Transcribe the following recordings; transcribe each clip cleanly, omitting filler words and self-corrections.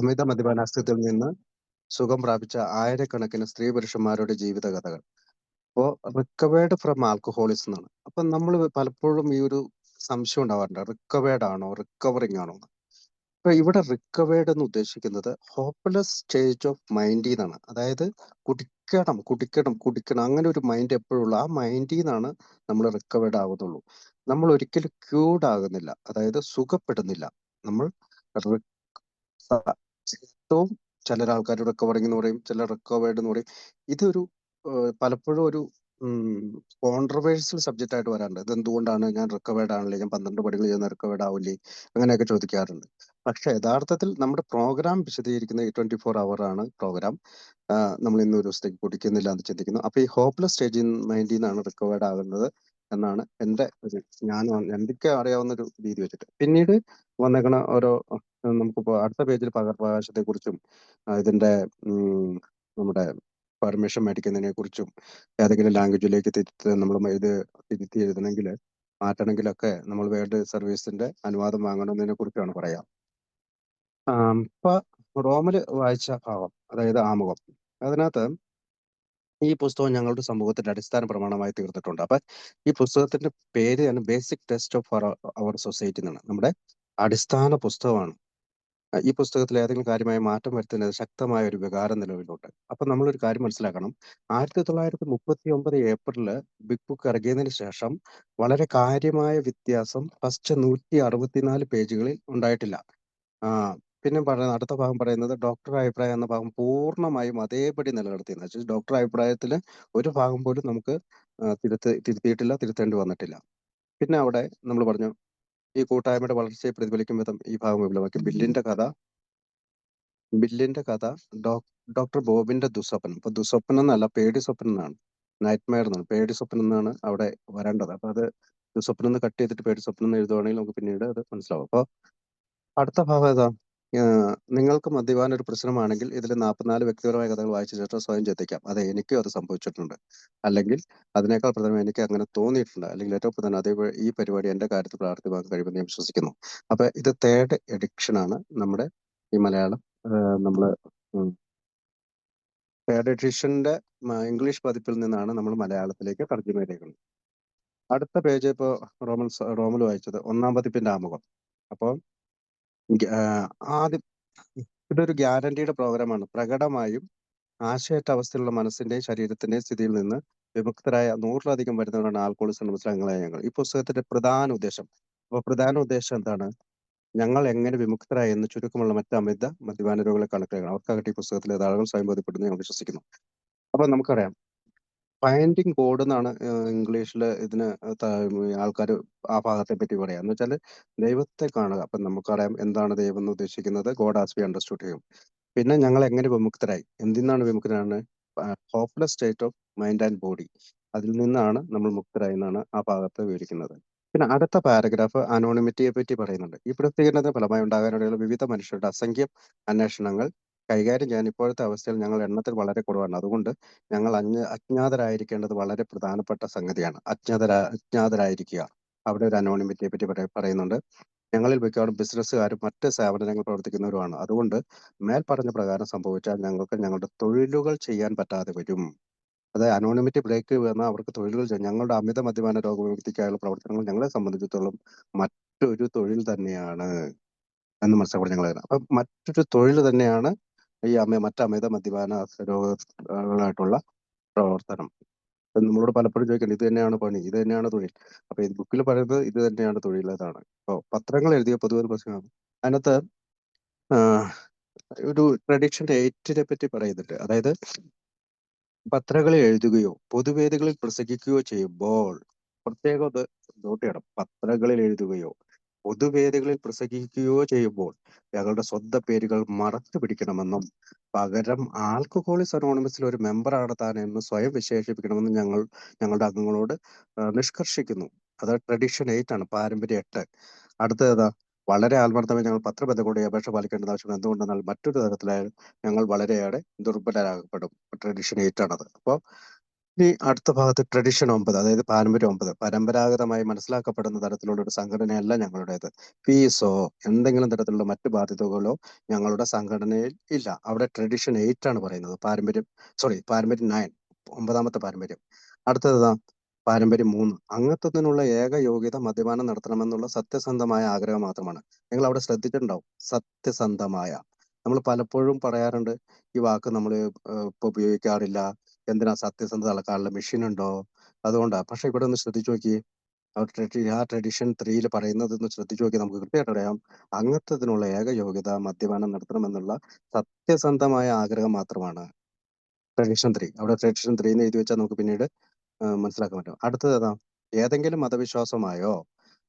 അമിത മദ്യപാനാസക്തിയിൽ നിന്ന് സുഖം പ്രാപിച്ച ആയിരക്കണക്കിന് സ്ത്രീ പുരുഷന്മാരുടെ ജീവിത കഥകൾ. അപ്പോ റിക്കവേർഡ് ഫ്രം ആൽക്കഹോളിസം എന്നാണ്. അപ്പൊ നമ്മൾ പലപ്പോഴും ഈ ഒരു സംശയം ഉണ്ടാവാറുണ്ട്, റിക്കവേർഡ് ആണോ റിക്കവറിങ് ആണോ എന്ന്. അപ്പൊ ഇവിടെ റിക്കവേർഡ് എന്ന് ഉദ്ദേശിക്കുന്നത് ഹോപ്പ്ലെസ് സ്റ്റേജ് ഓഫ് മൈൻഡിൽ നിന്നാണ്. അതായത് കുടിക്കണം കുടിക്കണം കുടിക്കണം അങ്ങനെ ഒരു മൈൻഡ് എപ്പോഴുള്ള ആ മൈൻഡിൽ നിന്നാണ് നമ്മൾ റിക്കവേർഡ് ആകുന്നുള്ളൂ. നമ്മൾ ഒരിക്കലും ക്യൂർഡ് ആകുന്നില്ല, അതായത് സുഖപ്പെടുന്നില്ല. നമ്മൾ ഏറ്റവും ചില ആൾക്കാർ റിക്കവറിംഗ് എന്ന് പറയും, ചില റിക്കവേർഡ് എന്ന് പറയും. ഇതൊരു പലപ്പോഴും ഒരു കോൺട്രവേഴ്സ്യൽ സബ്ജക്റ്റ് ആയിട്ട് വരാറുണ്ട്. ഇത് എന്തുകൊണ്ടാണ് ഞാൻ റിക്കവേർഡ് ആണല്ലേ, ഞാൻ 12 പടികൾ ചെയ്യുന്ന റിക്കവേർഡ് ആവില്ലേ, അങ്ങനെയൊക്കെ ചോദിക്കാറുണ്ട്. പക്ഷെ യഥാർത്ഥത്തിൽ നമ്മുടെ പ്രോഗ്രാം വിശദീകരിക്കുന്ന ഈ 24 hour ആണ് പ്രോഗ്രാം. നമ്മൾ ഇന്ന് ഒരു ദിവസത്തേക്ക് കുടിക്കുന്നില്ല എന്ന് ചിന്തിക്കുന്നു. അപ്പൊ ഈ ഹോപ്പ്ലെസ് സ്റ്റേജിൽ മൈൻഡിൽ നിന്നാണ് റിക്കവേർഡ് ആകുന്നത് എന്നാണ് എൻ്റെ ഒരു എനിക്ക് അറിയാവുന്ന ഒരു രീതി വെച്ചിട്ട്. പിന്നീട് വന്നേക്കണ ഓരോ നമുക്കിപ്പോ അടുത്ത പേജിൽ പകർപ്പവകാശത്തെ കുറിച്ചും ഇതിന്റെ നമ്മുടെ പെർമിഷൻ മേടിക്കുന്നതിനെ കുറിച്ചും ഏതെങ്കിലും ലാംഗ്വേജിലേക്ക് നമ്മൾ ഇത് തിരുത്തി എഴുതണമെങ്കിൽ മാറ്റണമെങ്കിലൊക്കെ നമ്മൾ വേൾഡ് സർവീസിന്റെ അനുവാദം വാങ്ങണമെന്നതിനെ കുറിച്ചാണ് പറയാം. ഇപ്പൊ റോമില് വായിച്ച ഭാഗം, അതായത് ആമുഖം, അതിനകത്ത് ഈ പുസ്തകം ഞങ്ങളുടെ സമൂഹത്തിന്റെ അടിസ്ഥാന പ്രമാണമായി തീർന്നിട്ടുണ്ട്. അപ്പൊ ഈ പുസ്തകത്തിന്റെ പേര് ആണ് basic test of our society എന്നാണ്. നമ്മുടെ അടിസ്ഥാന പുസ്തകമാണ്. ഈ പുസ്തകത്തിൽ ഏതെങ്കിലും കാര്യമായ മാറ്റം വരുത്തുന്നത് ശക്തമായ ഒരു വികാരം നിലവിലുണ്ട്. അപ്പൊ നമ്മളൊരു കാര്യം മനസ്സിലാക്കണം. 1939 ഏപ്രിലില് ബിഗ് ബുക്ക് ഇറങ്ങിയതിന് ശേഷം വളരെ കാര്യമായ വ്യത്യാസം ഫസ്റ്റ് 164 പേജുകളിൽ ഉണ്ടായിട്ടില്ല. പിന്നെ പറയുന്നത്, അടുത്ത ഭാഗം പറയുന്നത് ഡോക്ടർ അഭിപ്രായം എന്ന ഭാഗം പൂർണ്ണമായും അതേപടി നിലനിർത്തിയെന്ന് വെച്ചാൽ ഡോക്ടർ അഭിപ്രായത്തിൽ ഒരു ഭാഗം പോലും നമുക്ക് തിരുത്തിയിട്ടില്ല, തിരുത്തേണ്ടി വന്നിട്ടില്ല. പിന്നെ അവിടെ നമ്മൾ പറഞ്ഞു ഈ കൂട്ടായ്മയുടെ വളർച്ചയെ പ്രതിഫലിക്കും വിധം ഈ ഭാഗം വിപുലമാക്കി. ബില്ലിന്റെ കഥ ഡോക്ടർ ബോബിന്റെ ദുസ്വപ്നം. അപ്പൊ ദുസ്വപ്നം എന്നല്ല, പേടി സ്വപ്നം എന്നാണ്, നൈറ്റ്മെയർ എന്നാണ്, പേടി സ്വപ്നം എന്നാണ് അവിടെ വരേണ്ടത്. അപ്പൊ അത് ദുസ്വപ്നം എന്ന് കട്ട് ചെയ്തിട്ട് പേടി സ്വപ്നം എന്ന് എഴുതുവാണെങ്കിൽ നമുക്ക് പിന്നീട് അത് മനസ്സിലാവും. അപ്പൊ അടുത്ത ഭാഗം ഏതാ? നിങ്ങൾക്ക് മദ്യപാനം ഒരു പ്രശ്നമാണെങ്കിൽ ഇതിൽ 44 വ്യക്തിപരമായ കഥകൾ വായിച്ച ശേഷം സ്വയം ചിന്തിക്കാം, അതെ എനിക്കും അത് സംഭവിച്ചിട്ടുണ്ട്, അല്ലെങ്കിൽ അതിനേക്കാൾ പ്രധാനം എനിക്ക് അങ്ങനെ തോന്നിയിട്ടുണ്ട്, അല്ലെങ്കിൽ ഏറ്റവും പ്രധാനം അതേ ഈ പരിപാടി എന്റെ കാര്യത്തിൽ പ്രാവർത്തികമാക്കാൻ കഴിയുമെന്ന് ഞാൻ വിശ്വസിക്കുന്നു. അപ്പൊ ഇത് തേർഡ് എഡിക്ഷൻ ആണ് നമ്മുടെ ഈ മലയാളം. നമ്മള് തേർഡ് എഡിഷന്റെ ഇംഗ്ലീഷ് പതിപ്പിൽ നിന്നാണ് നമ്മൾ മലയാളത്തിലേക്ക് തർജ്ജമ ചെയ്തേക്കുന്നത്. അടുത്ത പേജ് ഇപ്പോ റോമിൽ വായിച്ചത് 1-ാം പതിപ്പിന്റെ ആമുഖം. അപ്പോൾ ആദ്യം ഇതൊരു ഗ്യാരണ്ടീഡ് പ്രോഗ്രാമാണ്. പ്രകടമായും ആശയറ്റ അവസ്ഥയിലുള്ള മനസ്സിന്റെയും ശരീരത്തിന്റെയും സ്ഥിതിയിൽ നിന്ന് വിമുക്തരായ 100-ലധികം വരുന്നവരാണ് ആൽക്കഹോളിസം മനസ്സിലാങ്ങളായ ഞങ്ങൾ. ഈ പുസ്തകത്തിന്റെ പ്രധാന ഉദ്ദേശം, അപ്പൊ പ്രധാന ഉദ്ദേശം എന്താണ്? ഞങ്ങൾ എങ്ങനെ വിമുക്തരായി എന്ന് ചുരുക്കമുള്ള മറ്റ് അമിത മദ്യപാന രോഗികളെ കണക്കാക്കണം. അവർക്കാകട്ടെ ഈ പുസ്തകത്തിലെ ആളുകൾ സ്വയം ബോധ്യപ്പെടുന്നു ഞാൻ വിശ്വസിക്കുന്നു. അപ്പൊ നമുക്കറിയാം, ഫൈൻഡിങ് ഗോഡ് എന്നാണ് ഇംഗ്ലീഷിൽ ഇതിന് ആൾക്കാർ ആ ഭാഗത്തെ പറ്റി പറയാം. എന്ന് വെച്ചാൽ ദൈവത്തെ കാണുക. അപ്പൊ നമുക്കറിയാം എന്താണ് ദൈവം എന്ന് ഉദ്ദേശിക്കുന്നത്. God as we understood him. പിന്നെ ഞങ്ങൾ എങ്ങനെ വിമുക്തരായി, എന്തിനാണ് വിമുക്തരാണ്? Hopeless state of mind and body, അതിൽ നിന്നാണ് നമ്മൾ മുക്തരായി എന്നാണ് ആ ഭാഗത്ത് വിവരിക്കുന്നത്. പിന്നെ അടുത്ത പാരഗ്രാഫ് അനോണിമിറ്റിയെ പറ്റി പറയുന്നുണ്ട്. ഈ പ്രസിദ്ധീകരണത്തിന് ഫലമായി ഉണ്ടാകാനിടയുള്ള വിവിധ മനുഷ്യരുടെ അസംഖ്യം അന്വേഷണങ്ങൾ കൈകാര്യം ചെയ്യാൻ ഇപ്പോഴത്തെ അവസ്ഥയിൽ ഞങ്ങൾ എണ്ണത്തിൽ വളരെ കുറവാണ്. അതുകൊണ്ട് ഞങ്ങൾ അജ്ഞാതരായിരിക്കേണ്ടത് വളരെ പ്രധാനപ്പെട്ട സംഗതിയാണ്. അജ്ഞാതരായിരിക്കുക. അവിടെ ഒരു അനോണിമിറ്റിയെ പറ്റി പറയുന്നുണ്ട്. ഞങ്ങളിൽ മിക്കവാറും ബിസിനസ്സുകാരും മറ്റ് സ്ഥാപനങ്ങൾ പ്രവർത്തിക്കുന്നവരുമാണ്. അതുകൊണ്ട് മേൽ പറഞ്ഞ പ്രകാരം സംഭവിച്ചാൽ ഞങ്ങൾക്ക് ഞങ്ങളുടെ തൊഴിലുകൾ ചെയ്യാൻ പറ്റാതെ വരും. അതായത് അനോണിമിറ്റി ബ്രേക്ക് വന്നാൽ അവർക്ക് തൊഴിലുകൾ ചെയ്യാം. ഞങ്ങളുടെ അമിത മദ്യപാന രോഗവിമുക്തിക്കായുള്ള പ്രവർത്തനങ്ങൾ ഞങ്ങളെ സംബന്ധിച്ചിടത്തോളം മറ്റൊരു തൊഴിൽ തന്നെയാണ് എന്ന് മനസ്സിലാക്കണം ഞങ്ങൾ. അപ്പൊ മറ്റൊരു തൊഴിൽ തന്നെയാണ് ഈ മറ്റ് അമിത മദ്യപാന രോഗങ്ങളായിട്ടുള്ള പ്രവർത്തനം. നമ്മളോട് പലപ്പോഴും ചോദിക്കണം, ഇത് തന്നെയാണ് പണി, ഇത് തന്നെയാണ് തൊഴിൽ. അപ്പൊ ഇത് ബുക്കിൽ പറയുന്നത് ഇത് തന്നെയാണ് തൊഴിൽ. അതാണ് ഇപ്പൊ പത്രങ്ങൾ എഴുതിയ പൊതുവെ പ്രശ്നമാണ്. അതിനകത്ത് ഒരു ട്രഡിഷൻ 8 പറ്റി പറയുന്നുണ്ട്. അതായത് പത്രങ്ങളിൽ എഴുതുകയോ പൊതുവേദികളിൽ പ്രസംഗിക്കുകയോ ചെയ്യുമ്പോൾ, പ്രത്യേകം അത് നോട്ട് ചെയ്യണം, പത്രങ്ങളിൽ എഴുതുകയോ പൊതുവേദികളിൽ പ്രസംഗിക്കുകയോ ചെയ്യുമ്പോൾ ഞങ്ങളുടെ സ്വന്തം പേരുകൾ മറച്ചു പിടിക്കണമെന്നും പകരം ആൽക്കഹോളിക്സ് അനോണിമസിൽ ഒരു മെമ്പറാണ് താൻ എന്ന് സ്വയം വിശേഷിപ്പിക്കണമെന്നും ഞങ്ങളുടെ അംഗങ്ങളോട് നിഷ്കർഷിക്കുന്നു. അത് ട്രഡിഷൻ 8 ആണ്, പാരമ്പര്യം 8. അടുത്തതാ, വളരെ ആത്മാർത്ഥമായി ഞങ്ങൾ പത്രബന്ധങ്ങളുടെ അപേക്ഷ പാലിക്കേണ്ടത് ആവശ്യം. എന്തുകൊണ്ടെന്നാൽ മറ്റൊരു തരത്തിലായാലും ഞങ്ങൾ വളരെയേറെ ദുർബലരാകപ്പെടും. ട്രഡിഷൻ 8 ആണത്. അപ്പോൾ ഇനി അടുത്ത ഭാഗത്ത് ട്രഡിഷൻ 9, അതായത് പാരമ്പര്യം 9. പരമ്പരാഗതമായി മനസ്സിലാക്കപ്പെടുന്ന തരത്തിലുള്ള ഒരു സംഘടനയല്ല ഞങ്ങളുടേത്. ഫീസോ എന്തെങ്കിലും തരത്തിലുള്ള മറ്റു ബാധ്യതകളോ ഞങ്ങളുടെ സംഘടനയിൽ ഇല്ല. അവിടെ ട്രഡിഷൻ 8 ആണ് പറയുന്നത്. പാരമ്പര്യം 9, 9ാമത്തെ പാരമ്പര്യം. അടുത്തതാ പാരമ്പര്യം 3. അംഗത്വത്തിനുള്ള ഏക യോഗ്യത മദ്യപാനം നടത്തണമെന്നുള്ള സത്യസന്ധമായ ആഗ്രഹം മാത്രമാണ്. നിങ്ങൾ അവിടെ ശ്രദ്ധിച്ചിട്ടുണ്ടാവും, സത്യസന്ധമായ. നമ്മൾ പലപ്പോഴും പറയാറുണ്ട് ഈ വാക്ക് നമ്മൾ ഇപ്പൊ ഉപയോഗിക്കാറില്ല. എന്തിനാ സത്യസന്ധത അളക്കാനുള്ള മെഷീൻ ഉണ്ടോ? അതുകൊണ്ടാ. പക്ഷെ ഇവിടെ ഒന്ന് ശ്രദ്ധിച്ചു നോക്കിയേ. ആ ട്രഡിഷൻ 3 പറയുന്നത് ഒന്ന് ശ്രദ്ധിച്ചു നോക്കി, നമുക്ക് കൃത്യമായിട്ട് അറിയാം. അംഗത്വത്തിനുള്ള ഏക യോഗ്യത മദ്യപാനം നടത്തണമെന്നുള്ള സത്യസന്ധമായ ആഗ്രഹം മാത്രമാണ്. ട്രഡിഷൻ 3, അവിടെ ട്രഡിഷൻ 3 എന്ന് എഴുതി വെച്ചാൽ നമുക്ക് പിന്നീട് മനസ്സിലാക്കാൻ പറ്റും. അടുത്തത് ഏതാ? ഏതെങ്കിലും മതവിശ്വാസമായോ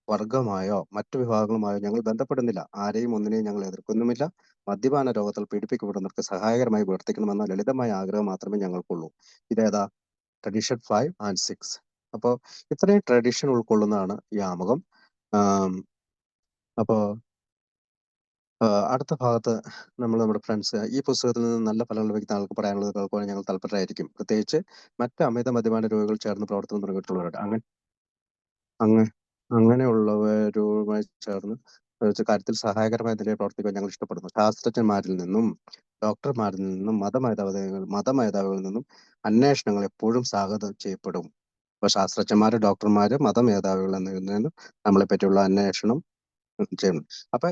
വർഗമായോ മറ്റു വിഭാഗങ്ങളുമായോ ഞങ്ങൾ ബന്ധപ്പെടുന്നില്ല. ആരെയും ഒന്നിനെയും ഞങ്ങൾ എതിർക്കുന്നുമില്ല. മദ്യപാന രോഗത്തിൽ പീഡിപ്പിക്കപ്പെടുന്നവർക്ക് സഹായകരമായി പ്രവർത്തിക്കണമെന്ന ലളിതമായ ആഗ്രഹം മാത്രമേ ഞങ്ങൾക്കുള്ളൂ. ഇതേതാ? Tradition 5 and 6. അപ്പോൾ ഇത്രയും ട്രഡിഷൻ ഉൾക്കൊള്ളുന്നതാണ് ഈ ആമുഖം. അപ്പോ അടുത്ത ഭാഗത്ത് നമ്മുടെ ഫ്രണ്ട്സ് ഈ പുസ്തകത്തിൽ നിന്ന് നല്ല ഫലങ്ങൾ ലഭിക്കുന്ന ആൾക്ക് പറയാനുള്ളത് കേൾക്കുവാൻ ഞങ്ങൾ തൽപരരായിരിക്കും. പ്രത്യേകിച്ച് മറ്റ് അമിത മദ്യപാന രോഗികൾ ചേർന്ന് പ്രവർത്തനം തുടങ്ങിയിട്ടുള്ളവരോട്. അങ്ങനെയുള്ളവരുമായി ചേർന്ന് കാര്യത്തിൽ സഹായകരമായ നിലയിൽ പ്രവർത്തിക്കാൻ ഞങ്ങൾ ഇഷ്ടപ്പെടുന്നു. ശാസ്ത്രജ്ഞന്മാരിൽ നിന്നും ഡോക്ടർമാരിൽ നിന്നും മതമേധാവികളിൽ നിന്നും അന്വേഷണങ്ങൾ എപ്പോഴും സ്വാഗതം ചെയ്യപ്പെടും. അപ്പൊ ശാസ്ത്രജ്ഞന്മാര്, ഡോക്ടർമാര്, മതമേധാവികൾ എന്നിവരിൽ നിന്നും നമ്മളെ പറ്റിയുള്ള അന്വേഷണം ചെയ്യണം. അപ്പൊ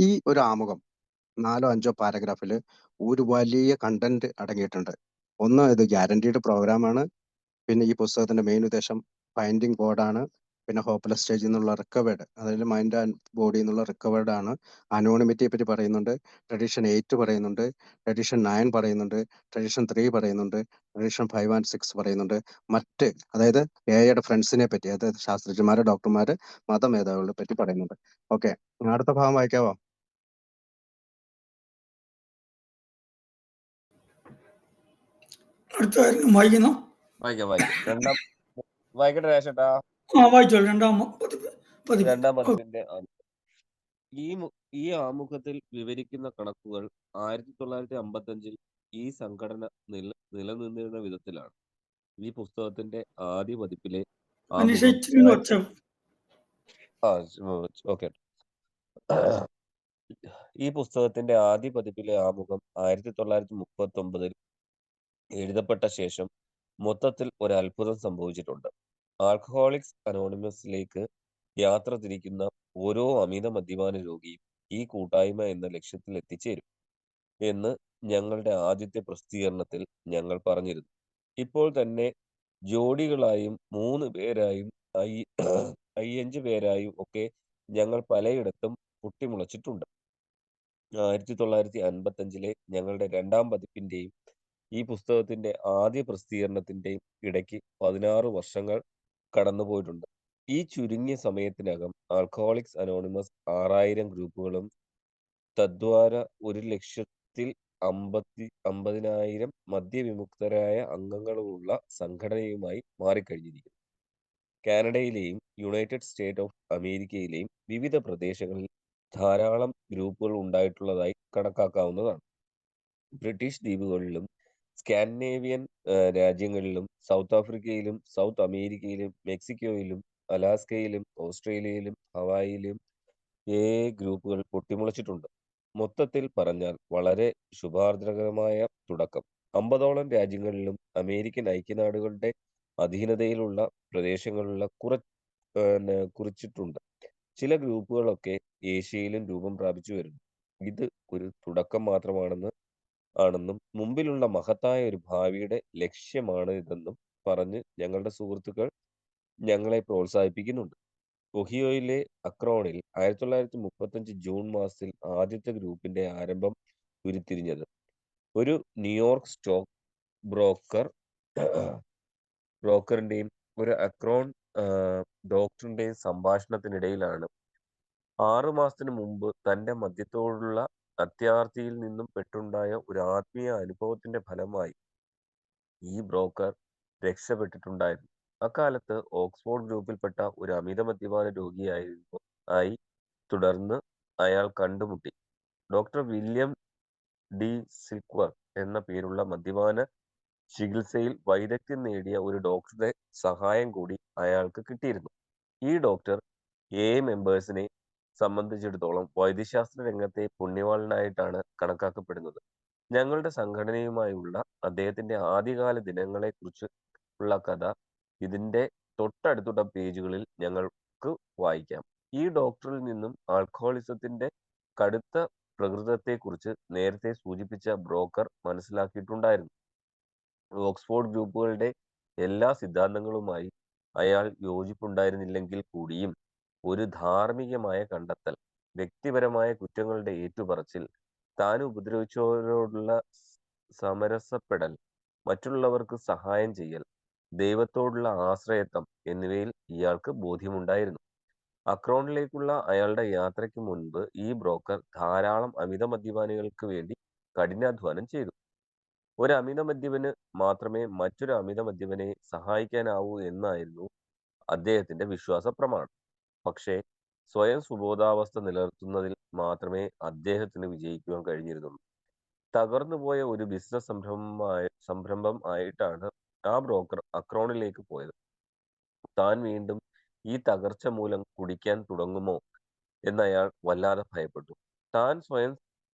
ഈ ഒരു ആമുഖം 4 5 പാരഗ്രാഫിൽ ഒരു വലിയ കണ്ടന്റ് അടങ്ങിയിട്ടുണ്ട്. ഒന്ന്, ഇത് ഗ്യാരണ്ടീഡ് പ്രോഗ്രാമാണ്. പിന്നെ ഈ പുസ്തകത്തിന്റെ മെയിൻ ഉദ്ദേശം ഫൈൻഡിങ് ഗോഡാണ്. പിന്നെ ഹോപ്പ്ലെസ് സ്റ്റേജിൽ നിന്നുള്ള റിക്കവേർഡ്, അതായത് മൈൻഡ് ആൻഡ് ബോഡി എന്നുള്ള റിക്കവേർഡ് ആണ്. അനോണിമിറ്റിയെ പറ്റി പറയുന്നുണ്ട്. ട്രഡിഷൻ 8 പറയുന്നുണ്ട്. ട്രഡിഷൻ 9 പറയുന്നുണ്ട്. ട്രഡിഷൻ 3 പറയുന്നുണ്ട്. ട്രഡിഷൻ 5 ആൻഡ് 6 പറയുന്നുണ്ട്. അതായത് എയുടെ ഫ്രണ്ട്സിനെ പറ്റി, അതായത് ശാസ്ത്രജ്ഞന്മാര്, ഡോക്ടർമാര്, മതമേധാവികളെ പറ്റി പറയുന്നുണ്ട്. ഓക്കെ, അടുത്ത ഭാഗം വായിക്കാവോ? അടുത്ത കാര്യം വായിക്കണം. വായിക്കട്ടെ രാജേട്ടാ. വായിച്ചോളൂ. രണ്ടാം പതിപ്പിന്റെ ഈ ആമുഖത്തിൽ വിവരിക്കുന്ന കണക്കുകൾ 1955 ഈ സംഘടന നിലനിന്നിരുന്ന വിധത്തിലാണ്. ഈ പുസ്തകത്തിന്റെ ആദ്യ പതിപ്പിലെ ആമുഖം 1939 എഴുതപ്പെട്ട ശേഷം മൊത്തത്തിൽ ഒരു അത്ഭുതം സംഭവിച്ചിട്ടുണ്ട്. ആൽക്കഹോളിക്സ് അനോണിമസിലേക്ക് യാത്ര തിരിക്കുന്ന ഓരോ അമിത മദ്യപാന രോഗിയും ഈ കൂട്ടായ്മ എന്ന ലക്ഷ്യത്തിൽ എത്തിച്ചേരും എന്ന് ഞങ്ങളുടെ ആദ്യത്തെ പ്രസിദ്ധീകരണത്തിൽ ഞങ്ങൾ പറഞ്ഞിരുന്നു. ഇപ്പോൾ തന്നെ ജോഡികളായും 3 പേരായും 5 പേരായും ഒക്കെ ഞങ്ങൾ പലയിടത്തും പൊട്ടിമുളച്ചിട്ടുണ്ട്. 1955 ഞങ്ങളുടെ രണ്ടാം പതിപ്പിന്റെയും ഈ പുസ്തകത്തിന്റെ ആദ്യ പ്രസിദ്ധീകരണത്തിന്റെയും ഇടയ്ക്ക് 16 വർഷങ്ങൾ കടന്നുപോയിട്ടുണ്ട്. ഈ ചുരുങ്ങിയ സമയത്തിനകം ആൽക്കഹോളിക്സ് അനോണിമസ് 6000 ഗ്രൂപ്പുകളും തദ്വാര 1,50,000 മദ്യവിമുക്തരായ അംഗങ്ങളുമുള്ള സംഘടനയുമായി മാറിക്കഴിഞ്ഞിരിക്കുന്നു. കാനഡയിലെയും യുണൈറ്റഡ് സ്റ്റേറ്റ് ഓഫ് അമേരിക്കയിലെയും വിവിധ പ്രദേശങ്ങളിൽ ധാരാളം ഗ്രൂപ്പുകൾ ഉണ്ടായിട്ടുള്ളതായി കണക്കാക്കാവുന്നതാണ്. ബ്രിട്ടീഷ് ദ്വീപുകളിലും സ്കാൻഡിനേവിയൻ രാജ്യങ്ങളിലും സൗത്ത് ആഫ്രിക്കയിലും സൗത്ത് അമേരിക്കയിലും മെക്സിക്കോയിലും അലാസ്കയിലും ഓസ്ട്രേലിയയിലും ഹവായിലും ഗ്രൂപ്പുകൾ പൊട്ടിമുളച്ചിട്ടുണ്ട്. മൊത്തത്തിൽ പറഞ്ഞാൽ വളരെ ശുഭാർദ്രകരമായ തുടക്കം. 50ഓളം രാജ്യങ്ങളിലും അമേരിക്കൻ ഐക്യനാടുകളുടെ അധീനതയിലുള്ള പ്രദേശങ്ങളിലുള്ള കുറിച്ചിട്ടുണ്ട്. ചില ഗ്രൂപ്പുകളൊക്കെ ഏഷ്യയിലും രൂപം പ്രാപിച്ചു വരുന്നു. ഇത് ഒരു തുടക്കം ആണെന്നും മുമ്പിലുള്ള മഹത്തായ ഒരു ഭാവിയുടെ ലക്ഷ്യമാണ് ഇതെന്നും പറഞ്ഞ് ഞങ്ങളുടെ സുഹൃത്തുക്കൾ ഞങ്ങളെ പ്രോത്സാഹിപ്പിക്കുന്നുണ്ട്. ഒഹിയോയിലെ അക്രോണിൽ 1935 ജൂൺ മാസത്തിൽ ആദ്യത്തെ ഗ്രൂപ്പിന്റെ ആരംഭം ഉരുത്തിരിഞ്ഞത് ഒരു ന്യൂയോർക്ക് സ്റ്റോക്ക് ബ്രോക്കറിന്റെയും ഒരു അക്രോൺ ഡോക്ടറിന്റെയും സംഭാഷണത്തിനിടയിലാണ്. 6 മാസത്തിന് മുമ്പ് തന്റെ മദ്യത്തോടുള്ള അത്യാർത്തിയിൽ നിന്നും പെട്ടുണ്ടായ ഒരു ആത്മീയ അനുഭവത്തിന്റെ ഫലമായി ഈ ബ്രോക്കർ രക്ഷപ്പെട്ടിട്ടുണ്ടായിരുന്നു. അക്കാലത്ത് ഓക്സ്ഫോർഡ് ഗ്രൂപ്പിൽപ്പെട്ട ഒരു അമിത മദ്യപാന രോഗിയായി തുടർന്ന് അയാൾ കണ്ടുമുട്ടി. ഡോക്ടർ വില്യം ഡി സിൽക്വർത്ത് എന്ന പേരുള്ള മദ്യപാന ചികിത്സയിൽ വൈദഗ്ധ്യം നേടിയ ഒരു ഡോക്ടറുടെ സഹായം കൂടി അയാൾക്ക് കിട്ടിയിരുന്നു. ഈ ഡോക്ടർ മെമ്പേഴ്സിനെ സംബന്ധിച്ചിടത്തോളം വൈദ്യശാസ്ത്ര രംഗത്തെ പുണ്യവാളനായിട്ടാണ് കണക്കാക്കപ്പെടുന്നത്. ഞങ്ങളുടെ സംഘടനയുമായുള്ള അദ്ദേഹത്തിന്റെ ആദ്യകാല ദിനങ്ങളെക്കുറിച്ച് ഉള്ള കഥ ഇതിന്റെ തൊട്ടടുത്തുള്ള പേജുകളിൽ ഞങ്ങൾക്ക് വായിക്കാം. ഈ ഡോക്ടറിൽ നിന്നും ആൽക്കഹോളിസത്തിന്റെ കടുത്ത പ്രകൃതത്തെക്കുറിച്ച് നേരത്തെ സൂചിപ്പിച്ച ബ്രോക്കർ മനസ്സിലാക്കിയിട്ടുണ്ടായിരുന്നു. ഓക്സ്ഫോർഡ് ഗ്രൂപ്പുകളുടെ എല്ലാ സിദ്ധാന്തങ്ങളുമായി അയാൾ യോജിപ്പുണ്ടായിരുന്നില്ലെങ്കിൽ കൂടിയും ഒരു ധാർമ്മികമായ കണ്ടെത്തൽ, വ്യക്തിപരമായ കുറ്റങ്ങളുടെ ഏറ്റുപറച്ചിൽ, താൻ ഉപദ്രവിച്ചവരോടുള്ള സമരസപ്പെടൽ, മറ്റുള്ളവർക്ക് സഹായം ചെയ്യൽ, ദൈവത്തോടുള്ള ആശ്രയത്വം എന്നിവയിൽ ഇയാൾക്ക് ബോധ്യമുണ്ടായിരുന്നു. അക്രോണിലേക്കുള്ള അയാളുടെ യാത്രയ്ക്ക് മുൻപ് ഈ ബ്രോക്കർ ധാരാളം അമിത മദ്യപാനികൾക്ക് വേണ്ടി കഠിനാധ്വാനം ചെയ്തു. ഒരു അമിത മദ്യപന് മാത്രമേ മറ്റൊരു അമിത മദ്യപനെ സഹായിക്കാനാവൂ എന്നായിരുന്നു അദ്ദേഹത്തിന്റെ വിശ്വാസ പ്രമാണം. പക്ഷേ സ്വയം സുബോധാവസ്ഥ നിലനിർത്തുന്നതിൽ മാത്രമേ അദ്ദേഹത്തിന് വിജയിക്കുവാൻ കഴിഞ്ഞിരുന്നുള്ളൂ. തകർന്നുപോയ ഒരു ബിസിനസ് സംരംഭം ആയിട്ടാണ് ആ ബ്രോക്കർ അക്രോണിലേക്ക് പോയത്. താൻ വീണ്ടും ഈ തകർച്ച മൂലം കുടിക്കാൻ തുടങ്ങുമോ എന്നയാൾ വല്ലാതെ ഭയപ്പെട്ടു. താൻ സ്വയം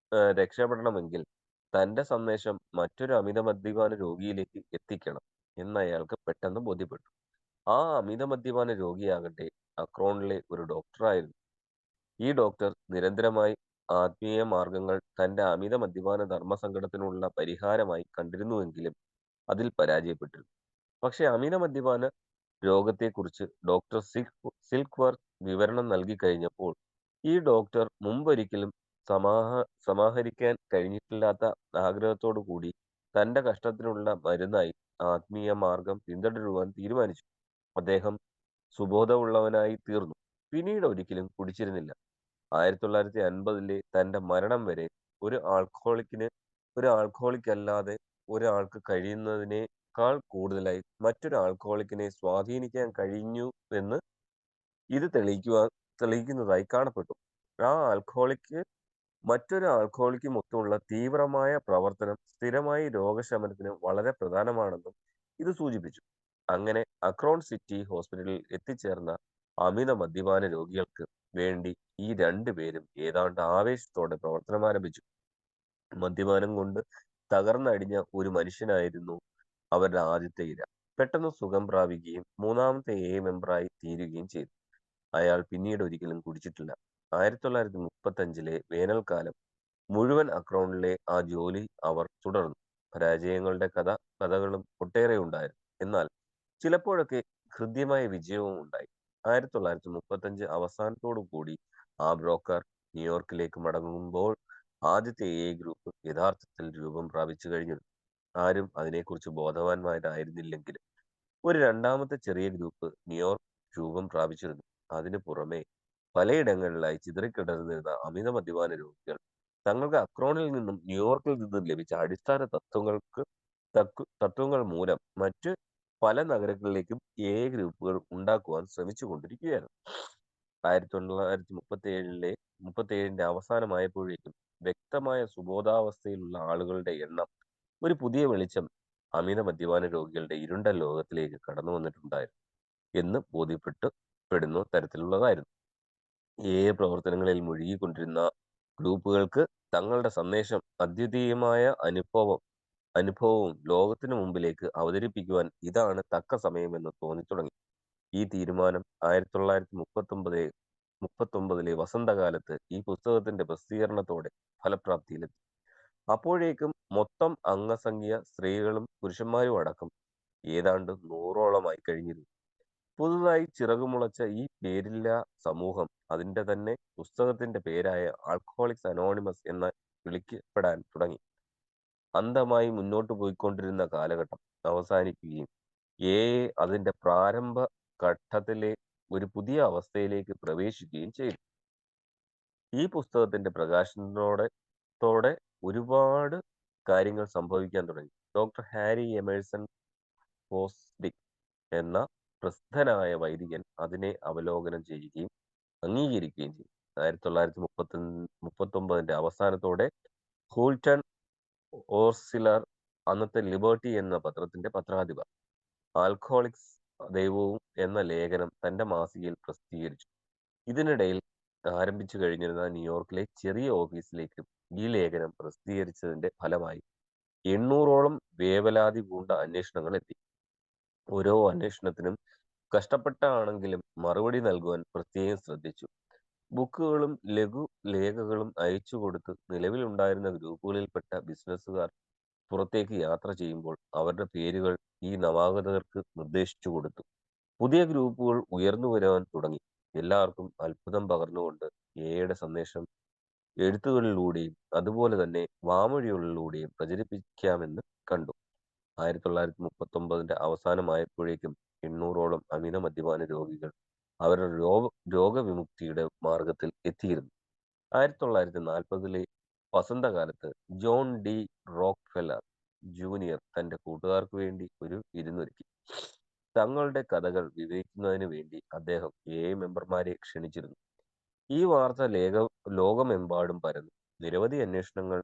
രക്ഷപ്പെടണമെങ്കിൽ തന്റെ സന്ദേശം മറ്റൊരു അമിത മദ്യപാന രോഗിയിലേക്ക് എത്തിക്കണം എന്നയാൾക്ക് പെട്ടെന്ന് ബോധ്യപ്പെട്ടു. ആ അമിത മദ്യപാന രോഗിയാകട്ടെ അക്രോണിലെ ഒരു ഡോക്ടറായിരുന്നു. ഈ ഡോക്ടർ നിരന്തരമായി ആത്മീയ മാർഗങ്ങൾ തന്റെ അമിത മദ്യപാന ധർമ്മസങ്കടത്തിനുള്ള പരിഹാരമായി കണ്ടിരുന്നുവെങ്കിലും അതിൽ പരാജയപ്പെട്ടിരുന്നു. പക്ഷെ അമിത മദ്യപാന രോഗത്തെക്കുറിച്ച് ഡോക്ടർ സിൽക്ക് വർത്ത് വിവരണം നൽകി കഴിഞ്ഞപ്പോൾ ഈ ഡോക്ടർ മുമ്പൊരിക്കലും സമാഹരിക്കാൻ കഴിഞ്ഞിട്ടില്ലാത്ത ആഗ്രഹത്തോടു കൂടി തന്റെ കഷ്ടത്തിനുള്ള മരുന്നായി ആത്മീയ മാർഗം പിന്തുടരുവാൻ തീരുമാനിച്ചു. അദ്ദേഹം സുബോധമുള്ളവനായി തീർന്നു. പിന്നീട് ഒരിക്കലും കുടിച്ചിരുന്നില്ല. 1950 തന്റെ മരണം വരെ ഒരു ആൽക്കഹോളിക് അല്ലാതെ ഒരാൾക്ക് കഴിയുന്നതിനേക്കാൾ കൂടുതലായി മറ്റൊരു ആൽക്കഹോളിക്കിനെ സ്വാധീനിക്കാൻ കഴിഞ്ഞു എന്ന് ഇത് തെളിയിക്കുന്നതായി കാണപ്പെട്ടു. ആ ആൽക്കഹോളിക്ക് മറ്റൊരു ആൽക്കഹോളിക്കുമൊത്തുള്ള തീവ്രമായ പ്രവർത്തനം സ്ഥിരമായി രോഗശമനത്തിന് വളരെ പ്രധാനമാണെന്നും ഇത് സൂചിപ്പിച്ചു. അങ്ങനെ അക്രോൺ സിറ്റി ഹോസ്പിറ്റലിൽ എത്തിച്ചേർന്ന അമിത മദ്യപാന രോഗികൾക്ക് വേണ്ടി ഈ രണ്ടുപേരും ഏതാണ്ട് ആവേശത്തോടെ പ്രവർത്തനം ആരംഭിച്ചു. മദ്യപാനം കൊണ്ട് തകർന്നടിഞ്ഞ ഒരു മനുഷ്യനായിരുന്നു അവരുടെ ആദ്യത്തെ ഇര. പെട്ടെന്ന് സുഖം പ്രാപിക്കുകയും മൂന്നാമത്തെ മെമ്പറായി തീരുകയും ചെയ്തു. അയാൾ പിന്നീട് ഒരിക്കലും കുടിച്ചിട്ടില്ല. 1935 വേനൽക്കാലം മുഴുവൻ അക്രോണിലെ ആ ജോലി അവർ തുടർന്നു. പരാജയങ്ങളുടെ കഥകളും ഒട്ടേറെ ഉണ്ടായിരുന്നു. എന്നാൽ ചിലപ്പോഴൊക്കെ ഹൃദ്യമായ വിജയവും ഉണ്ടായി. 1935 അവസാനത്തോടു കൂടി ആ ബ്രോക്കർ ന്യൂയോർക്കിലേക്ക് മടങ്ങുമ്പോൾ ആദ്യത്തെ ഗ്രൂപ്പ് യഥാർത്ഥത്തിൽ രൂപം പ്രാപിച്ചു കഴിഞ്ഞിരുന്നു. ആരും അതിനെക്കുറിച്ച് ബോധവാന്മാരായിരുന്നില്ലെങ്കിലും ഒരു രണ്ടാമത്തെ ചെറിയ ഗ്രൂപ്പ് ന്യൂയോർക്ക് രൂപം പ്രാപിച്ചിരുന്നു. അതിനു പുറമെ പലയിടങ്ങളിലായി ചിതറിക്കിടന്നിരുന്ന അമിത മദ്യപാന രോഗികൾ തങ്ങൾക്ക് അക്രോണിൽ നിന്നും ന്യൂയോർക്കിൽ നിന്നും ലഭിച്ച അടിസ്ഥാന തത്വങ്ങൾ മൂലം മറ്റ് പല നഗരങ്ങളിലേക്കും ഗ്രൂപ്പുകൾ ഉണ്ടാക്കുവാൻ ശ്രമിച്ചു കൊണ്ടിരിക്കുകയായിരുന്നു. 1937 അവസാനമായപ്പോഴേക്കും വ്യക്തമായ സുബോധാവസ്ഥയിലുള്ള ആളുകളുടെ എണ്ണം ഒരു പുതിയ വെളിച്ചം അമിത മദ്യപാന രോഗികളുടെ ഇരുണ്ട ലോകത്തിലേക്ക് കടന്നു വന്നിട്ടുണ്ടായിരുന്നു എന്ന് ബോധ്യപ്പെടുന്ന തരത്തിലുള്ളതായിരുന്നു. പ്രവർത്തനങ്ങളിൽ മുഴുകിക്കൊണ്ടിരുന്ന ഗ്രൂപ്പുകൾക്ക് തങ്ങളുടെ സന്ദേശം അദ്വിതീയമായ അനുഭവവും ലോകത്തിനു മുമ്പിലേക്ക് അവതരിപ്പിക്കുവാൻ ഇതാണ് തക്ക സമയമെന്ന് തോന്നിത്തുടങ്ങി. ഈ തീരുമാനം 1939 വസന്തകാലത്ത് ഈ പുസ്തകത്തിന്റെ പ്രസിദ്ധീകരണത്തോടെ ഫലപ്രാപ്തിയിലെത്തി. അപ്പോഴേക്കും മൊത്തം അംഗസംഖ്യ സ്ത്രീകളും പുരുഷന്മാരും അടക്കം ഏതാണ്ട് 100ഓളമായി കഴിഞ്ഞിരുന്നു. പുതുതായി ചിറകുമുളച്ച ഈ പേരില്ലാ സമൂഹം അതിന്റെ തന്നെ പുസ്തകത്തിന്റെ പേരായ ആൽക്കഹോളിക്സ് അനോണിമസ് എന്ന് വിളിക്കപ്പെടാൻ തുടങ്ങി. അന്ധമായി മുന്നോട്ട് പോയിക്കൊണ്ടിരുന്ന കാലഘട്ടം അവസാനിക്കുകയും അതിന്റെ പ്രാരംഭ ഘട്ടത്തിലെ ഒരു പുതിയ അവസ്ഥയിലേക്ക് പ്രവേശിക്കുകയും ചെയ്തു. ഈ പുസ്തകത്തിന്റെ പ്രകാശനത്തോടെ ഒരുപാട് കാര്യങ്ങൾ സംഭവിക്കാൻ തുടങ്ങി. ഡോക്ടർ ഹാരി എമേഴ്സൺ ഫോസ്ഡിക് എന്ന പ്രസിദ്ധനായ വൈദികൻ അതിനെ അവലോകനം ചെയ്യുകയും അംഗീകരിക്കുകയും ചെയ്തു. 1939 അവസാനത്തോടെ ഹൂൾട്ടൺ ഓർസിലർ അന്നത്തെ ലിബർട്ടി എന്ന പത്രത്തിന്റെ പത്രാധിപർ. ആൽക്കഹോളിക്സ് ദൈവവും എന്ന ലേഖനം തന്റെ മാസികയിൽ പ്രസിദ്ധീകരിച്ചു. ഇതിനിടയിൽ ആരംഭിച്ചു കഴിഞ്ഞിരുന്ന ന്യൂയോർക്കിലെ ചെറിയ ഓഫീസിലേക്കും ഈ ലേഖനം പ്രസിദ്ധീകരിച്ചതിന്റെ ഫലമായി 800ഓളം വേവലാതി പൂണ്ട അന്വേഷണങ്ങൾ എത്തി. ഓരോ അന്വേഷണത്തിനും കഷ്ടപ്പെട്ടാണെങ്കിലും മറുപടി നൽകുവാൻ പ്രത്യേകം ശ്രദ്ധിച്ചു. ബുക്കുകളും ലഘുലേഖകളും അയച്ചു കൊടുത്ത് നിലവിലുണ്ടായിരുന്ന ഗ്രൂപ്പുകളിൽപ്പെട്ട ബിസിനസ്സുകാർ പുറത്തേക്ക് യാത്ര ചെയ്യുമ്പോൾ അവരുടെ പേരുകൾ ഈ നവാഗതർക്ക് നിർദ്ദേശിച്ചു കൊടുത്തു. പുതിയ ഗ്രൂപ്പുകൾ ഉയർന്നു വരാൻ തുടങ്ങി. എല്ലാവർക്കും അത്ഭുതം പകർന്നുകൊണ്ട് എയുടെ സന്ദേശം എഴുത്തുകളിലൂടെയും അതുപോലെ തന്നെ വാമൊഴികളിലൂടെയും പ്രചരിപ്പിക്കാമെന്ന് കണ്ടു. 1939 അവസാനമായപ്പോഴേക്കും 800ഓളം അമിത മദ്യപാന രോഗികൾ അവരുടെ രോഗവിമുക്തിയുടെ മാർഗത്തിൽ എത്തിയിരുന്നു. 1940 വസന്തകാലത്ത് ജോൺ ഡി റോക്ക്ഫെല്ലർ ജൂനിയർ തന്റെ കൂട്ടുകാർക്ക് വേണ്ടി ഒരു വിരുന്നൊരുക്കി. തങ്ങളുടെ കഥകൾ വിവരിക്കുന്നതിന് വേണ്ടി അദ്ദേഹം 7 മെമ്പർമാരെ ക്ഷണിച്ചിരുന്നു. ഈ വാർത്ത ലോകമെമ്പാടും പരന്നു. നിരവധി അന്വേഷണങ്ങൾ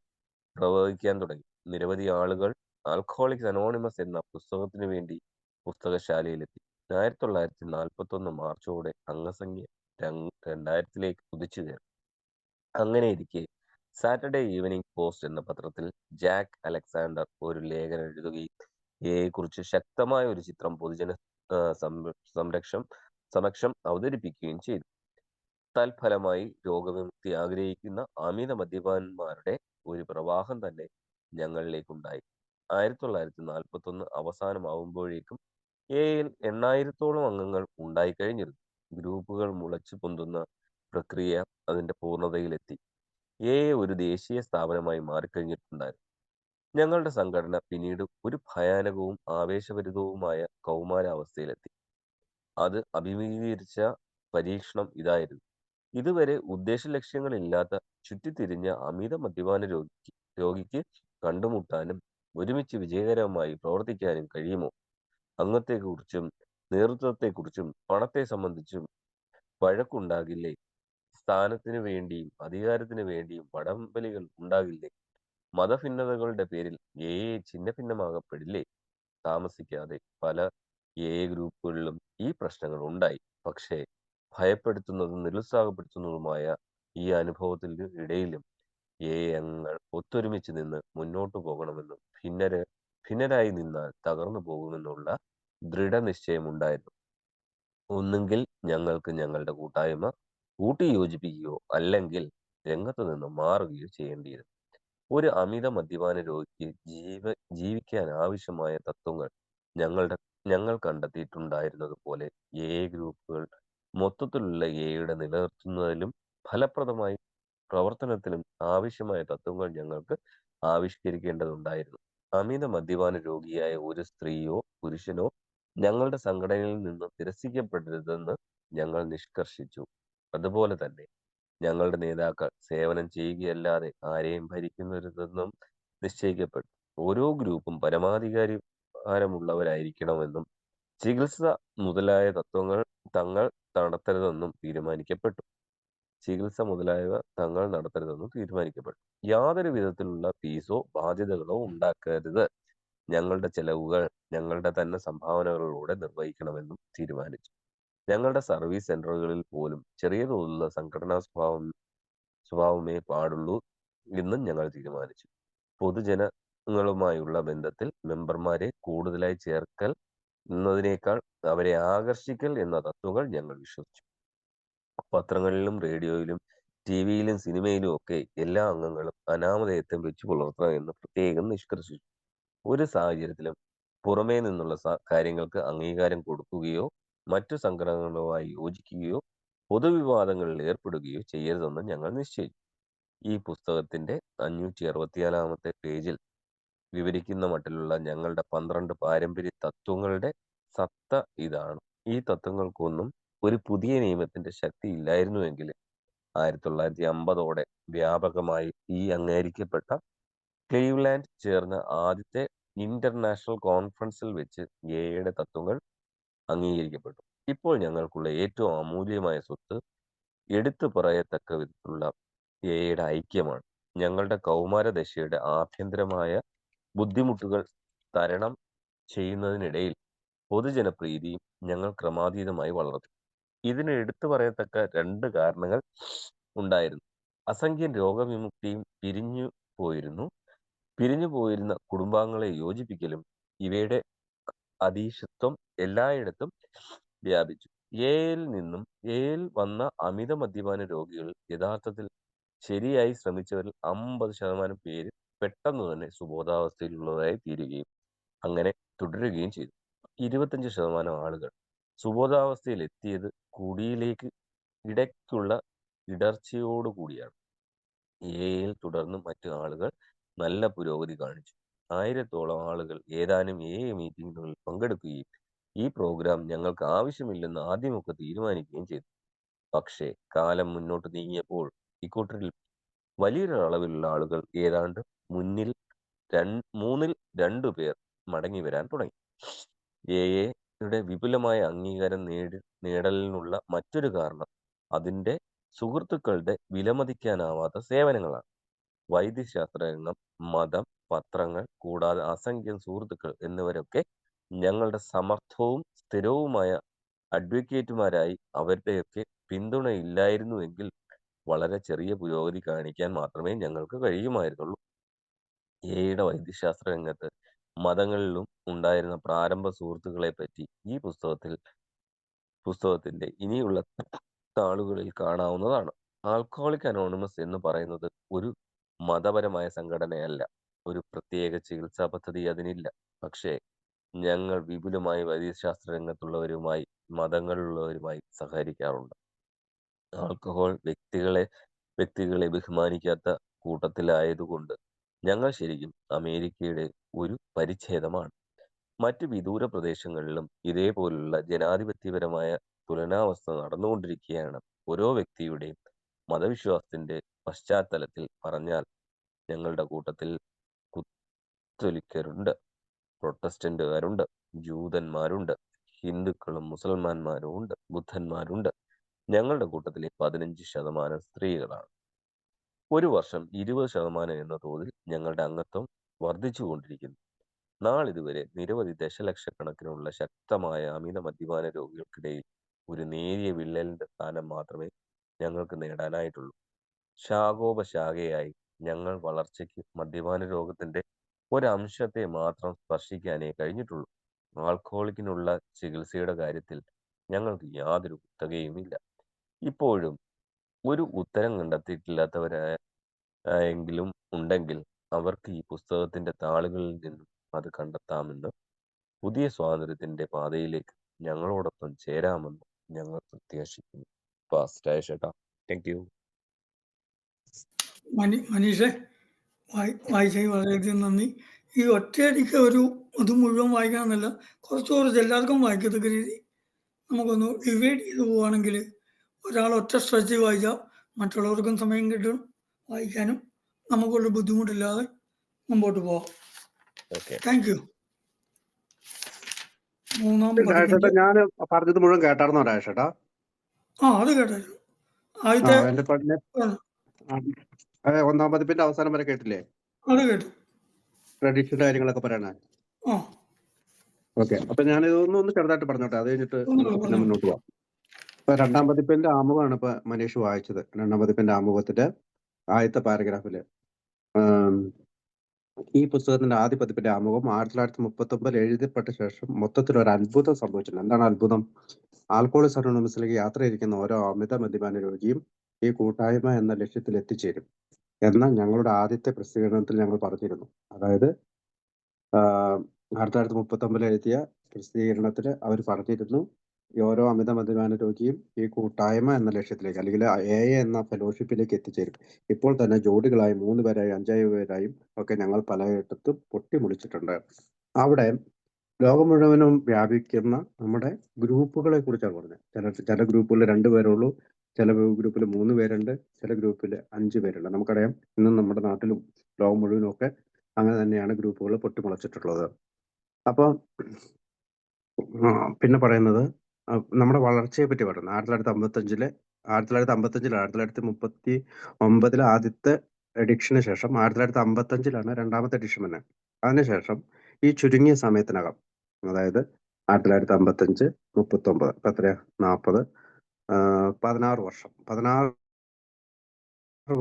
പ്രവഹിക്കാൻ തുടങ്ങി. നിരവധി ആളുകൾ ആൽക്കഹോളിക്സ് അനോണിമസ് എന്ന പുസ്തകത്തിനു വേണ്ടി പുസ്തകശാലയിലെത്തി. 1941 മാർച്ചോടെ അംഗസംഖ്യ 2000ലേക്ക് കുതിച്ചു കയറി. അങ്ങനെയിരിക്കെ സാറ്റർഡേ ഈവനിംഗ് പോസ്റ്റ് എന്ന പത്രത്തിൽ ജാക്ക് അലക്സാണ്ടർ ഒരു ലേഖനം എഴുതുകയും എയെക്കുറിച്ച് ശക്തമായ ഒരു ചിത്രം പൊതുജന സമക്ഷം അവതരിപ്പിക്കുകയും ചെയ്തു. തൽഫലമായി രോഗവിമുക്തി ആഗ്രഹിക്കുന്ന അമിത മദ്യപാന്മാരുടെ ഒരു പ്രവാഹം തന്നെ ഞങ്ങളിലേക്കുണ്ടായി. 1941 അവസാനമാവുമ്പോഴേക്കും എയിൽ 8,000ഓളം അംഗങ്ങൾ ഉണ്ടായിക്കഴിഞ്ഞിരുന്നു. ഗ്രൂപ്പുകൾ മുളച്ചു പൊന്തുന്ന പ്രക്രിയ അതിന്റെ പൂർണ്ണതയിലെത്തി. എ ഒരു ദേശീയ സ്ഥാപനമായി മാറിക്കഴിഞ്ഞിട്ടുണ്ടായിരുന്നു. ഞങ്ങളുടെ സംഘടന പിന്നീട് ഒരു ഭയാനകവും ആവേശഭരിതവുമായ കൗമാരാവസ്ഥയിലെത്തി. അത് അഭിമുഖീകരിച്ച പരീക്ഷണം ഇതായിരുന്നു. ഇതുവരെ ഉദ്ദേശലക്ഷ്യങ്ങളില്ലാത്ത ചുറ്റിത്തിരിഞ്ഞ അമിത മദ്യപാന രോഗിക്ക് കണ്ടുമുട്ടാനും ഒരുമിച്ച് വിജയകരമായി പ്രവർത്തിക്കാനും കഴിയുമോ? അംഗത്തെക്കുറിച്ചും നേതൃത്വത്തെക്കുറിച്ചും പണത്തെ സംബന്ധിച്ചും വഴക്കുണ്ടാകില്ലേ? സ്ഥാനത്തിനു വേണ്ടിയും അധികാരത്തിനു വേണ്ടിയും വടംവലികൾ ഉണ്ടാകില്ലേ? മതഭിന്നതകളുടെ പേരിൽ ഛിന്നഭിന്നമാകപ്പെടില്ലേ? താമസിക്കാതെ പല ഗ്രൂപ്പുകളിലും ഈ പ്രശ്നങ്ങൾ ഉണ്ടായി. പക്ഷേ ഭയപ്പെടുത്തുന്നതും നിരുത്സാഹപ്പെടുത്തുന്നതുമായ ഈ അനുഭവത്തിന് ഇടയിലും അംഗങ്ങൾ ഒത്തൊരുമിച്ച് നിന്ന് മുന്നോട്ടു പോകണമെന്നും ഭിന്നരായി നിന്നാൽ തകർന്നു പോകുമെന്നുള്ള ദൃഢനിശ്ചയമുണ്ടായിരുന്നു. ഒന്നുകിൽ ഞങ്ങൾക്ക് ഞങ്ങളുടെ കൂട്ടായ്മ കൂട്ടിയോജിപ്പിക്കുകയോ അല്ലെങ്കിൽ രംഗത്തു നിന്ന് മാറുകയോ ചെയ്യേണ്ടിയിരുന്നു. ഒരു അമിത മദ്യപാന രോഗിക്ക് ജീവിക്കാൻ ആവശ്യമായ തത്വങ്ങൾ ഞങ്ങൾ കണ്ടെത്തിയിട്ടുണ്ടായിരുന്നത് പോലെ ഗ്രൂപ്പുകൾ മൊത്തത്തിലുള്ള എയുടെ നിലനിർത്തുന്നതിലും ഫലപ്രദമായി പ്രവർത്തനത്തിലും ആവശ്യമായ തത്വങ്ങൾ ഞങ്ങൾക്ക് ആവിഷ്കരിക്കേണ്ടതുണ്ടായിരുന്നു. അമിത മദ്യപാന രോഗിയായ ഒരു സ്ത്രീയോ പുരുഷനോ ഞങ്ങളുടെ സംഘടനയിൽ നിന്ന് നിരസിക്കപ്പെടരുതെന്ന് ഞങ്ങൾ നിഷ്കർഷിച്ചു. അതുപോലെ തന്നെ ഞങ്ങളുടെ നേതാക്കൾ സേവനം ചെയ്യുകയല്ലാതെ ആരെയും ഭരിക്കുന്നരുതെന്നും നിശ്ചയിക്കപ്പെട്ടു. ഓരോ ഗ്രൂപ്പും പരമാധികാരമുള്ളവരായിരിക്കണമെന്നും ചികിത്സ മുതലായ തത്വങ്ങൾ തങ്ങൾ നടത്തരുതെന്നും തീരുമാനിക്കപ്പെട്ടു. യാതൊരു വിധത്തിലുള്ള ഫീസോ ബാധ്യതകളോ ഉണ്ടാക്കരുത്. ഞങ്ങളുടെ ചെലവുകൾ ഞങ്ങളുടെ തന്നെ സംഭാവനകളിലൂടെ നിർവഹിക്കണമെന്നും തീരുമാനിച്ചു. ഞങ്ങളുടെ സർവീസ് സെന്ററുകളിൽ പോലും ചെറിയ തോതിലുള്ള സംഘടനാ സ്വഭാവമേ പാടുള്ളൂ എന്നും ഞങ്ങൾ തീരുമാനിച്ചു. പൊതുജനങ്ങളുമായുള്ള ബന്ധത്തിൽ മെമ്പർമാരെ കൂടുതലായി ചേർക്കൽ എന്നതിനേക്കാൾ അവരെ ആകർഷിക്കൽ എന്ന തത്വങ്ങൾ ഞങ്ങൾ വിശ്വസിച്ചു. പത്രങ്ങളിലും റേഡിയോയിലും ടിവിയിലും സിനിമയിലും ഒക്കെ എല്ലാ അംഗങ്ങളും അനാമധേയത്വം വെച്ചു പുലർത്തണം എന്ന് പ്രത്യേകം നിഷ്കർഷിച്ചു. ഒരു സാഹചര്യത്തിലും പുറമേ നിന്നുള്ള കാര്യങ്ങൾക്ക് അംഗീകാരം കൊടുക്കുകയോ മറ്റു സംഘടനകളുമായി യോജിക്കുകയോ പൊതുവിവാദങ്ങളിൽ ഏർപ്പെടുകയോ ചെയ്യരുതെന്ന് ഞങ്ങൾ നിശ്ചയിച്ചു. ഈ പുസ്തകത്തിന്റെ 564 പേജിൽ വിവരിക്കുന്ന മട്ടിലുള്ള ഞങ്ങളുടെ 12 പാരമ്പര്യ തത്വങ്ങളുടെ സത്ത ഇതാണ്. ഈ തത്വങ്ങൾക്കൊന്നും ഒരു പുതിയ നിയമത്തിന്റെ ശക്തി ഇല്ലായിരുന്നുവെങ്കിൽ 1950ഓടെ വ്യാപകമായി ഈ അംഗീകരിക്കപ്പെട്ട ക്ലീവ്ലാൻഡ് ചേർന്ന ആദ്യത്തെ ഇന്റർനാഷണൽ കോൺഫറൻസിൽ വെച്ച് എയുടെ തത്വങ്ങൾ അംഗീകരിക്കപ്പെട്ടു. ഇപ്പോൾ ഞങ്ങൾക്കുള്ള ഏറ്റവും അമൂല്യമായ സ്വത്ത് എടുത്തു പറയത്തക്ക വിധത്തിലുള്ള എയുടെ ഐക്യമാണ്. ഞങ്ങളുടെ കൗമാരദശയുടെ ആഭ്യന്തരമായ ബുദ്ധിമുട്ടുകൾ തരണം ചെയ്യുന്നതിനിടയിൽ പൊതുജനപ്രീതിയും ഞങ്ങൾ ക്രമാതീതമായി വളർത്തി. ഇതിന് എടുത്തു പറയത്തക്ക 2 കാരണങ്ങൾ ഉണ്ടായിരുന്നു. അസംഖ്യം രോഗവിമുക്തിയും പിരിഞ്ഞു പോയിരുന്ന കുടുംബാംഗങ്ങളെ യോജിപ്പിക്കലും ഇവയുടെ അധീശത്വം എല്ലായിടത്തും വ്യാപിച്ചു. എയിൽ വന്ന അമിത മദ്യപാന രോഗികൾ യഥാർത്ഥത്തിൽ ശരിയായി ശ്രമിച്ചവരിൽ 50% പേര് പെട്ടെന്ന് തന്നെ സുബോധാവസ്ഥയിലുള്ളതായി തീരുകയും അങ്ങനെ തുടരുകയും ചെയ്തു. 25% ആളുകൾ സുബോധാവസ്ഥയിൽ എത്തിയത് കുടിയിലേക്ക് ഇടയ്ക്കുള്ള ഇടർച്ചയോടുകൂടിയാണ്. എയിൽ തുടർന്ന് മറ്റു ആളുകൾ നല്ല പുരോഗതി കാണിച്ചു. 1000-ഓളം ആളുകൾ ഏതാനും മീറ്റിംഗുകളിൽ പങ്കെടുക്കുകയും ഈ പ്രോഗ്രാം ഞങ്ങൾക്ക് ആവശ്യമില്ലെന്ന് ആദ്യമൊക്കെ തീരുമാനിക്കുകയും ചെയ്തു. പക്ഷേ കാലം മുന്നോട്ട് നീങ്ങിയപ്പോൾ ഇക്കൂട്ടരിൽ വലിയൊരളവിലുള്ള ആളുകൾ ഏതാണ്ട് മൂന്നിൽ 2 പേർ മടങ്ങി വരാൻ തുടങ്ങി. എയുടെ വിപുലമായ അംഗീകാരം നേടലിനുള്ള മറ്റൊരു കാരണം അതിന്റെ സുഹൃത്തുക്കളുടെ വിലമതിക്കാനാവാത്ത സേവനങ്ങളാണ്. വൈദ്യശാസ്ത്രരംഗം, മതം, പത്രങ്ങൾ കൂടാതെ അസംഖ്യം സുഹൃത്തുക്കൾ എന്നിവരൊക്കെ ഞങ്ങളുടെ സമർത്ഥവും സ്ഥിരവുമായ അഡ്വക്കേറ്റുമാരായി അവരുടെയൊക്കെ പിന്തുണയില്ലായിരുന്നുവെങ്കിൽ വളരെ ചെറിയ പുരോഗതി കാണിക്കാൻ മാത്രമേ ഞങ്ങൾക്ക് കഴിയുമായിരുന്നുള്ളൂ. എയുടെ വൈദ്യശാസ്ത്ര രംഗത്ത് മതങ്ങളിലും ഉണ്ടായിരുന്ന പ്രാരംഭ സുഹൃത്തുക്കളെ പറ്റി ഈ പുസ്തകത്തിന്റെ ഇനിയുള്ള താളുകളിൽ കാണാവുന്നതാണ്. ആൽക്കഹോളിക് അനോണിമസ് എന്ന് പറയുന്നത് ഒരു മതപരമായ സംഘടനയല്ല. ഒരു പ്രത്യേക ചികിത്സാ പദ്ധതി അതിനില്ല. പക്ഷേ ഞങ്ങൾ വിപുലമായി വൈദ്യശാസ്ത്ര രംഗത്തുള്ളവരുമായി, മതങ്ങളിലുള്ളവരുമായി സഹകരിക്കാറുണ്ട്. ആൽക്കഹോൾ വ്യക്തികളെ ബഹുമാനിക്കാത്ത കൂട്ടത്തിലായതുകൊണ്ട് ഞങ്ങൾ ശരിക്കും അമേരിക്കയുടെ ഒരു പരിച്ഛേദമാണ്. മറ്റു വിദൂര പ്രദേശങ്ങളിലും ഇതേപോലുള്ള ജനാധിപത്യപരമായ തുലനാവസ്ഥ നടന്നുകൊണ്ടിരിക്കുകയാണ്. ഓരോ വ്യക്തിയുടെയും മതവിശ്വാസത്തിന്റെ പശ്ചാത്തലത്തിൽ പറഞ്ഞാൽ ഞങ്ങളുടെ കൂട്ടത്തിൽ കത്തോലിക്കരുണ്ട്, പ്രൊട്ടസ്റ്റന്റുകാരുണ്ട്, ജൂതന്മാരുണ്ട്, ഹിന്ദുക്കളും മുസൽമാന്മാരും ഉണ്ട്, ബുദ്ധന്മാരുണ്ട്. ഞങ്ങളുടെ കൂട്ടത്തിലെ 15% സ്ത്രീകളാണ്. ഒരു വർഷം 20% എന്ന തോതിൽ ഞങ്ങളുടെ അംഗത്വം വർദ്ധിച്ചുകൊണ്ടിരിക്കുന്നു. നാളിതുവരെ നിരവധി ദശലക്ഷക്കണക്കിനുള്ള ശക്തമായ അമിത മദ്യപാന രോഗികൾക്കിടയിൽ ഒരു നേരിയ വിള്ളലിന്റെ സ്ഥാനം മാത്രമേ ഞങ്ങൾക്ക് നേടാനായിട്ടുള്ളൂ. ശാഖോപശാഖയായി ഞങ്ങൾ വളർച്ചയ്ക്ക് മദ്യപാന രോഗത്തിന്റെ ഒരംശത്തെ മാത്രം സ്പർശിക്കാനേ കഴിഞ്ഞിട്ടുള്ളൂ. ആൽക്കഹോളിക്കിനുള്ള ചികിത്സയുടെ കാര്യത്തിൽ ഞങ്ങൾക്ക് യാതൊരു കുത്തകയുമില്ല. ഇപ്പോഴും ഒരു ഉത്തരം കണ്ടെത്തിയിട്ടില്ലാത്തവരെങ്കിലും ഉണ്ടെങ്കിൽ അവർക്ക് ഈ പുസ്തകത്തിന്റെ താളുകളിൽ നിന്നും അത് കണ്ടെത്താമെന്ന്, പുതിയ സ്വാതന്ത്ര്യത്തിന്റെ പാതയിലേക്ക് ഞങ്ങളോടൊപ്പം ചേരാമെന്ന് ഞങ്ങൾ പ്രത്യാശിക്കുന്നു. ചേട്ടാ, താങ്ക് യു. മനീഷെ, വായിച്ചതിന് വളരെയധികം നന്ദി. ഈ ഒറ്റയടിക്ക് അത് മുഴുവൻ വായിക്കണമെന്നല്ല, കുറച്ച് എല്ലാവർക്കും വായിക്കത്തക്ക രീതി നമുക്കൊന്ന് ഡിവൈഡ് ചെയ്ത് പോവുകയാണെങ്കിൽ ഒരാൾ ഒറ്റ സ്ട്രെച്ച് വായിച്ചാൽ മറ്റുള്ളവർക്കും സമയം കിട്ടും, വായിക്കാനും നമുക്കുള്ള ബുദ്ധിമുട്ടില്ലാതെ മുമ്പോട്ട് പോവാം. Thank you. രാജേട്ടാ, ഞാൻ പറഞ്ഞത് മുഴുവൻ കേട്ടായിരുന്നോ രാജേട്ടാ? അത് കേട്ടായിരുന്നു. ആദ്യത്തെ ഒന്നാം പതിപ്പിന്റെ അവസാനം വരെ കേട്ടില്ലേ? അത് കേട്ടു. ട്രഡീഷണൽ കാര്യങ്ങളൊക്കെ പറയണേ. ഓക്കെ, അപ്പൊ ഞാൻ ഇതൊന്ന് ചെറുതായിട്ട് പറഞ്ഞോട്ടെ, അത് കഴിഞ്ഞിട്ട് പിന്നെ മുന്നോട്ട് പോവാം. ഇപ്പൊ രണ്ടാം പതിപ്പിന്റെ ആമുഖമാണ് ഇപ്പൊ മനീഷ് വായിച്ചത്. രണ്ടാം പതിപ്പിന്റെ ആമുഖത്തിന്റെ ആദ്യത്തെ പാരഗ്രാഫില് ഈ പുസ്തകത്തിന്റെ ആദ്യ പതിപ്പിന്റെ ആമുഖം 1939 എഴുതപ്പെട്ട ശേഷം മൊത്തത്തിൽ ഒരു അത്ഭുതം സംഭവിച്ചിട്ടുണ്ട്. എന്താണ് അത്ഭുതം? ആൽക്കഹോളിക്സ് അനോണിമസിലേക്ക് യാത്രയിരിക്കുന്ന ഓരോ അമിത മദ്യപാന രോഗിയും ഈ കൂട്ടായ്മ എന്ന ലക്ഷ്യത്തിൽ എത്തിച്ചേരും എന്ന ഞങ്ങളുടെ ആദ്യത്തെ പ്രസിദ്ധീകരണത്തിൽ ഞങ്ങൾ പറഞ്ഞിരുന്നു. അതായത് 1939 എഴുതിയ പ്രസിദ്ധീകരണത്തിൽ അവർ പറഞ്ഞിരുന്നു, ഈ ഓരോ അമിത മദ്യപാന രോഗിയും ഈ കൂട്ടായ്മ എന്ന ലക്ഷ്യത്തിലേക്ക്, അല്ലെങ്കിൽ എന്ന ഫെലോഷിപ്പിലേക്ക് എത്തിച്ചേരും. ഇപ്പോൾ തന്നെ ജോഡികളായും 3 പേരായും 5 പേരായും ഒക്കെ ഞങ്ങൾ പലയിടത്തും പൊട്ടിമുളിച്ചിട്ടുണ്ട്. അവിടെ ലോകം മുഴുവനും വ്യാപിക്കുന്ന നമ്മുടെ ഗ്രൂപ്പുകളെ കുറിച്ചാണ് പറഞ്ഞത്. ചില ഗ്രൂപ്പുകളിൽ 2 പേരുള്ളൂ, ചില ഗ്രൂപ്പിൽ 3 പേരുണ്ട്, ചില ഗ്രൂപ്പിൽ 5 പേരുണ്ട്. നമുക്കറിയാം, ഇന്നും നമ്മുടെ നാട്ടിലും ലോകം മുഴുവനും ഒക്കെ അങ്ങനെ തന്നെയാണ് ഗ്രൂപ്പുകൾ പൊട്ടിമുളച്ചിട്ടുള്ളത്. അപ്പോൾ പിന്നെ പറയുന്നത് നമ്മുടെ വളർച്ചയെ പറ്റി പറയുന്നത് 1955 1939 ആദ്യത്തെ എഡിക്ഷന് ശേഷം 1955 രണ്ടാമത്തെ എഡിഷൻ തന്നെ. അതിനുശേഷം ഈ ചുരുങ്ങിയ സമയത്തിനകം, അതായത് 1955, 39, ഇപ്പൊ എത്രയാ 40, 16 വർഷം, 16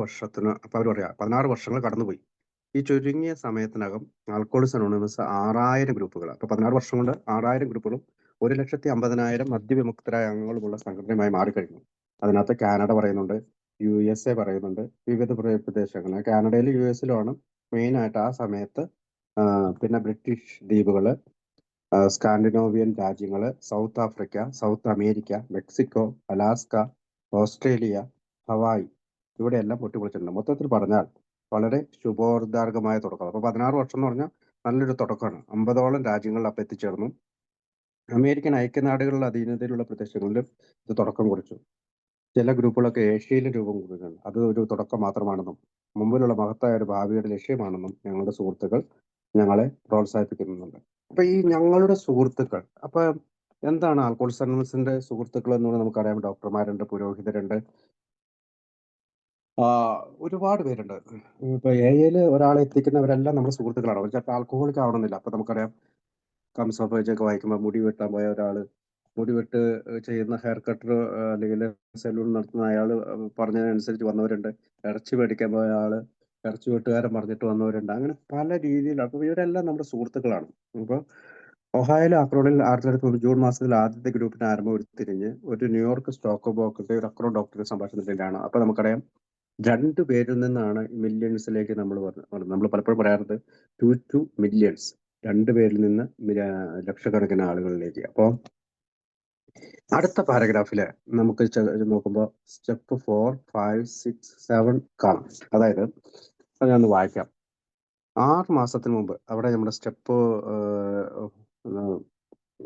വർഷത്തിന് അപ്പൊ അവർ പറയാ 16 വർഷങ്ങൾ കടന്നുപോയി. ഈ ചുരുങ്ങിയ സമയത്തിനകം ആൽക്കോളിക്സ് അനോണിമസ് 6000 ഗ്രൂപ്പുകൾ, അപ്പൊ 16 വർഷം കൊണ്ട് 6000 ഗ്രൂപ്പുകളും 1,50,000 മദ്യവിമുക്തരായ അംഗങ്ങളുമുള്ള സംഘടനയുമായി മാറിക്കഴിഞ്ഞു. അതിനകത്ത് കാനഡ പറയുന്നുണ്ട്, USA പറയുന്നുണ്ട്, വിവിധ പ്രദേശങ്ങൾ, കാനഡയിലും US-ലുമാണ് മെയിൻ ആയിട്ട് ആ സമയത്ത്. പിന്നെ ബ്രിട്ടീഷ് ദ്വീപുകള്, സ്കാൻഡിനോവിയൻ രാജ്യങ്ങള്, south Africa, south America, Mexico, Alaska, Australia, Hawaii, ഇവിടെയെല്ലാം പൊട്ടിപ്പൊളിച്ചിട്ടുണ്ട്. മൊത്തത്തിൽ പറഞ്ഞാൽ വളരെ ശുഭോർദാർഗമായ തുടക്കം. അപ്പൊ 16 വർഷം എന്ന് പറഞ്ഞാൽ നല്ലൊരു തുടക്കമാണ്. 50ഓളം രാജ്യങ്ങളിൽ അപ്പം എത്തിച്ചേർന്നു. അമേരിക്കൻ ഐക്യനാടുകളുടെ അധീനതയിലുള്ള പ്രദേശങ്ങളിലും ഇത് തുടക്കം കുറിച്ചു. ചില ഗ്രൂപ്പുകളൊക്കെ ഏഷ്യയിലും രൂപം കൊള്ളുന്നുണ്ട്. അത് ഒരു തുടക്കം മാത്രമാണെന്നും മുമ്പിലുള്ള മഹത്തായ ഒരു ഭാവിയുടെ ലക്ഷ്യമാണെന്നും ഞങ്ങളുടെ സുഹൃത്തുക്കൾ ഞങ്ങളെ പ്രോത്സാഹിപ്പിക്കുന്നുണ്ട്. അപ്പൊ ഈ ഞങ്ങളുടെ സുഹൃത്തുക്കൾ, അപ്പൊ എന്താണ് ആൽക്കോളിക്സ് അനോണിമസിന്റെ സുഹൃത്തുക്കൾ എന്ന് പറഞ്ഞാൽ നമുക്കറിയാം. ഡോക്ടർമാരുണ്ട്, പുരോഹിതരുണ്ട്, ഒരുപാട് പേരുണ്ട്. ഇപ്പൊ AA ഒരാളെ എത്തിക്കുന്നവരെല്ലാം നമ്മുടെ സുഹൃത്തുക്കളാണ്. അവർ ചിലപ്പോൾ ആൽക്കഹോളിക് ആവണമെന്നില്ല. അപ്പൊ നമുക്കറിയാം, കംസ് ഓഫ് ഏജ് ഒക്കെ വായിക്കുമ്പോൾ മുടി വെട്ടാൻ പോയ ഒരാള്, മുടി വെട്ട് ചെയ്യുന്ന ഹെയർ കട്ടർ അല്ലെങ്കിൽ സലൂൺ നടത്തുന്ന അയാൾ പറഞ്ഞതിനനുസരിച്ച് വന്നവരുണ്ട്. ഇറച്ചി മേടിക്കാൻ പോയ ആള് ഇറച്ചി വെട്ടുകാരൻ പറഞ്ഞിട്ട് വന്നവരുണ്ട്. അങ്ങനെ പല രീതിയിലാണ്. അപ്പൊ ഇവരെല്ലാം നമ്മുടെ സുഹൃത്തുക്കളാണ്. അപ്പോൾ ഒഹായിലെ അക്രോണിൽ 1990 ജൂൺ മാസത്തിൽ ആദ്യത്തെ ഗ്രൂപ്പിന് ആരംഭം ഉരുത്തിരിഞ്ഞ് ഒരു ന്യൂയോർക്ക് സ്റ്റോക്ക് ബോക്കിന്റെ ഒരു അക്രോൺ ഡോക്ടറുടെ സംഭാഷണത്തിലാണ്. അപ്പൊ നമുക്കറിയാം, 2 പേരിൽ നിന്നാണ് മില്യൺസിലേക്ക് നമ്മൾ വന്നത്. നമ്മൾ പലപ്പോഴും പറയാറുണ്ട് 2 മില്യൺസ്, 2 പേരിൽ നിന്ന് ലക്ഷക്കണക്കിന് ആളുകളിലേക്ക്. അപ്പോൾ അടുത്ത പാരഗ്രാഫില് നമുക്ക് നോക്കുമ്പോൾ സ്റ്റെപ്പ് 4, 5, 6, 7 കാണാം. അതായത് അത് ഞാൻ ഒന്ന് വായിക്കാം. 6 മാസത്തിന് മുമ്പ്, അവിടെ നമ്മുടെ സ്റ്റെപ്പ്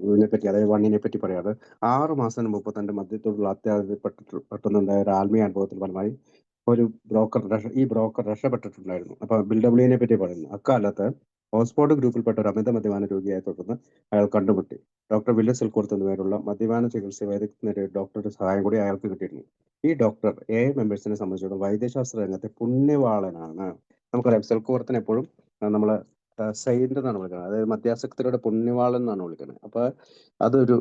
ഇതിനെപ്പറ്റി, അതായത് 1 പറ്റി പറയാതെ, 6 മാസത്തിന് മുമ്പ് തന്റെ മദ്യത്തോടുള്ള പെട്ടെന്നുണ്ടായ ഒരു ആത്മീയ അനുഭവത്തിൽ ഫലമായി ഒരു ഈ ബ്രോക്കർ രക്ഷപ്പെട്ടിട്ടുണ്ടായിരുന്നു. അപ്പൊ ബിൽഡബ്ല്യൂനെ പറ്റി പറയുന്നു. അക്കാലത്ത് ഓക്സ്ഫോർഡ് ഗ്രൂപ്പിൽപ്പെട്ട ഒരു അമിത മദ്യപാന രോഗിയായി തുടർന്ന് അയാൾ കണ്ടുമുട്ടി. ഡോക്ടർ വില്യം സിൽക്വർത്ത് എന്നിവരുള്ള മദ്യപാന ചികിത്സ വൈദഗ്ധ്യത്തിന്റെ ഡോക്ടറുടെ സഹായം കൂടി അയാൾക്ക് കിട്ടിയിരുന്നു. ഈ ഡോക്ടർ AA മെമ്പേഴ്സിനെ സംബന്ധിച്ചിടത്തോളം വൈദ്യശാസ്ത്ര രംഗത്തെ പുണ്യവാളനാണ്. നമുക്കറിയാം, സിൽക്വർത്തിനെ എപ്പോഴും നമ്മള് സെയിന്റ് എന്നാണ് വിളിക്കുന്നത്. അതായത് മദ്യാസക്തരുടെ പുണ്യവാളൻ എന്നാണ് വിളിക്കുന്നത്. അപ്പൊ അതൊരു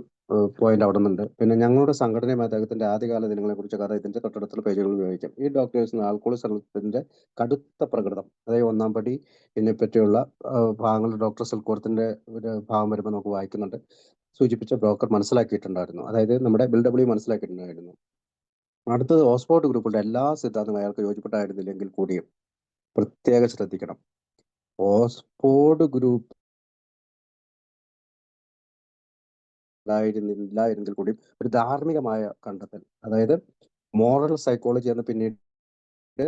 പോയിന്റ് അവിടെ നിന്നുണ്ട്. പിന്നെ ഞങ്ങളുടെ സംഘടനയുമായി അദ്ദേഹത്തിന്റെ ആദ്യകാല ദിനങ്ങളെ കുറിച്ച് കഥ ഇതിന്റെ തൊട്ടടുത്തുള്ള പേജുകൾ ഉപയോഗിക്കാം. ഈ ഡോക്ടേഴ്സിന് ആൽക്കോളിസത്തിന്റെ കടുത്ത പ്രകൃതം, അതായത് 1-ാം പടി, ഇതിനെപ്പറ്റിയുള്ള ഭാഗങ്ങൾ ഡോക്ടർ സിൽക്വർത്തിന്റെ ഒരു ഭാഗം വരുമ്പോൾ നമുക്ക് വായിക്കുന്നുണ്ട്. സൂചിപ്പിച്ച ബ്രോക്കർ മനസ്സിലാക്കിയിട്ടുണ്ടായിരുന്നു, അതായത് നമ്മുടെ ബിൽഡബ്ല്യൂ മനസ്സിലാക്കിയിട്ടുണ്ടായിരുന്നു. അടുത്തത് ഓക്സ്ഫോർഡ് ഗ്രൂപ്പിന്റെ എല്ലാ സിദ്ധാന്തങ്ങളും അയാൾക്ക് യോജിപ്പെട്ടായിരുന്നില്ലെങ്കിൽ കൂടിയും പ്രത്യേകം ശ്രദ്ധിക്കണം, ഓക്സ്ഫോർഡ് ഗ്രൂപ്പ് ഇല്ലായിരുന്നെങ്കിൽ കൂടി ഒരു ധാർമ്മികമായ കണ്ടെത്തൽ, അതായത് മോറൽ സൈക്കോളജി എന്ന് പിന്നീട്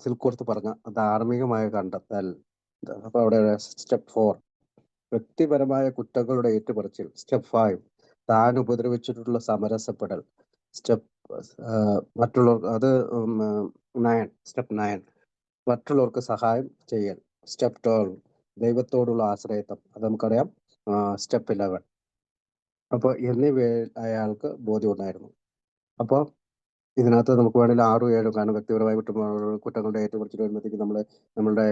സിൽക്വർത്ത് പറഞ്ഞ ധാർമ്മികമായ കണ്ടെത്തൽ. അപ്പൊ അവിടെ സ്റ്റെപ്പ് 4, വ്യക്തിപരമായ കുറ്റങ്ങളുടെ ഏറ്റുപറച്ചിൽ. സ്റ്റെപ്പ് 5, താൻ ഉപദ്രവിച്ചിട്ടുള്ള സമരസപ്പെടൽ. സ്റ്റെപ്പ് മറ്റുള്ളവർ അത് 9, സ്റ്റെപ്പ് 9, മറ്റുള്ളവർക്ക് സഹായം ചെയ്യൽ. സ്റ്റെപ്പ് 12, ദൈവത്തോടുള്ള ആശ്രയത്വം. അത് നമുക്കറിയാം, സ്റ്റെപ്പ് 11. അപ്പൊ എന്നിവ അയാൾക്ക് ബോധ്യമുണ്ടായിരുന്നു. അപ്പൊ ഇതിനകത്ത് നമുക്ക് വേണമെങ്കിൽ 6, 7, കാരണം വ്യക്തിപരമായ കുറ്റങ്ങളുടെ ഏറ്റുപറച്ചിൽ വരുമ്പോഴത്തേക്ക് നമ്മളുടെ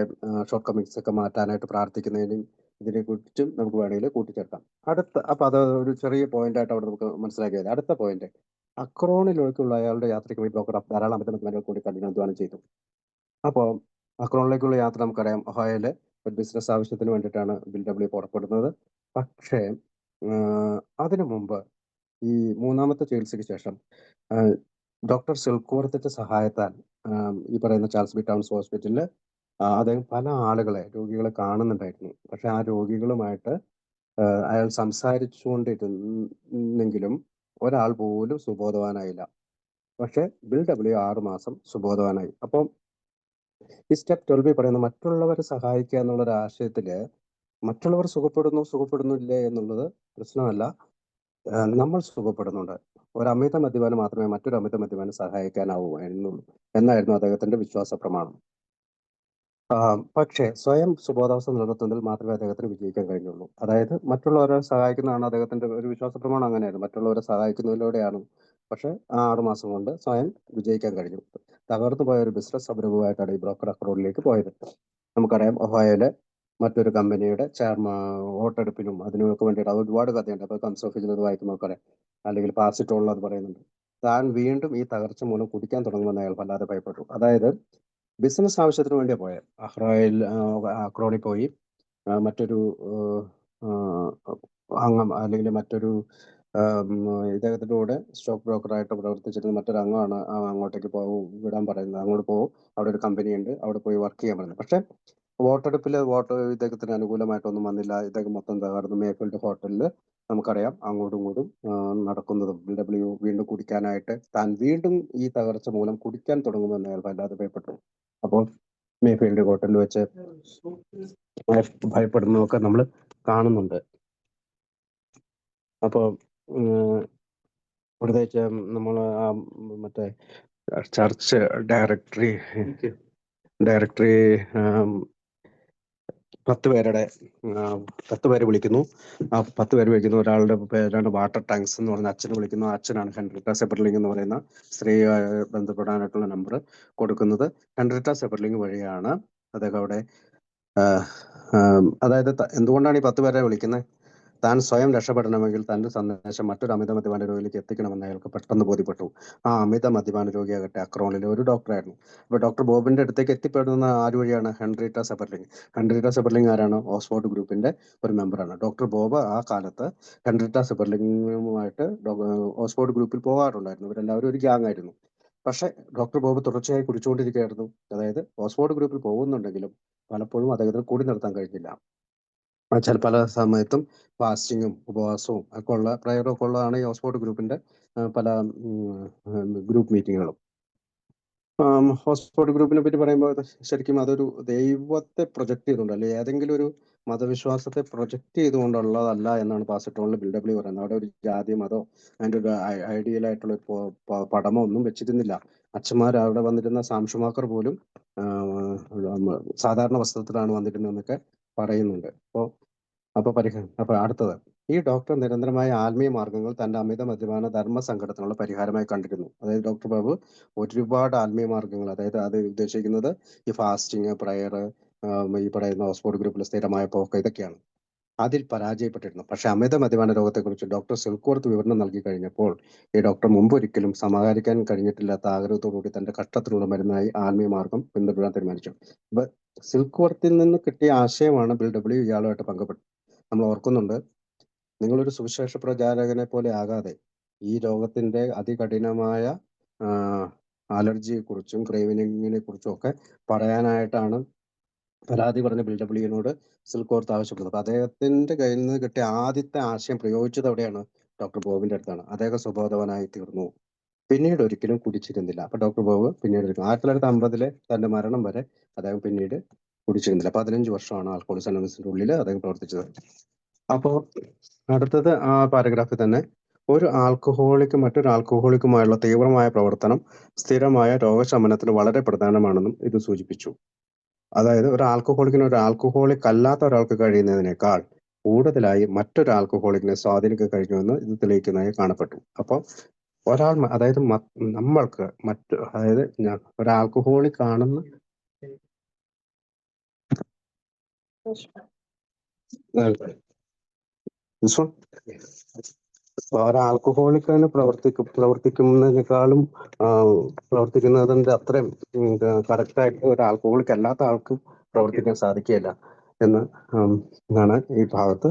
ഷോർട്ട് കമ്മിങ്സ് ഒക്കെ മാറ്റാനായിട്ട് പ്രാർത്ഥിക്കുന്നതിനും ഇതിനെ കുറിച്ചും നമുക്ക് വേണമെങ്കിൽ കൂട്ടിച്ചേർക്കാം. അപ്പൊ അത് ഒരു ചെറിയ പോയിന്റ് ആയിട്ട് അവിടെ നമുക്ക് മനസ്സിലാക്കിയത്. അടുത്ത പോയിന്റ്, അക്രോണിലേക്കുള്ള അയാളുടെ യാത്രയ്ക്ക് പോയി ബ്രോക്കർ ധാരാളം അമിതമദ്യപാനികൾ കൂടി കഠിനാധ്വാനം ചെയ്തു. അപ്പോൾ അക്രോണിലേക്കുള്ള യാത്ര നമുക്കറിയാം, ഒഹായോയിലെ ഒരു ബിസിനസ് ആവശ്യത്തിന് വേണ്ടിയിട്ടാണ് ബിൽഡബ്ല്യൂ പുറപ്പെടുന്നത്. പക്ഷേ അതിനു മുമ്പ് ഈ 3-ാമത്തെ ചികിത്സയ്ക്ക് ശേഷം ഡോക്ടർ സിൽക്വർത്തിന്റെ സഹായത്താൽ ഈ പറയുന്ന ചാൾസ് ബി ടൗൺസ് ഹോസ്പിറ്റലിൽ അദ്ദേഹം പല രോഗികളെ കാണുന്നുണ്ടായിരുന്നു. പക്ഷെ ആ രോഗികളുമായിട്ട് അയാൾ സംസാരിച്ചുകൊണ്ടിരുന്നെങ്കിലും ഒരാൾ പോലും സുബോധവാനായില്ല. പക്ഷെ ബിൽഡബ്ല്യൂ 6 മാസം സുബോധവാനായി. അപ്പം ഈ സ്റ്റെപ്പ് 12 പറയുന്ന മറ്റുള്ളവരെ സഹായിക്കുക എന്നുള്ള ഒരു ആശയത്തില്, മറ്റുള്ളവർ സുഖപ്പെടുന്നില്ലേ എന്നുള്ളത് പ്രശ്നമല്ല, നമ്മൾ സുഖപ്പെടുന്നുണ്ട്. ഒരു അമിത മദ്യപാനം മാത്രമേ മറ്റൊരു അമിത മദ്യപാനം സഹായിക്കാനാവൂ എന്നായിരുന്നു അദ്ദേഹത്തിന്റെ വിശ്വാസ പ്രമാണം. പക്ഷേ സ്വയം സുബോധാവസ്ഥ നിലനിർത്തുന്നതിൽ മാത്രമേ അദ്ദേഹത്തിന് വിജയിക്കാൻ കഴിഞ്ഞുള്ളൂ. അതായത് മറ്റുള്ളവരെ സഹായിക്കുന്നതാണ് അദ്ദേഹത്തിന്റെ ഒരു വിശ്വാസ പ്രമാണം. അങ്ങനെയായിരുന്നു, മറ്റുള്ളവരെ സഹായിക്കുന്നതിലൂടെയാണ്. പക്ഷെ ആ 6 മാസം കൊണ്ട് സ്വയം വിജയിക്കാൻ കഴിഞ്ഞു. തകർന്നു പോയ ഒരു ബിസിനസ് സംരംഭമായിട്ടാണ് ഈ ബ്രോക്കർ അക്രോണിലേക്ക് പോയത്. നമുക്കറിയാം ഒഹായോയിലെ മറ്റൊരു കമ്പനിയുടെ വോട്ടെടുപ്പിനും അതിനുമൊക്കെ വേണ്ടിയിട്ട് അത് ഒരുപാട് കഥയുണ്ട്. അപ്പോൾ കംസോഫിൽ അത് വായിക്കുമ്പോൾ നമുക്കറിയാം. അല്ലെങ്കിൽ പാസിറ്റോളിൽ അത് പറയുന്നുണ്ട്. താൻ വീണ്ടും ഈ തകർച്ച മൂലം കുടിക്കാൻ തുടങ്ങുമെന്ന് അയാൾ വല്ലാതെ ഭയപ്പെട്ടു. അതായത് ബിസിനസ് ആവശ്യത്തിന് വേണ്ടിയാണ് പോയത്. അക്രോണിൽ പോയി മറ്റൊരു അംഗം അല്ലെങ്കിൽ മറ്റൊരു ഇദ്ദേഹത്തിൻ്റെ കൂടെ സ്റ്റോക്ക് ബ്രോക്കറായിട്ട് പ്രവർത്തിച്ചിരുന്ന മറ്റൊരു അംഗമാണ് അങ്ങോട്ടേക്ക് വിടാൻ പറയുന്നത്. അങ്ങോട്ട് പോകും, അവിടെ ഒരു കമ്പനി ഉണ്ട്, അവിടെ പോയി വർക്ക് ചെയ്യാൻ പറയുന്നത്. പക്ഷെ വോട്ടെടുപ്പിൽ ഇദ്ദേഹത്തിന് അനുകൂലമായിട്ടൊന്നും വന്നില്ല. ഇദ്ദേഹം മൊത്തം തകർന്നു. മേഫീൽഡ് ഹോട്ടലിൽ നമുക്കറിയാം അങ്ങോട്ടും ഇങ്ങോട്ടും നടക്കുന്നതും BW വീണ്ടും കുടിക്കാനായിട്ട് താൻ വീണ്ടും ഈ തകർച്ച മൂലം കുടിക്കാൻ തുടങ്ങുമെന്ന് അയാൾ വല്ലാതെ ഭയപ്പെട്ടു. അപ്പോൾ മേഫീൽഡ് ഹോട്ടലിൽ വെച്ച് ഭയപ്പെടുന്നതൊക്കെ നമ്മൾ കാണുന്നുണ്ട്. അപ്പോൾ പ്രത്യേകിച്ച് നമ്മൾ മറ്റേ ചർച്ച് ഡയറക്ടറി 10 പേരെ വിളിക്കുന്നു. ആ 10 പേര് വിളിക്കുന്നു. ഒരാളുടെ പേരാണ് വാട്ടർ ടാങ്ക്സ് എന്ന് പറഞ്ഞ അച്ഛനെ വിളിക്കുന്നു. ആ അച്ഛനാണ് ഹെൻറിറ്റ സെപ്പർലിംഗ് എന്ന് പറയുന്ന സ്ത്രീയുമായി ബന്ധപ്പെടാനായിട്ടുള്ള നമ്പർ കൊടുക്കുന്നത്. ഹെൻറിറ്റ സെപ്പർലിംഗ് വഴിയാണ് അദ്ദേഹം അവിടെ അതായത് എന്തുകൊണ്ടാണ് ഈ 10 പേരെ വിളിക്കുന്നത്? താൻ സ്വയം രക്ഷപ്പെടണമെങ്കിൽ തന്റെ സന്ദേശം മറ്റൊരു അമിത മദ്യപാന രോഗിയിലേക്ക് എത്തിക്കണമെന്ന് അയാൾക്ക് പെട്ടെന്ന് ബോധ്യപ്പെട്ടു. ആ അമിത മദ്യപാന രോഗിയാകട്ടെ അക്രോണിലെ ഒരു ഡോക്ടറായിരുന്നു. അപ്പോൾ ഡോക്ടർ ബോബിന്റെ അടുത്തേക്ക് എത്തിപ്പെടുന്ന ആര് വഴിയാണ്? ഹെൻറിറ്റ സെപ്പർലിംഗ്. ഹെൻറിറ്റ സെപ്പർലിംഗ് ആരാണ്? ഓക്സ്ഫോർഡ് ഗ്രൂപ്പിന്റെ ഒരു മെമ്പറാണ്. ഡോക്ടർ ബോബ് ആ കാലത്ത് ഹെൻറിറ്റ സെപ്പർലിംഗുമായിട്ട് ഓക്സ്ഫോർഡ് ഗ്രൂപ്പിൽ പോകാറുണ്ടായിരുന്നു. ഇവരെല്ലാവരും ഒരു ഗ്യാങ് ആയിരുന്നു. പക്ഷെ ഡോക്ടർ ബോബ് തുടർച്ചയായി കുടിച്ചുകൊണ്ടിരിക്കുകയായിരുന്നു. അതായത് ഓക്സ്ഫോർഡ് ഗ്രൂപ്പിൽ പോകുന്നുണ്ടെങ്കിലും പലപ്പോഴും അദ്ദേഹത്തിന് കൂടി നിർത്താൻ കഴിഞ്ഞില്ല. പല സമയത്തും ഫാസ്റ്റിങ്ങും ഉപവാസവും ഒക്കെ ഉള്ള പ്രയറും ഒക്കെ ഉള്ളതാണ് ഈ ഓക്സ്ഫോർഡ് ഗ്രൂപ്പിന്റെ പല ഗ്രൂപ്പ് മീറ്റിങ്ങുകളും. ഓക്സ്ഫോർഡ് ഗ്രൂപ്പിനെ പറ്റി പറയുമ്പോൾ ശരിക്കും അതൊരു ദൈവത്തെ പ്രൊജക്ട് ചെയ്തുകൊണ്ട്, അല്ലെങ്കിൽ ഏതെങ്കിലും ഒരു മതവിശ്വാസത്തെ പ്രൊജക്ട് ചെയ്തുകൊണ്ടുള്ളതല്ല എന്നാണ് പാസിറ്റോളിൽ BW പറയുന്നത്. അവിടെ ഒരു ജാതി മതോ അതിൻ്റെ ഒരു ഐഡിയൽ ആയിട്ടുള്ള ഒരു പടമോ ഒന്നും വെച്ചിരുന്നില്ല. അച്ഛന്മാർ അവിടെ വന്നിരുന്ന സാംഷുമാക്കർ പോലും സാധാരണ വസ്ത്രത്തിലാണ് വന്നിരുന്നതെന്നൊക്കെ പറയുന്നുണ്ട്. അപ്പൊ അടുത്തത്, ഈ ഡോക്ടർ നിരന്തരമായ ആത്മീയ മാർഗങ്ങൾ തന്റെ അമിത മദ്യപാന ധർമ്മ സങ്കടത്തിനുള്ള പരിഹാരമായി കണ്ടിരുന്നു. അതായത് ഡോക്ടർ ബാബു ഒരുപാട് ആത്മീയ മാർഗങ്ങൾ, അതായത് അത് ഉദ്ദേശിക്കുന്നത് ഈ ഫാസ്റ്റിങ്, പ്രയർ, ഈ പറയുന്ന ഓക്സ്ഫോർഡ് ഗ്രൂപ്പിലെ സ്ഥിരമായ പോക്ക്, ഇതൊക്കെയാണ്. അതിൽ പരാജയപ്പെട്ടിരുന്നു. പക്ഷെ അമിത മദ്യപാന രോഗത്തെക്കുറിച്ച് ഡോക്ടർ സിൽക്വർത്ത് വിവരണം നൽകി കഴിഞ്ഞപ്പോൾ ഈ ഡോക്ടർ മുമ്പൊരിക്കലും സമാഹരിക്കാൻ കഴിഞ്ഞിട്ടില്ലാത്ത ആഗ്രഹത്തോടുകൂടി തന്റെ കഷ്ടത്തിനുള്ള മരുന്നായി ആത്മീയ മാർഗം പിന്തുടരാൻ തീരുമാനിച്ചു. അപ്പൊ സിൽക്വർത്തിൽ നിന്ന് കിട്ടിയ ആശയമാണ് BW ഇയാളുമായിട്ട് പങ്കുപ്പെട്ടത്. നമ്മൾ ഓർക്കുന്നുണ്ട്, നിങ്ങളൊരു സുവിശേഷ പ്രചാരകനെ പോലെ ആകാതെ ഈ രോഗത്തിന്റെ അതികഠിനമായ അലർജിയെക്കുറിച്ചും ക്രേവിനിങ്ങിനെ കുറിച്ചും ഒക്കെ പറയാനായിട്ടാണ് പരാതി പറഞ്ഞ BWനോട് സിൽക്വർത്ത് ആവശ്യപ്പെടുന്നത്. അപ്പൊ അദ്ദേഹത്തിന്റെ കയ്യിൽ നിന്ന് കിട്ടിയ ആദ്യത്തെ ആശയം പ്രയോഗിച്ചത് എവിടെയാണ്? ഡോക്ടർ ബോബിന്റെ അടുത്താണ്. അദ്ദേഹം സുബോധവനായി തീർന്നു. പിന്നീട് ഒരിക്കലും കുടിച്ചിരുന്നില്ല. അപ്പൊ ഡോക്ടർ ബോബ് പിന്നീട് 1950 തന്റെ മരണം വരെ അദ്ദേഹം പിന്നീട് കുടിച്ചിരുന്നില്ല. 15 വർഷമാണ് ആൽക്കഹോളിക്സ് അനോണിമസിന്റെ ഉള്ളിൽ അദ്ദേഹം പ്രവർത്തിച്ചത്. അപ്പോൾ അടുത്തത് ആ പാരഗ്രാഫിൽ തന്നെ, ഒരു ആൽക്കഹോളിക്ക് മറ്റൊരു ആൽക്കഹോളിക്കുമായുള്ള തീവ്രമായ പ്രവർത്തനം സ്ഥിരമായ രോഗശമനത്തിന് വളരെ പ്രധാനമാണെന്നും ഇത് സൂചിപ്പിച്ചു. അതായത് ഒരു ആൽക്കഹോളിക്കിന് ഒരു ആൽക്കഹോളിക് അല്ലാത്ത ഒരാൾക്ക് കഴിയുന്നതിനേക്കാൾ കൂടുതലായി മറ്റൊരു ആൽക്കഹോളിക്കിനെ സ്വാധീനിക്കാൻ കഴിഞ്ഞുവെന്ന് ഇത് തെളിയിക്കുന്നതായി കാണപ്പെട്ടു. അപ്പോൾ ഒരാൾ അതായത് നമ്മൾക്ക് അതായത് ഒരു ആൽക്കഹോളിക് ആണെന്ന് ഒരു ആൽക്കഹോളിക്കിന് പ്രവർത്തിക്കുന്നതിനേക്കാളും പ്രവർത്തിക്കുന്നതിന്റെ അത്രയും കറക്റ്റായിട്ട് ഒരു ആൽക്കഹോളിക് അല്ലാത്ത ആൾക്ക് പ്രവർത്തിക്കാൻ സാധിക്കുകയില്ല എന്ന് ആണ് ഈ ഭാഗത്ത്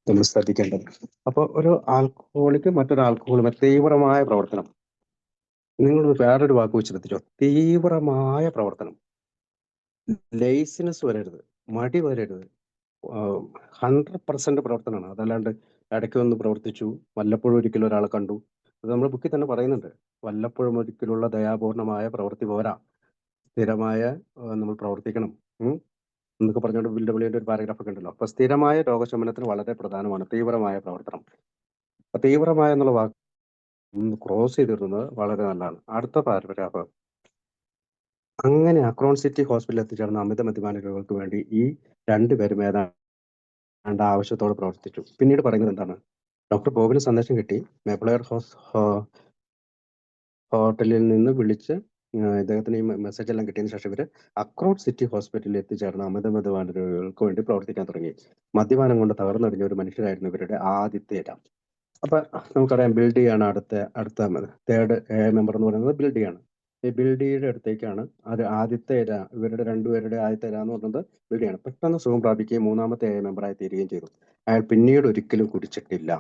നമ്മൾ ശ്രദ്ധിക്കേണ്ടത്. അപ്പോൾ ഒരു ആൽക്കഹോളിക്ക് മറ്റൊരു ആൽക്കഹോളിക് തീവ്രമായ പ്രവർത്തനം, നിങ്ങൾ വേറൊരു വാക്ക് വെച്ച് ശ്രദ്ധിച്ചോ, തീവ്രമായ പ്രവർത്തനം. ലേസിനെസ് വരരുത്, മടി വരരുത്, 100% പ്രവർത്തനമാണ്. അതല്ലാണ്ട് ഇടയ്ക്ക് ഒന്ന് പ്രവർത്തിച്ചു, വല്ലപ്പോഴും ഒരിക്കലും ഒരാളെ കണ്ടു. അത് നമ്മൾ ബുക്കിൽ തന്നെ പറയുന്നുണ്ട്. വല്ലപ്പോഴും ഒരിക്കലുള്ള ദയാപൂർണമായ പ്രവൃത്തി പോരാ, സ്ഥിരമായ നമ്മൾ പ്രവർത്തിക്കണം എന്നൊക്കെ പറഞ്ഞുകൊണ്ട് BWന്റെ ഒരു പാരഗ്രാഫ് ഒക്കെ ഉണ്ടല്ലോ. അപ്പൊ സ്ഥിരമായ രോഗശമനത്തിന് വളരെ പ്രധാനമാണ് തീവ്രമായ പ്രവർത്തനം. അപ്പൊ തീവ്രമായ എന്നുള്ള വാക്ക് ക്രോസ് ചെയ്തിരുന്നത് വളരെ നല്ലതാണ്. അടുത്ത പാരഗ്രാഫ്, അങ്ങനെ അക്രോൺ സിറ്റി ഹോസ്പിറ്റലിൽ എത്തിച്ചേർന്ന അമിത മദ്യപാന രോഗികൾക്ക് വേണ്ടി ഈ രണ്ടുപേരും ഏതാണ്ട് ആവശ്യത്തോടെ പ്രവർത്തിച്ചു. പിന്നീട് പറയുന്നത് എന്താണ്? ഡോക്ടർ ബോബിന് സന്ദേശം കിട്ടി. മേപ്പിളയർ ഹോട്ടലിൽ നിന്ന് വിളിച്ച് ഇദ്ദേഹത്തിന് ഈ മെസ്സേജ് എല്ലാം കിട്ടിയതിന് ശേഷം ഇവർ അക്രോൺ സിറ്റി ഹോസ്പിറ്റലിൽ എത്തിച്ചേർന്ന് മദ്യപാന രോഗികൾക്ക് വേണ്ടി പ്രവർത്തിക്കാൻ തുടങ്ങി. മദ്യപാനം കൊണ്ട് തകർന്നടിഞ്ഞ ഒരു മനുഷ്യരായിരുന്നു ഇവരുടെ ആദ്യത്തെ ഇര. അപ്പൊ നമുക്കറിയാം ബിൽഡിയാണ് അടുത്ത തേർഡ് മെമ്പർ എന്ന് പറയുന്നത് ബിൽഡിയാണ്. ഈ ബിൽഡിയുടെ അടുത്തേക്കാണ് അത് ആദ്യത്തെ ഇര, ഇവരുടെ രണ്ടുപേരുടെ ആദ്യത്തെ ഇര എന്ന് പറയുന്നത് ബിൽഡിയാണ്. പെട്ടെന്ന് സുഖം പ്രാപിക്കുകയും മൂന്നാമത്തെ മെമ്പറായി തീരുകയും ചെയ്തു. അയാൾ പിന്നീട് ഒരിക്കലും കുടിച്ചിട്ടില്ല.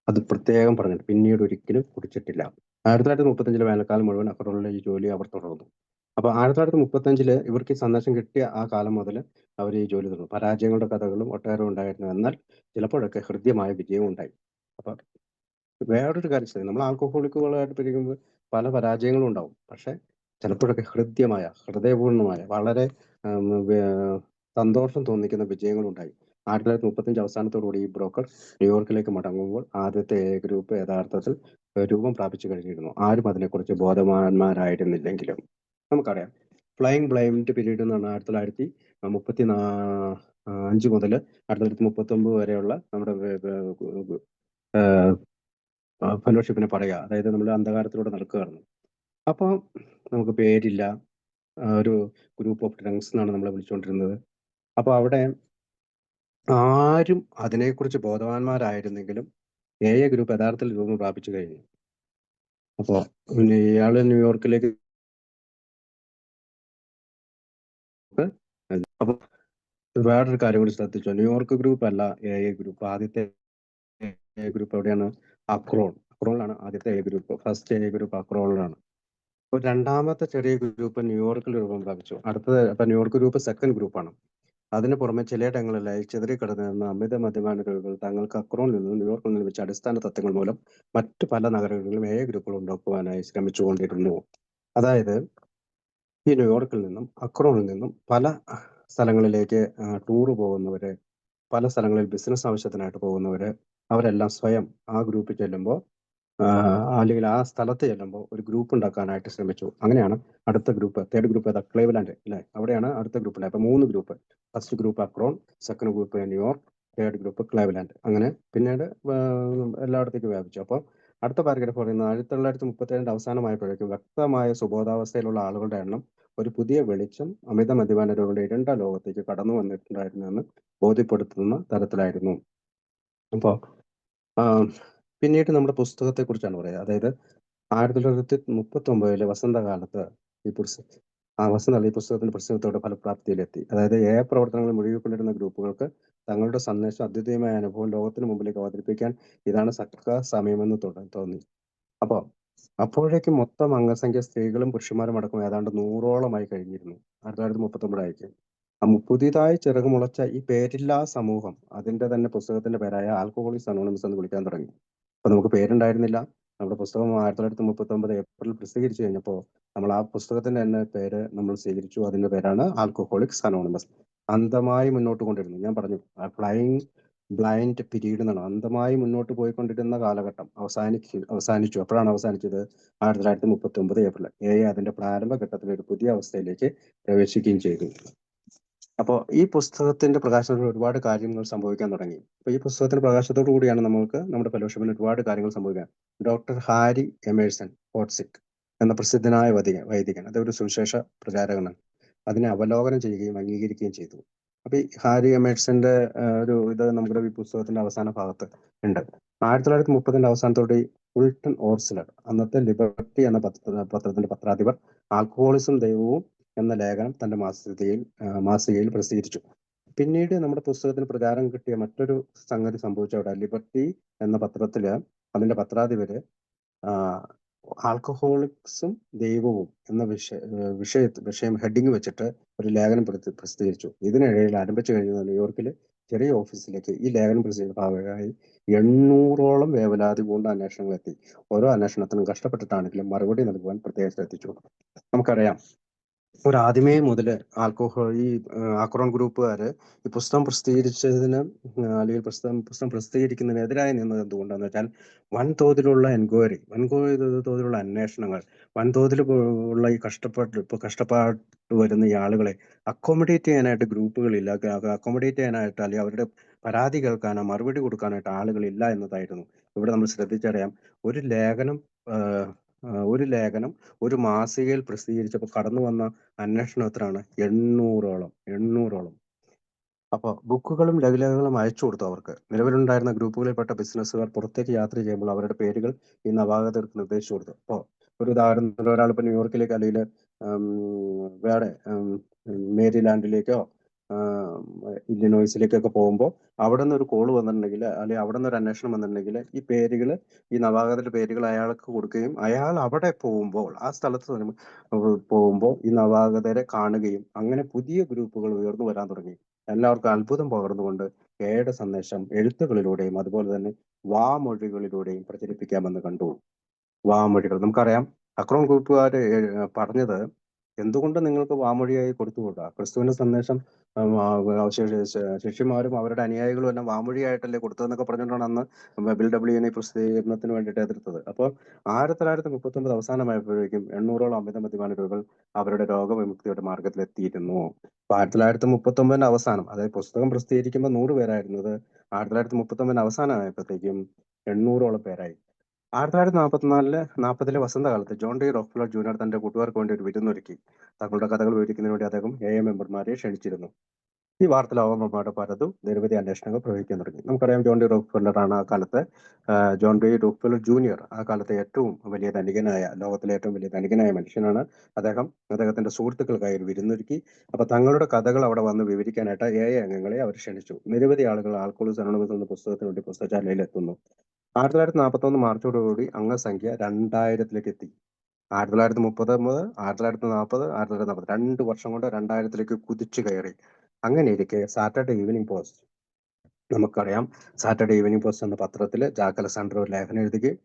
അത് പ്രത്യേകം പറഞ്ഞിട്ട് പിന്നീട് ഒരിക്കലും കുടിച്ചിട്ടില്ല. 1935 വേനൽക്കാലം മുഴുവൻ അക്രോണിലെ ഈ ജോലി അവർ തുടർന്നു. അപ്പൊ 1935 ഇവർക്ക് ഈ സന്ദേശം കിട്ടിയ ആ കാലം മുതൽ അവർ ഈ ജോലി തുടർന്നു. പരാജയങ്ങളുടെ കഥകളും ഒട്ടേറെ ഉണ്ടായിരുന്നു. എന്നാൽ ചിലപ്പോഴൊക്കെ ഹൃദ്യമായ വിജയവും ഉണ്ടായി. അപ്പൊ വേറൊരു കാര്യം ശ്രദ്ധിക്കുക, നമ്മൾ ആൽക്കഹോളിക്കുകളായിട്ട് പിരിക്കുമ്പോൾ പല പരാജയങ്ങളും ഉണ്ടാവും. പക്ഷെ ചിലപ്പോഴൊക്കെ ഹൃദയപൂർണമായ വളരെ സന്തോഷം തോന്നിക്കുന്ന വിജയങ്ങളുണ്ടായി. 1935 അവസാനത്തോടുകൂടി ഈ ബ്രോക്കർ ന്യൂയോർക്കിലേക്ക് മടങ്ങുമ്പോൾ ആദ്യത്തെ എ ഗ്രൂപ്പ് യഥാർത്ഥത്തിൽ രൂപം പ്രാപിച്ചു കഴിഞ്ഞിരുന്നു. ആരും അതിനെക്കുറിച്ച് ബോധവാന്മാരായിരുന്നില്ലെങ്കിലും. നമുക്കറിയാം ഫ്ലൈയിങ് ബ്ലൈൻഡ് പീരീഡ് എന്ന് പറഞ്ഞാൽ 1935 മുതൽ 1939 വരെയുള്ള നമ്മുടെ ഫെലോഷിപ്പിനെ പറയുക. അതായത് നമ്മൾ അന്ധകാരത്തിലൂടെ നടക്കുകയായിരുന്നു. അപ്പോൾ നമുക്ക് പേരില്ല, ഒരു ഗ്രൂപ്പ് ഓഫ് ഡ്രങ്ക്സ് എന്നാണ് നമ്മളെ വിളിച്ചുകൊണ്ടിരുന്നത്. അപ്പോൾ അവിടെ ആരും അതിനെക്കുറിച്ച് ബോധവാന്മാരായിരുന്നെങ്കിലും എ ഗ്രൂപ്പ് യഥാർത്ഥത്തിൽ രൂപം പ്രാപിച്ചു കഴിഞ്ഞു. അപ്പോൾ പിന്നെ ഇയാള് ന്യൂയോർക്കിലേക്ക് അപ്പൊ വേറൊരു കാര്യം കൂടി ശ്രദ്ധിച്ചോ, ന്യൂയോർക്ക് ഗ്രൂപ്പ് അല്ല എ ഗ്രൂപ്പ്. ആദ്യത്തെ എ ഗ്രൂപ്പ് എവിടെയാണ്? അക്രോണിലാണ് ആദ്യത്തെ A group. First A group അക്രോണിലാണ്. അപ്പോൾ രണ്ടാമത്തെ ചെറിയ ഗ്രൂപ്പ് ന്യൂയോർക്കിൽ രൂപം പ്രാപിച്ചു. അടുത്തത് അപ്പൊ ന്യൂയോർക്ക് ഗ്രൂപ്പ് സെക്കൻഡ് ഗ്രൂപ്പാണ്. അതിന് പുറമെ ചിലയിടങ്ങളിലായി ചിതറിക്കിടന്നിരുന്ന അമിത മദ്യപാന രോഗികൾ തങ്ങൾക്ക് അക്രോണിൽ നിന്നും ന്യൂയോർക്കിൽ നിന്നും ലഭിച്ച അടിസ്ഥാന തത്വങ്ങൾ മൂലം മറ്റു പല നഗരങ്ങളിലും എ ഗ്രൂപ്പുകൾ ഉണ്ടാക്കുവാനായി ശ്രമിച്ചുകൊണ്ടിരുന്നു. അതായത് ഈ ന്യൂയോർക്കിൽ നിന്നും അക്രോണിൽ നിന്നും പല സ്ഥലങ്ങളിലേക്ക് ടൂറ് പോകുന്നവര്, പല സ്ഥലങ്ങളിൽ ബിസിനസ് ആവശ്യത്തിനായിട്ട് പോകുന്നവര്, അവരെല്ലാം സ്വയം ആ ഗ്രൂപ്പിൽ ചെല്ലുമ്പോൾ അല്ലെങ്കിൽ ആ സ്ഥലത്ത് ചെല്ലുമ്പോൾ ഒരു ഗ്രൂപ്പ് ഉണ്ടാക്കാനായിട്ട് ശ്രമിച്ചു. അങ്ങനെയാണ് അടുത്ത ഗ്രൂപ്പ്, തേർഡ് ഗ്രൂപ്പ് ഏതാ? ക്ലേവ്ലാൻഡ് അല്ലെ? അവിടെയാണ് അടുത്ത ഗ്രൂപ്പ് ഉണ്ടായത്. അപ്പൊ 3 group. First group Akron, second group New York, third group Cleveland. അങ്ങനെ പിന്നീട് എല്ലായിടത്തേക്ക് വ്യാപിച്ചു. അപ്പോൾ അടുത്ത പാരഗ്രാഫ് പറയുന്നത് 1937 അവസാനമായപ്പോഴേക്കും വ്യക്തമായ സുബോധാവസ്ഥയിലുള്ള ആളുകളുടെ എണ്ണം ഒരു പുതിയ വെളിച്ചം അമിത മദ്യപാന രോഗികളുടെ ഇരുണ്ട ലോകത്തേക്ക് കടന്നു വന്നിട്ടുണ്ടായിരുന്നു എന്ന് ബോധ്യപ്പെടുത്തുന്ന തരത്തിലായിരുന്നു. അപ്പോൾ പിന്നീട് നമ്മുടെ പുസ്തകത്തെ കുറിച്ചാണ് പറയുക. അതായത് 1939 വസന്തകാലത്ത് ഈ വസന്തകാലം ഈ പുസ്തകത്തിന്റെ പ്രസിദ്ധത്തോടെ ഫലപ്രാപ്തിയിലെത്തി. അതായത് പ്രവർത്തനങ്ങൾ മുഴുകിക്കൊണ്ടിരുന്ന ഗ്രൂപ്പുകൾക്ക് തങ്ങളുടെ സന്ദേശം അദ്വിതീയമായ അനുഭവം ലോകത്തിന് മുമ്പിലേക്ക് അവതരിപ്പിക്കാൻ ഇതാണ് സമയമെന്ന് തോന്നി. അപ്പോഴേക്കും മൊത്തം അംഗസംഖ്യ സ്ത്രീകളും പുരുഷന്മാരും അടക്കം ഏതാണ്ട് 100ഓളമായി കഴിഞ്ഞിരുന്നു 1939. പുതിയതായി ചിറകുമുളച്ച ഈ പേരില്ലാ സമൂഹം അതിന്റെ തന്നെ പുസ്തകത്തിന്റെ പേരായ ആൽക്കഹോളിക്സ് അനോണിമസ് എന്ന് വിളിക്കാൻ തുടങ്ങി. അപ്പൊ നമുക്ക് പേരുണ്ടായിരുന്നില്ല. നമ്മുടെ പുസ്തകം 1939 ഏപ്രിൽ പ്രസിദ്ധീകരിച്ചു കഴിഞ്ഞപ്പോൾ നമ്മൾ ആ പുസ്തകത്തിന്റെ തന്നെ പേര് നമ്മൾ സ്വീകരിച്ചു. അതിന്റെ പേരാണ് ആൽക്കഹോളിക്സ് അനോണിമസ്. അന്ധമായി മുന്നോട്ട് കൊണ്ടിരുന്നു. ഞാൻ പറഞ്ഞു ഫ്ലൈയിങ് ബ്ലൈൻഡ് പീരീഡ് എന്നാണ്. അന്ധമായി മുന്നോട്ട് പോയിക്കൊണ്ടിരുന്ന കാലഘട്ടം അവസാനിച്ചു. എപ്പോഴാണ് അവസാനിച്ചത്? 1939 ഏപ്രിൽ. അതിന്റെ പ്രാരംഭഘട്ടത്തിൽ ഒരു പുതിയ അവസ്ഥയിലേക്ക് പ്രവേശിക്കുകയും ചെയ്തു. അപ്പോൾ ഈ പുസ്തകത്തിന്റെ പ്രകാശനത്തിൽ ഒരുപാട് കാര്യങ്ങൾ സംഭവിക്കാൻ തുടങ്ങി. അപ്പൊ ഈ പുസ്തകത്തിന്റെ പ്രകാശത്തോടു കൂടിയാണ് നമുക്ക് നമ്മുടെ ഫെലോഷിപ്പിന് ഒരുപാട് കാര്യങ്ങൾ സംഭവിക്കാൻ. ഡോക്ടർ ഹാരി എമേഴ്സൺ ഫോർഡ്സിക് എന്ന പ്രസിദ്ധനായ വൈദികൻ, അതൊരു സുവിശേഷ പ്രചാരകനാണ്, അതിനെ അവലോകനം ചെയ്യുകയും അംഗീകരിക്കുകയും ചെയ്തു. അപ്പൊ ഈ ഹാരി എമേഴ്സന്റെ ഇത് നമ്മുടെ ഈ പുസ്തകത്തിന്റെ അവസാന ഭാഗത്ത് ഉണ്ട്. 1930 അവസാനത്തോടെ ഫുൾട്ടൺ ഓർസ്ലർ, അന്നത്തെ ലിബർട്ടി എന്ന പത്രത്തിന്റെ പത്രാധിപർ, ആൽക്കഹോളിസം ദൈവവും എന്ന ലേഖനം തന്റെ മാസികയിൽ പ്രസിദ്ധീകരിച്ചു. പിന്നീട് നമ്മുടെ പുസ്തകത്തിന് പ്രചാരം കിട്ടിയ മറ്റൊരു സംഗതി സംഭവിച്ചവിടെ ലിബർട്ടി എന്ന പത്രത്തില് അതിന്റെ പത്രാധിപര് ആൽക്കഹോളിക്സും ദൈവവും എന്ന വിഷയം ഹെഡിങ് വെച്ചിട്ട് ഒരു ലേഖനം പ്രസിദ്ധീകരിച്ചു. ഇതിനിടയിൽ ആരംഭിച്ചു കഴിഞ്ഞ ന്യൂയോർക്കിലെ ചെറിയ ഓഫീസിലേക്ക് ഈ ലേഖനം പ്രസിദ്ധീകരിച്ച ഭാഗമായി 800ഓളം വേവലാതി പൂണ്ട അന്വേഷണങ്ങൾ എത്തി. ഓരോ അന്വേഷണത്തിനും കഷ്ടപ്പെട്ടിട്ടാണെങ്കിലും മറുപടി നൽകുവാൻ പ്രത്യേകം ശ്രദ്ധിച്ചു. നമുക്കറിയാം ആദ്യമേ മുതൽ ഈ അക്രോൺ ഗ്രൂപ്പുകാര് ഈ പുസ്തകം പ്രസിദ്ധീകരിച്ചതിന് അല്ലെങ്കിൽ പുസ്തകം പ്രസിദ്ധീകരിക്കുന്നതിനെതിരായി നിന്നത് എന്തുകൊണ്ടാന്ന് വെച്ചാൽ വൻതോതിലുള്ള എൻക്വയറി, വൻതോതിലുള്ള അന്വേഷണങ്ങൾ, വൻതോതിൽ ഉള്ള ഈ കഷ്ടപ്പാട് വരുന്ന ഈ ആളുകളെ അക്കോമഡേറ്റ് ചെയ്യാനായിട്ട് ഗ്രൂപ്പുകളില്ല, അക്കോമഡേറ്റ് ചെയ്യാനായിട്ട് അല്ലെങ്കിൽ അവരുടെ പരാതി കേൾക്കാനോ മറുപടി കൊടുക്കാനായിട്ട് ആളുകളില്ല എന്നതായിരുന്നു. ഇവിടെ നമ്മൾ ശ്രദ്ധിച്ചറിയാം, ഒരു ലേഖനം ഒരു ലേഖനം ഒരു മാസികയിൽ പ്രസിദ്ധീകരിച്ചപ്പോൾ കടന്നു വന്ന അന്വേഷണം എത്രയാണ്? 800ഓളം. അപ്പോൾ ബുക്കുകളും ലഘുലേഖകളും അയച്ചു കൊടുത്തു അവർക്ക്. നിലവിലുണ്ടായിരുന്ന ഗ്രൂപ്പുകളിൽപ്പെട്ട ബിസിനസ്സുകാർ പുറത്തേക്ക് യാത്ര ചെയ്യുമ്പോൾ അവരുടെ പേരുകൾ ഈ നവാഗതർക്ക് നിർദ്ദേശിച്ചു കൊടുത്തു. അപ്പോൾ ഒരു ഉദാഹരണത്തിന് ഒരാൾ ഇപ്പോൾ ന്യൂയോർക്കിലേക്ക് അല്ലെങ്കിൽ വേറെ മേരിലാൻഡിലേക്കോ ഇല്ലിനോയ്സിലേക്കൊക്കെ പോകുമ്പോൾ അവിടെ നിന്ന് ഒരു കോള് വന്നിട്ടുണ്ടെങ്കിൽ അല്ലെങ്കിൽ അവിടെ നിന്ന് ഒരു അന്വേഷണം വന്നിട്ടുണ്ടെങ്കിൽ ഈ പേരുകൾ, ഈ നവാഗതരുടെ പേരുകൾ അയാൾക്ക് കൊടുക്കുകയും അയാൾ അവിടെ പോകുമ്പോൾ ആ സ്ഥലത്ത് പോകുമ്പോൾ ഈ നവാഗതരെ കാണുകയും അങ്ങനെ പുതിയ ഗ്രൂപ്പുകൾ ഉയർന്നു വരാൻ തുടങ്ങി. എല്ലാവർക്കും അത്ഭുതം പകർന്നുകൊണ്ട് എയുടെ സന്ദേശം എഴുത്തുകളിലൂടെയും അതുപോലെ തന്നെ വാമൊഴികളിലൂടെയും പ്രചരിപ്പിക്കാമെന്ന് കണ്ടു. വാമൊഴികൾ നമുക്കറിയാം. അക്രോൺ ഗ്രൂപ്പുകാർ പറഞ്ഞത് എന്തുകൊണ്ട് നിങ്ങൾക്ക് വാമൊഴിയായി കൊടുത്തുകൂടാ? ക്രിസ്തുവിന്റെ സന്ദേശം ശിഷ്യന്മാരും അവരുടെ അനുയായികളും എല്ലാം വാമൊഴിയായിട്ടല്ലേ കൊടുത്തതെന്നൊക്കെ പറഞ്ഞുകൊണ്ടാണ് അന്ന് ബിൽ ഡബ്ല്യുവിനെ പ്രസിദ്ധീകരണത്തിന് വേണ്ടിയിട്ട് എതിർത്തത്. അപ്പോൾ 1939 അവസാനമായപ്പോഴേക്കും 800ഓളം അമിത മദ്യപാനികൾ അവരുടെ രോഗവിമുക്തിയുടെ മാർഗത്തിലെത്തിയിരുന്നു. അപ്പൊ 1939 അവസാനം, അതായത് പുസ്തകം പ്രസിദ്ധീകരിക്കുമ്പോൾ 100 പേരായിരുന്നത് 1939 അവസാനമായപ്പോഴത്തേക്കും 800ഓളം പേരായി. 1940 വസന്തകാലത്ത് ജോൺ ഡി റോക്ക്ഫെല്ലർ ജൂനിയർ തന്റെ കൂട്ടുകാർക്ക് വേണ്ടി ഒരു വിരുന്നൊരുക്കി. തങ്ങളുടെ കഥകൾ വിവരിക്കുന്നതിന് വേണ്ടി അദ്ദേഹം മെമ്പർമാരെ ക്ഷണിച്ചിരുന്നു. ഈ വാർത്ത ലോകമെമ്പാടും പരതും നിരവധി അന്വേഷണങ്ങൾ പ്രവഹിക്കാൻ തുടങ്ങി. നമുക്കറിയാം ജോൺ ഡി റോക്ക്ഫെല്ലർ ആണ് ആ കാലത്ത് ജോൺ ഡി റോക്ക്ഫെല്ലർ ജൂനിയർ ആ കാലത്തെ ഏറ്റവും വലിയ ധനികനായ, ലോകത്തിലെ ഏറ്റവും വലിയ ധനികനായ മനുഷ്യനാണ്. അദ്ദേഹത്തിന്റെ സുഹൃത്തുക്കൾക്കായി ഒരു വിരുന്നൊരുക്കി. അപ്പൊ തങ്ങളുടെ കഥകൾ അവിടെ വന്ന് വിവരിക്കാനായിട്ട് അംഗങ്ങളെ അവർ ക്ഷണിച്ചു. നിരവധി ആളുകൾ ആൽക്കോളിക്സ് അനോണിമസ് എന്ന പുസ്തകത്തിന് വേണ്ടി പുസ്തകശാലയിൽ എത്തുന്നു. 1941 മാർച്ചോടുകൂടി അംഗസംഖ്യ 2000-ലേക്ക് എത്തി. 1939, 1940, 1940 2 വർഷം കൊണ്ട് 2000-ലേക്ക് കുതിച്ചു കയറി. അങ്ങനെ ഇരിക്കെ സാറ്റർഡേ ഈവനിങ് പോസ്റ്റ്, നമുക്കറിയാം സാറ്റർഡേ ഈവനിങ് പോസ്റ്റ് എന്ന പത്രത്തിൽ ജാക്ക് അലക്സാണ്ടർ ഒരു ലേഖനം എഴുതുകയും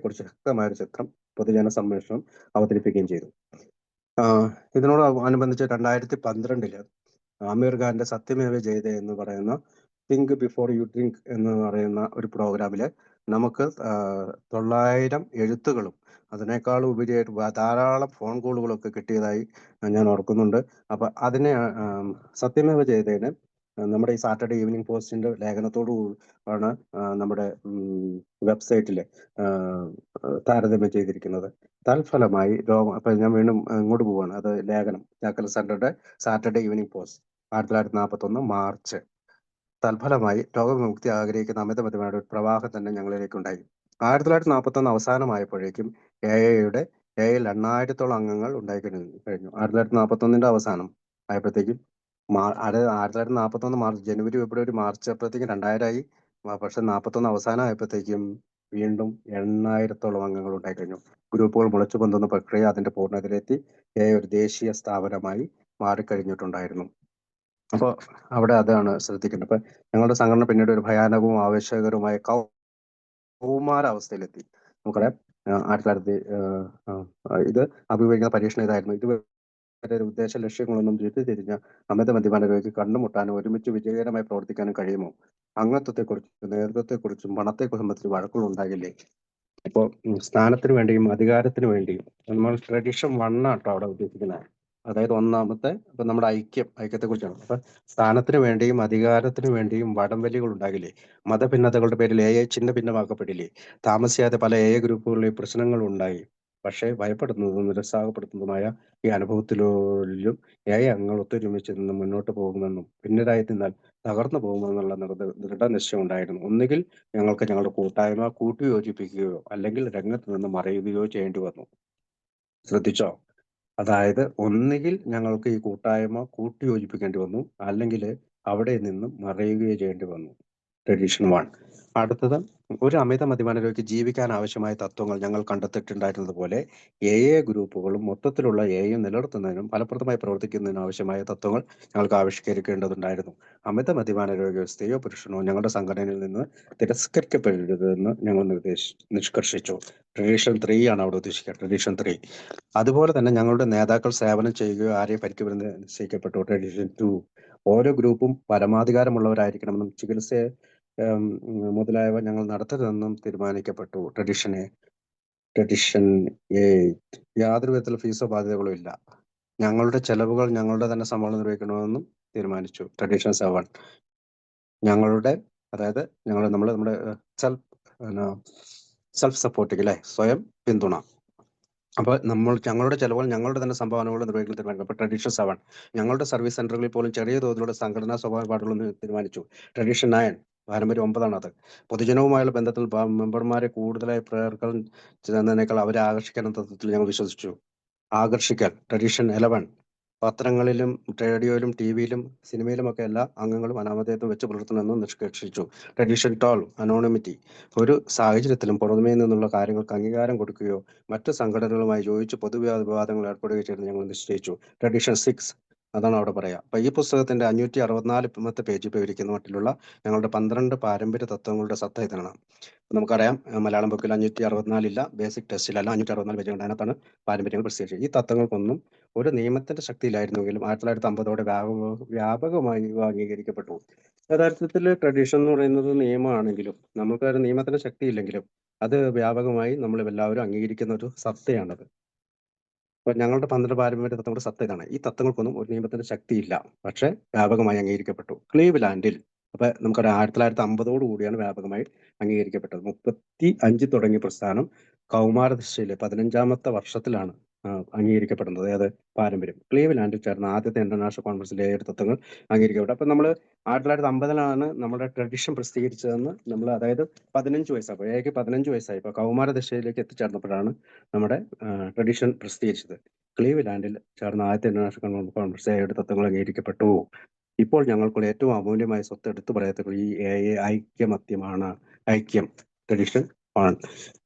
കുറിച്ച് ശക്തമായൊരു ചിത്രം പൊതുജന സമ്മേളനം അവതരിപ്പിക്കുകയും ചെയ്തു. ഇതിനോട് അനുബന്ധിച്ച് 2012 ആമീർ ഖാന്റെ സത്യമേവ ജയതേ എന്ന് പറയുന്ന തിങ്ക് ബിഫോർ യു ഡ്രിങ്ക് എന്ന് പറയുന്ന ഒരു പ്രോഗ്രാമില് നമുക്ക് 900 എഴുത്തുകളും അതിനേക്കാൾ ഉപരിയായിട്ട് ധാരാളം ഫോൺ കോളുകളൊക്കെ കിട്ടിയതായി ഞാൻ ഓർക്കുന്നുണ്ട്. അപ്പൊ അതിനെ സത്യമേവ ജയതേനെ നമ്മുടെ ഈ സാറ്റർഡേ ഈവനിങ് പോസ്റ്റിന്റെ ലേഖനത്തോടു ആണ് നമ്മുടെ വെബ്സൈറ്റില് താരതമ്യം ചെയ്തിരിക്കുന്നത്. തൽഫലമായി അപ്പൊ ഞാൻ വീണ്ടും ഇങ്ങോട്ട് പോവാണ്. അത് ലേഖനം ജാക്ക് അലക്സാണ്ടറുടെ സാറ്റർഡേ ഈവനിങ് പോസ്റ്റ് 1941 മാർച്ച്. തൽഫലമായി രോഗവിമുക്തി ആഗ്രഹിക്കുന്ന അമിത മദ്യപാനിയുടെ ഒരു പ്രവാഹം തന്നെ ഞങ്ങളിലേക്ക് ഉണ്ടായി. 1941 അവസാനമായപ്പോഴേക്കും എഐയുടെ 8,000-ഓളം അംഗങ്ങൾ ഉണ്ടായി കഴിഞ്ഞു. 1941 അവസാനം ആയപ്പോഴത്തേക്കും 1941 മാർച്ച്, ജനുവരി, ഫെബ്രുവരി, മാർച്ച് അപ്പോഴത്തേക്കും 2000 ആയി. പക്ഷെ 41 അവസാനം ആയപ്പോഴത്തേക്കും വീണ്ടും 8,000-ഓളം അംഗങ്ങൾ ഉണ്ടായി കഴിഞ്ഞു. ഗ്രൂപ്പുകൾ മുളച്ചു പൊന്തുന്ന പ്രക്രിയ അതിന്റെ പൂർണ്ണതയിലെത്തി. ഒരു ദേശീയ സ്ഥാപനമായി മാറിക്കഴിഞ്ഞിട്ടുണ്ടായിരുന്നു. അപ്പോൾ അവിടെ അതാണ് ശ്രദ്ധിക്കേണ്ടത്. അപ്പൊ ഞങ്ങളുടെ സംഘടന പിന്നീട് ഒരു ഭയാനകവും ആവേശകരവുമായ കൗമാരാവസ്ഥയിലെത്തി. നമുക്കറിയാം 1900 ഇത് അഭിമുഖീകരിക്കുന്ന പരീക്ഷണം ഇതായിരുന്നു. ഇതുവരെ ഉദ്ദേശ ലക്ഷ്യങ്ങളൊന്നും തിരിഞ്ഞ അമിത മദ്യപാനികൾക്ക് കണ്ടുമുട്ടാനും ഒരുമിച്ച് വിജയകരമായി പ്രവർത്തിക്കാനും കഴിയുമോ? അംഗത്വത്തെക്കുറിച്ചും നേതൃത്വത്തെക്കുറിച്ചും പണത്തെക്കുറിച്ചും സംബന്ധിച്ച് വഴക്കുകൾ ഉണ്ടാകില്ലേ? ഇപ്പോൾ സ്ഥാനത്തിന് വേണ്ടിയും അധികാരത്തിന് വേണ്ടിയും നമ്മൾ ട്രഡീഷൻ 1 ആട്ടോ അവിടെ ഉദ്ദേശിക്കുന്നത്. അതായത് ഒന്നാമത്തെ ഇപ്പൊ നമ്മുടെ ഐക്യത്തെ കുറിച്ചാണ്. അപ്പൊ സ്ഥാനത്തിന് വേണ്ടിയും അധികാരത്തിന് വേണ്ടിയും വടംവലികൾ ഉണ്ടാകില്ലേ? മതഭിന്നതകളുടെ പേരിൽ ചിഹ്ന ഭിന്നമാക്കപ്പെടില്ലേ? താമസിയാതെ പല ഗ്രൂപ്പുകളിലെ പ്രശ്നങ്ങൾ ഉണ്ടായി. പക്ഷേ ഭയപ്പെടുന്നതും നിരുത്സാഹപ്പെടുത്തുന്നതുമായ ഈ അനുഭവത്തിലും അംഗങ്ങൾ ഒത്തൊരുമിച്ച് നിന്ന് മുന്നോട്ട് പോകുമെന്നും പിന്നീടായി നിന്നാൽ തകർന്നു പോകുമെന്നുള്ള ദൃഢനിശ്ചയം ഉണ്ടായിരുന്നു. ഒന്നുകിൽ ഞങ്ങൾക്ക് ഞങ്ങളുടെ കൂട്ടായ്മ കൂട്ടിയോജിപ്പിക്കുകയോ അല്ലെങ്കിൽ രംഗത്ത് നിന്ന് മറയുകയോ ചെയ്യേണ്ടി വന്നു. ശ്രദ്ധിച്ചോ? അതായത് ഒന്നുകിൽ ഞങ്ങൾക്ക് ഈ കൂട്ടായ്മ കൂട്ടിയോജിപ്പിക്കേണ്ടി വന്നു, അല്ലെങ്കിൽ അവിടെ നിന്നും മറയുകയോ ചെയ്യേണ്ടി വന്നു. ട്രഡീഷൻ 1. അടുത്തത്, ഒരു അമിത മദ്യപാനികൾക്ക് ജീവിക്കാൻ ആവശ്യമായ തത്വങ്ങൾ ഞങ്ങൾ കണ്ടെത്തിയിട്ടുണ്ടായിരുന്നത് പോലെ ഗ്രൂപ്പുകളും മൊത്തത്തിലുള്ള നിലനിർത്തുന്നതിനും ഫലപ്രദമായി പ്രവർത്തിക്കുന്നതിനും ആവശ്യമായ തത്വങ്ങൾ ഞങ്ങൾക്ക് ആവിഷ്കരിക്കേണ്ടതുണ്ടായിരുന്നു. അമിത മദ്യപാന വ്യവസ്ഥയോ പുരുഷനോ ഞങ്ങളുടെ സംഘടനയിൽ നിന്ന് തിരസ്കരിക്കപ്പെടരുതെന്ന് ഞങ്ങൾ നിഷ്കർഷിച്ചു. ട്രഡീഷൻ 3 ആണ് അവിടെ ഉദ്ദേശിക്കുക. ട്രഡീഷൻ 3. അതുപോലെ തന്നെ ഞങ്ങളുടെ നേതാക്കൾ സേവനം ചെയ്യുകയോ ആരെയും പരിക്കുമെന്ന് നിശ്ചയിക്കപ്പെട്ടു. ട്രഡീഷൻ 2. ഓരോ ഗ്രൂപ്പും പരമാധികാരമുള്ളവരായിരിക്കണമെന്നും ചികിത്സ മുതലായവ ഞങ്ങൾ നടത്തരുതെന്നും തീരുമാനിക്കപ്പെട്ടു. ട്രഡീഷൻ 8. യാതൊരു വിധത്തിലുള്ള ഫീസോ ബാധ്യതകളോ ഇല്ല. ഞങ്ങളുടെ ചെലവുകൾ ഞങ്ങളുടെ തന്നെ സംഭാവന നിർവഹിക്കണമെന്നും തീരുമാനിച്ചു. ട്രഡീഷൻ 7. ഞങ്ങളുടെ നമ്മുടെ സെൽഫ് സപ്പോർട്ടിംഗ്, സ്വയം പിന്തുണ. അപ്പോൾ ഞങ്ങളുടെ ചെലവുകൾ ഞങ്ങളുടെ തന്നെ സംഭാവനകൾ നിർവഹിക്കുന്ന തീരുമാനിക്കും. അപ്പോൾ ട്രഡീഷൻ 7 ഞങ്ങളുടെ സർവീസ് സെന്ററുകളിൽ പോലും ചെറിയ തോതിലുള്ള സംഘടനാ സ്വഭാവ പാടുകളെന്ന് തീരുമാനിച്ചു. ട്രഡീഷൻ 9 പാരമ്പര്യം 9 അത്. പൊതുജനവുമായുള്ള ബന്ധത്തിൽ മെമ്പർമാരെ കൂടുതലായി പ്രേർക്കാൻ ചെയ്യുന്നതിനേക്കാൾ അവരെ ആകർഷിക്കാനും തത്വത്തിൽ ഞങ്ങൾ വിശ്വസിച്ചു. ആകർഷിക്കൽ ട്രഡീഷൻ 11 പത്രങ്ങളിലും റേഡിയോയിലും ടിവിയിലും സിനിമയിലുമൊക്കെ എല്ലാ അംഗങ്ങളും അനാമധേയത്വം വെച്ച് പുലർത്തണമെന്ന് നിഷ്കർഷിച്ചു. ട്രഡീഷൻ 12 അനോണിമിറ്റി ഒരു സാഹചര്യത്തിലും പുറമേ നിന്നുള്ള കാര്യങ്ങൾക്ക് അംഗീകാരം കൊടുക്കുകയോ മറ്റ് സംഘടനകളുമായി യോജിച്ച് പൊതുവിവാദങ്ങൾ ഏർപ്പെടുകയോ ചെയ്ത് ഞങ്ങൾ നിശ്ചയിച്ചു. ട്രഡീഷൻ 6 അതാണ് അവിടെ പറയാം. അപ്പൊ ഈ പുസ്തകത്തിന്റെ 564 പേജ് വിവരിക്കുന്ന മട്ടിലുള്ള ഞങ്ങളുടെ 12 പാരമ്പര്യ തത്വങ്ങളുടെ സത്ത ഇതാണ്. നമുക്കറിയാം മലയാളം ബുക്കിൽ 564 ബേസിക് ടെസ്റ്റിലല്ല 564 പേജ് ഉണ്ട്. അതിനകത്താണ് പാരമ്പര്യങ്ങൾ പ്രസിദ്ധീകരിച്ചത്. ഈ തത്വങ്ങൾക്കൊന്നും ഒരു നിയമത്തിന്റെ ശക്തിയിലായിരുന്നെങ്കിലും 1950 വ്യാപകമായി ഇവ അംഗീകരിക്കപ്പെട്ടു. യഥാർത്ഥത്തിൽ ട്രഡീഷൻ എന്ന് പറയുന്നത് നിയമമാണെങ്കിലും നമുക്ക് ഒരു നിയമത്തിന്റെ ശക്തി ഇല്ലെങ്കിലും അത് വ്യാപകമായി നമ്മൾ എല്ലാവരും അംഗീകരിക്കുന്ന ഒരു സത്തയാണത്. അപ്പൊ ഞങ്ങളുടെ 12 പാരമ്പര്യ തത്വങ്ങളുടെ സത്ത ഇതാണ്. ഈ തത്വങ്ങൾക്കൊന്നും ഒരു നിയമത്തിന്റെ ശക്തിയില്ല, പക്ഷെ വ്യാപകമായി അംഗീകരിക്കപ്പെട്ടു. ക്ലീവ്ലാൻഡിൽ അപ്പൊ നമുക്കറിയാം 1950 കൂടിയാണ് വ്യാപകമായി അംഗീകരിക്കപ്പെട്ടത്. 35 തുടങ്ങിയ പ്രസ്ഥാനം കൗമാരദശയിലെ 15ാമത്തെ വർഷത്തിലാണ് അംഗീകരിക്കപ്പെടുന്നത്. അതായത് പാരമ്പര്യം ക്ലീവ്ലാൻഡിൽ ചേർന്ന ആദ്യത്തെ ഇന്റർനാഷണൽ കോൺഫറൻസിലെ 7 തത്വങ്ങൾ അംഗീകരിക്കപ്പെട്ടു. അപ്പൊ നമ്മൾ 1950 നമ്മുടെ ട്രഡീഷൻ പ്രസിദ്ധീകരിച്ചതെന്ന് നമ്മൾ അതായത് 15 വയസ്സായപ്പോൾ ഏക്ക് 15 വയസ്സായി ഇപ്പൊ കൗമാരദശയിലേക്ക് എത്തിച്ചേർന്നപ്പോഴാണ് നമ്മുടെ ട്രഡീഷൻ പ്രസിദ്ധീകരിച്ചത്. ക്ലീവ്ലാൻഡിൽ ചേർന്ന ആദ്യത്തെ ഇന്റർനാഷണൽ കോൺഫറൻസ് 7 തത്വങ്ങൾ അംഗീകരിക്കപ്പെട്ടു. ഇപ്പോൾ ഞങ്ങൾക്കുള്ള ഏറ്റവും അമൂല്യമായ സ്വത്ത് എടുത്തു പറയത്തുള്ളൂ ഈ ഐക്യമത്യമാണ്. ഐക്യം ട്രഡീഷൻ 1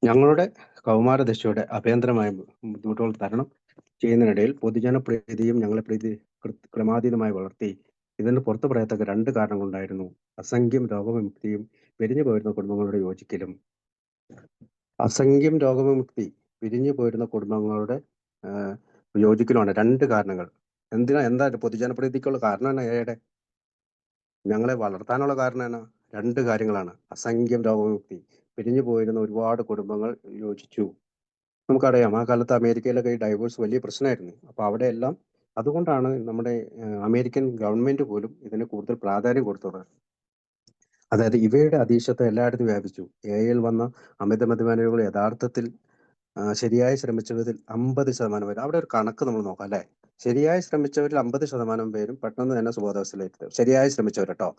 ഞങ്ങളുടെ കൗമാരദശയുടെ അഭ്യന്തരമായ ബുദ്ധിമുട്ടുകൾ തരണം ചെയ്യുന്നതിനിടയിൽ പൊതുജനപ്രീതിയും ഞങ്ങളെ പ്രീതി ക്രമാതീതമായി വളർത്തി. ഇതിന് പുറത്തു പറയത്തക്ക 2 കാരണങ്ങളുണ്ടായിരുന്നു. അസംഖ്യം രോഗവിമുക്തിയും പിരിഞ്ഞു പോയിരുന്ന കുടുംബങ്ങളുടെ യോജിക്കലും. അസംഖ്യം രോഗവിമുക്തി പിരിഞ്ഞു പോയിരുന്ന കുടുംബങ്ങളുടെ യോജിക്കലുമാണ് 2 കാരണങ്ങൾ. എന്താ പൊതുജനപ്രീതിക്കുള്ള കാരണം ഏടെ ഞങ്ങളെ വളർത്താനുള്ള കാരണം 2 കാര്യങ്ങളാണ്. അസംഖ്യം രോഗവിമുക്തി പിരിഞ്ഞു പോയിരുന്ന ഒരുപാട് കുടുംബങ്ങൾ യോജിച്ചു. നമുക്കറിയാം ആ കാലത്ത് അമേരിക്കയിലൊക്കെ ഈ ഡൈവോഴ്സ് വലിയ പ്രശ്നമായിരുന്നു. അപ്പൊ അവിടെയെല്ലാം അതുകൊണ്ടാണ് നമ്മുടെ അമേരിക്കൻ ഗവൺമെന്റ് പോലും ഇതിന് കൂടുതൽ പ്രാധാന്യം കൊടുത്തത്. അതായത് ഇവയുടെ അതീശത്വം എല്ലായിടത്തും വ്യാപിച്ചു. എയിൽ വന്ന അമിത മദ്യപാനികൾ യഥാർത്ഥത്തിൽ ശരിയായി ശ്രമിച്ചവരിൽ 50% പേര് അവിടെ ഒരു കണക്ക് നമ്മൾ നോക്കാം അല്ലെ. ശരിയായി ശ്രമിച്ചവരിൽ 50% പേരും പെട്ടെന്ന് തന്നെ സുബോധാവസ്ഥയിലെത്തും. ശരിയായി ശ്രമിച്ചവർ കേട്ടോ.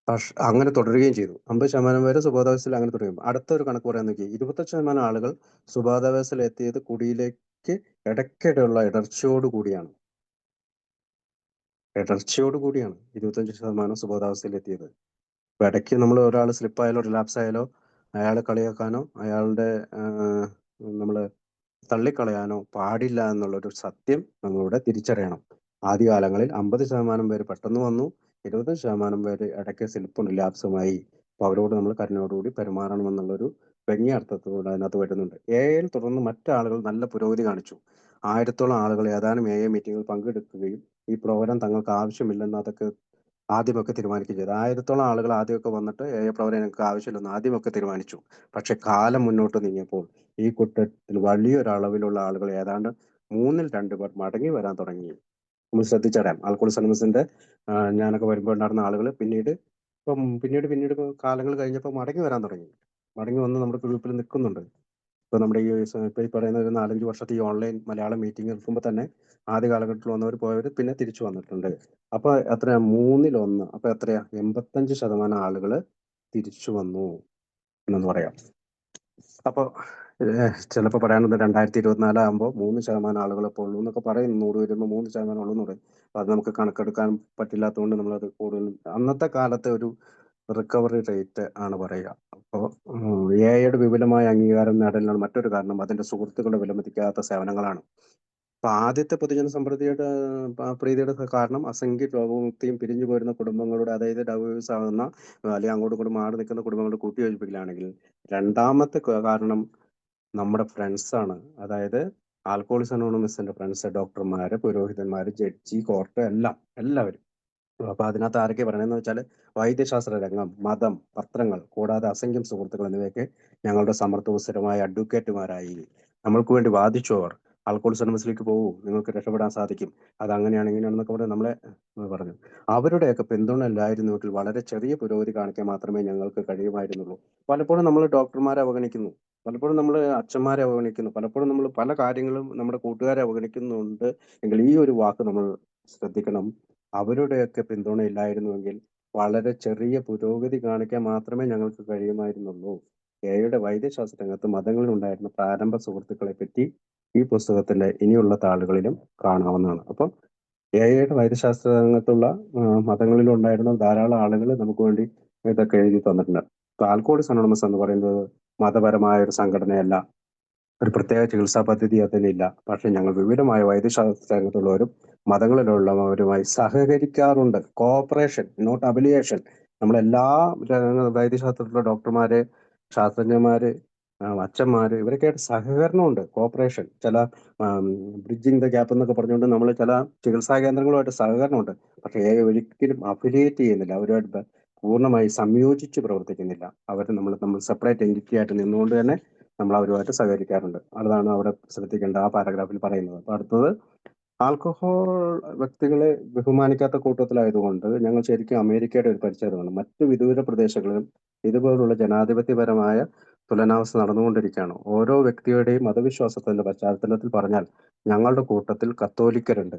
പക്ഷെ അങ്ങനെ തുടരുകയും ചെയ്തു. 50% പേര് സുബോധാവസ്ഥയിൽ അങ്ങനെ തുടരും. അടുത്തൊരു കണക്ക് പറയാൻ നോക്കി 25% ആളുകൾ സുബോധാവസ്ഥയിൽ എത്തിയത് കുടിയിലേക്ക് ഇടയ്ക്കിടെയുള്ള ഇടർച്ചയോടുകൂടിയാണ്. 25% സുബോധാവസ്ഥയിൽ എത്തിയത്. അപ്പൊ ഇടയ്ക്ക് നമ്മൾ ഒരാൾ സ്ലിപ്പായാലോ റിലാപ്സ് ആയാലോ അയാളെ കളിയാക്കാനോ അയാളുടെ നമ്മൾ തള്ളിക്കളയാനോ പാടില്ല എന്നുള്ളൊരു സത്യം നമ്മളിവിടെ തിരിച്ചറിയണം. ആദ്യകാലങ്ങളിൽ 50% പേര് പെട്ടെന്ന് വന്നു, 25% പേര് ഇടയ്ക്ക് സ്ലിപ്പും റിലാപ്സുമായി. അപ്പൊ അവരോട് നമ്മൾ കരുണയോടുകൂടി പെരുമാറണമെന്നുള്ളൊരു വ്യംഗ്യാർത്ഥത്തോടെ അതിനകത്ത് വരുന്നുണ്ട്. എയിൽ തുടർന്ന് മറ്റാളുകൾ നല്ല പുരോഗതി കാണിച്ചു. 1000-ഓളം ആളുകൾ ഏതാനും മീറ്റിങ്ങുകൾ പങ്കെടുക്കുകയും ഈ പ്രോഗ്രാം തങ്ങൾക്ക് ആവശ്യമില്ലെന്ന് അതൊക്കെ ആദ്യമൊക്കെ തീരുമാനിക്കുകയും ചെയ്തു. 1000-ഓളം ആളുകൾ ആദ്യമൊക്കെ വന്നിട്ട് പ്രോഗ്രാം ഞങ്ങൾക്ക് ആവശ്യമില്ലെന്ന് ആദ്യമൊക്കെ തീരുമാനിച്ചു. പക്ഷെ കാലം മുന്നോട്ട് നീങ്ങിയപ്പോൾ ഈ കൂട്ടത്തിൽ വലിയൊരളവിലുള്ള ആളുകൾ ഏതാണ്ട് 2/3 പേർ മടങ്ങി വരാൻ തുടങ്ങി. നമ്മൾ ശ്രദ്ധിച്ചറിയാം ആൽക്കോളിക്സ് അനോണിമസിന്റെ ഞാനൊക്കെ വരുമ്പോൾ ഉണ്ടായിരുന്ന ആളുകൾ പിന്നീട് കാലങ്ങൾ കഴിഞ്ഞപ്പോൾ മടങ്ങി വരാൻ തുടങ്ങി. മടങ്ങി വന്ന് നമ്മുടെ ഗ്രൂപ്പിൽ നിൽക്കുന്നുണ്ട്. ഇപ്പൊ നമ്മുടെ ഇപ്പൊ ഈ പറയുന്ന ഒരു 4-5 വർഷത്തെ ഈ ഓൺലൈൻ മലയാളം മീറ്റിംഗ് എടുക്കുമ്പോൾ തന്നെ ആദ്യ കാലഘട്ടത്തിൽ വന്നവർ പോയവർ പിന്നെ തിരിച്ചു വന്നിട്ടുണ്ട്. അപ്പൊ എത്രയാ 1/3. അപ്പൊ എത്രയാ 85% ആളുകൾ തിരിച്ചു വന്നു എന്ന് പറയാം. അപ്പൊ ചിലപ്പോൾ പറയാനുണ്ട് 2024 ആകുമ്പോൾ 3% ആളുകൾ ഇപ്പോൾ ഉള്ളൂ എന്നൊക്കെ പറയും. 100 വരുമ്പോൾ 3% ഉള്ളൂ എന്ന് പറയും. അപ്പൊ അത് നമുക്ക് കണക്കെടുക്കാൻ പറ്റില്ലാത്തതുകൊണ്ട് നമ്മളത് കൂടുതൽ അന്നത്തെ കാലത്തെ ഒരു റിക്കവറി റേറ്റ് ആണ് പറയുക. അപ്പോൾ എയുടെ വിപുലമായ അംഗീകാരം നേടലിനാണ് മറ്റൊരു കാരണം അതിന്റെ സുഹൃത്തുക്കളുടെ വിലമതിക്കാത്ത സേവനങ്ങളാണ്. അപ്പൊ ആദ്യത്തെ പൊതുജന സമൃദ്ധിയുടെ പ്രീതിയുടെ കാരണം അസംഖ്യ രോഗമുക്തിയും പിരിഞ്ഞു പോരുന്ന കുടുംബങ്ങളുടെ അതായത് ഡൈവേഴ്സ് ആകുന്ന അല്ലെങ്കിൽ അങ്ങോട്ടും ഇങ്ങോട്ടും മാറി നിൽക്കുന്ന കുടുംബങ്ങളുടെ കൂട്ടിയോജിപ്പിക്കലാണെങ്കിൽ രണ്ടാമത്തെ കാരണം നമ്മുടെ ഫ്രണ്ട്സാണ്. അതായത് ആൽക്കോളിക്സ് അനോണിമസിന്റെ ഫ്രണ്ട്സ്, ഡോക്ടർമാര്, പുരോഹിതന്മാര്, ജഡ്ജി, കോർട്ട് എല്ലാവരും. അപ്പൊ അതിനകത്ത് ആരൊക്കെ പറയണെന്ന് വെച്ചാൽ വൈദ്യശാസ്ത്ര രംഗം, മതം, പത്രങ്ങൾ കൂടാതെ അസംഖ്യം സുഹൃത്തുക്കൾ എന്നിവയൊക്കെ ഞങ്ങളുടെ സമർത്ഥവും സ്ഥിരമായ അഡ്വക്കേറ്റുമാരായി. നമ്മൾക്ക് വേണ്ടി വാദിച്ചു അവർ. ആൽക്കോളിക്സ് അനോണിമസിലേക്ക് പോകൂ, നിങ്ങൾക്ക് രക്ഷപ്പെടാൻ സാധിക്കും, അത് അങ്ങനെയാണ് ഇങ്ങനെയാണെന്നൊക്കെ പറഞ്ഞ് നമ്മളെ പറഞ്ഞു. അവരുടെയൊക്കെ പിന്തുണ ഇല്ലായിരുന്നുവെങ്കിൽ വളരെ ചെറിയ പുരോഗതി കാണിക്കാൻ മാത്രമേ ഞങ്ങൾക്ക് കഴിയുമായിരുന്നുള്ളൂ. പലപ്പോഴും നമ്മൾ ഡോക്ടർമാരെ അവഗണിക്കുന്നു, പലപ്പോഴും നമ്മൾ അച്ഛന്മാരെ അവഗണിക്കുന്നു, പലപ്പോഴും നമ്മൾ പല കാര്യങ്ങളും നമ്മുടെ കൂട്ടുകാരെ അവഗണിക്കുന്നുണ്ട് എങ്കിൽ ഈ ഒരു വാക്ക് നമ്മൾ ശ്രദ്ധിക്കണം. അവരുടെയൊക്കെ പിന്തുണ ഇല്ലായിരുന്നുവെങ്കിൽ വളരെ ചെറിയ പുരോഗതി കാണിക്കാൻ മാത്രമേ ഞങ്ങൾക്ക് കഴിയുമായിരുന്നുള്ളൂ. എയുടെ വൈദ്യശാസ്ത്ര രംഗത്ത് മതങ്ങളിൽ ഉണ്ടായിരുന്ന പ്രാരംഭ സുഹൃത്തുക്കളെ പറ്റി ഈ പുസ്തകത്തിന്റെ ഇനിയുള്ള താളുകളിലും കാണാവുന്നതാണ്. അപ്പം എയുടെ വൈദ്യശാസ്ത്ര രംഗത്തുള്ള മതങ്ങളിലുണ്ടായിരുന്ന ധാരാളം ആളുകൾ നമുക്ക് വേണ്ടി ഇതൊക്കെ എഴുതി തന്നിട്ടുണ്ട്. ഇപ്പൊ ആൽക്കോളിക്സ് അനോണിമസ് എന്ന് പറയുന്നത് മതപരമായ ഒരു സംഘടനയല്ല, ഒരു പ്രത്യേക ചികിത്സാ പദ്ധതി അതിനില്ല. പക്ഷെ ഞങ്ങൾ വിവിധമായ വൈദ്യശാസ്ത്ര രംഗത്തുള്ളവരും മതങ്ങളിലുള്ളവരുമായി സഹകരിക്കാറുണ്ട്. Cooperation, not അബിലിയേഷൻ. നമ്മളെല്ലാ വൈദ്യശാസ്ത്രത്തിലുള്ള ഡോക്ടർമാര്, ശാസ്ത്രജ്ഞന്മാര്, അച്ഛന്മാര് ഇവരൊക്കെയായിട്ട് സഹകരണമുണ്ട്, കോഓപ്പറേഷൻ. ചില ബ്രിഡ്ജിങ് ദ ഗ്യാപ്പ് എന്നൊക്കെ പറഞ്ഞുകൊണ്ട് നമ്മൾ ചില ചികിത്സാ കേന്ദ്രങ്ങളുമായിട്ട് സഹകരണമുണ്ട്. പക്ഷെ ഒരിക്കലും അഫിലിയേറ്റ് ചെയ്യുന്നില്ല, അവരുമായിട്ട് പൂർണ്ണമായി സംയോജിച്ച് പ്രവർത്തിക്കുന്നില്ല. നമ്മൾ സെപ്പറേറ്റ് എൻറ്റിറ്റി ആയിട്ട് നിന്നുകൊണ്ട് തന്നെ നമ്മൾ അവരുമായിട്ട് സഹകരിക്കാറുണ്ട്. അതാണ് അവിടെ ശ്രദ്ധിക്കേണ്ട ആ പാരഗ്രാഫിൽ പറയുന്നത്. അപ്പൊ അടുത്തത്, ആൽക്കഹോൾ വ്യക്തികളെ ബഹുമാനിക്കാത്ത കൂട്ടത്തിലായതുകൊണ്ട് ഞങ്ങൾ ശരിക്കും അമേരിക്കയുടെ ഒരു പരിച്ഛേദമാണ്. മറ്റു വിദൂര പ്രദേശങ്ങളിലും ഇതുപോലുള്ള ജനാധിപത്യപരമായ തുലനാവസ്ഥ നടന്നുകൊണ്ടിരിക്കുകയാണ്. ഓരോ വ്യക്തിയുടെയും മതവിശ്വാസത്തിന്റെ പശ്ചാത്തലത്തിൽ പറഞ്ഞാൽ ഞങ്ങളുടെ കൂട്ടത്തിൽ കത്തോലിക്കരുണ്ട്.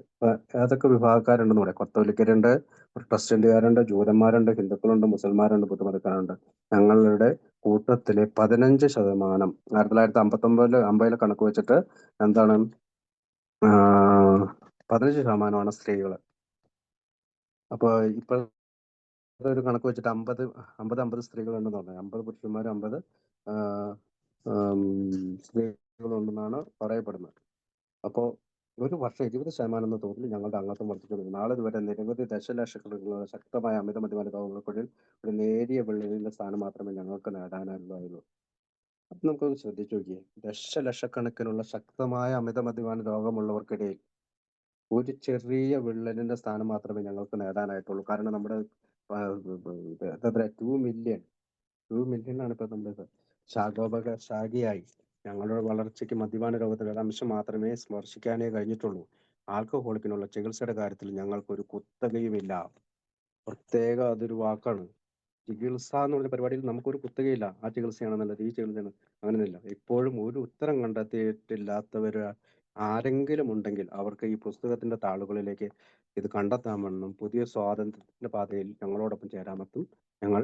ഏതൊക്കെ വിഭാഗക്കാരുണ്ടെന്ന് പറയാം. കത്തോലിക്കരുണ്ട്, പ്രൊട്ടസ്റ്റന്റുകാരുണ്ട്, ജൂതന്മാരുണ്ട്, ഹിന്ദുക്കളുണ്ട്, മുസൽമാരുണ്ട്, ബുദ്ധമതക്കാരുണ്ട്. ഞങ്ങളുടെ കൂട്ടത്തിലെ 15%, 1950 കണക്ക് വെച്ചിട്ട് എന്താണ്, 15% സ്ത്രീകൾ. അപ്പൊ ഇപ്പൊ ഒരു കണക്ക് വെച്ചിട്ട് 50 സ്ത്രീകളുണ്ടെന്ന് പറഞ്ഞു. 50 പുരുഷന്മാർ, 50 സ്ത്രീകളുണ്ടെന്നാണ് പറയപ്പെടുന്നത്. അപ്പോൾ ഒരു വർഷം 20% എന്ന തോതിൽ ഞങ്ങളുടെ അംഗത്വം വർദ്ധിക്കുന്നു. നാളെ ഇതുവരെ നിരവധി ദശലക്ഷക്കണക്കിനുള്ള ശക്തമായ അമിതമദ്യപാന രോഗങ്ങൾക്കുള്ളിൽ ഒരു നേരിയ വിള്ളലിന്റെ സ്ഥാനം മാത്രമേ ഞങ്ങൾക്ക് നേടാനുള്ളൂ. അപ്പൊ നമുക്കൊന്ന് ശ്രദ്ധിച്ചു നോക്കിയേ, ദശലക്ഷക്കണക്കിനുള്ള ശക്തമായ അമിതമദ്യപാന രോഗമുള്ളവർക്കിടയിൽ ഒരു ചെറിയ വിള്ളലിന്റെ സ്ഥാനം മാത്രമേ ഞങ്ങൾക്ക് നേടാനായിട്ടുള്ളൂ. കാരണം നമ്മുടെ 2 മില്യൺ ഇപ്പൊ നമ്മുടെ ശാഖയായി ഞങ്ങളുടെ വളർച്ചയ്ക്ക് മദ്യപാന രോഗത്തിന്റെ ഒരു അംശം മാത്രമേ സ്പർശിക്കാനേ കഴിഞ്ഞിട്ടുള്ളൂ. ആൽക്കഹോളിക്കിനുള്ള ചികിത്സയുടെ കാര്യത്തിൽ ഞങ്ങൾക്കൊരു കുത്തകയുമില്ല. പ്രത്യേക അതൊരു വാക്കാണ്. ചികിത്സ എന്ന് പറഞ്ഞ പരിപാടിയിൽ നമുക്കൊരു കുത്തകയില്ല. ആ ചികിത്സയാണെന്നുള്ളത്, ഈ ചികിത്സയാണ്, അങ്ങനെയൊന്നുമില്ല. ഇപ്പോഴും ഒരു ഉത്തരം കണ്ടെത്തിയിട്ടില്ലാത്തവർ ആരെങ്കിലും ഉണ്ടെങ്കിൽ അവർക്ക് ഈ പുസ്തകത്തിന്റെ താളുകളിലേക്ക് ഇത് കണ്ടെത്താമെന്നും പുതിയ സ്വാതന്ത്ര്യത്തിന്റെ പാതയിൽ ഞങ്ങളോടൊപ്പം ചേരാമെന്നും ഞങ്ങൾ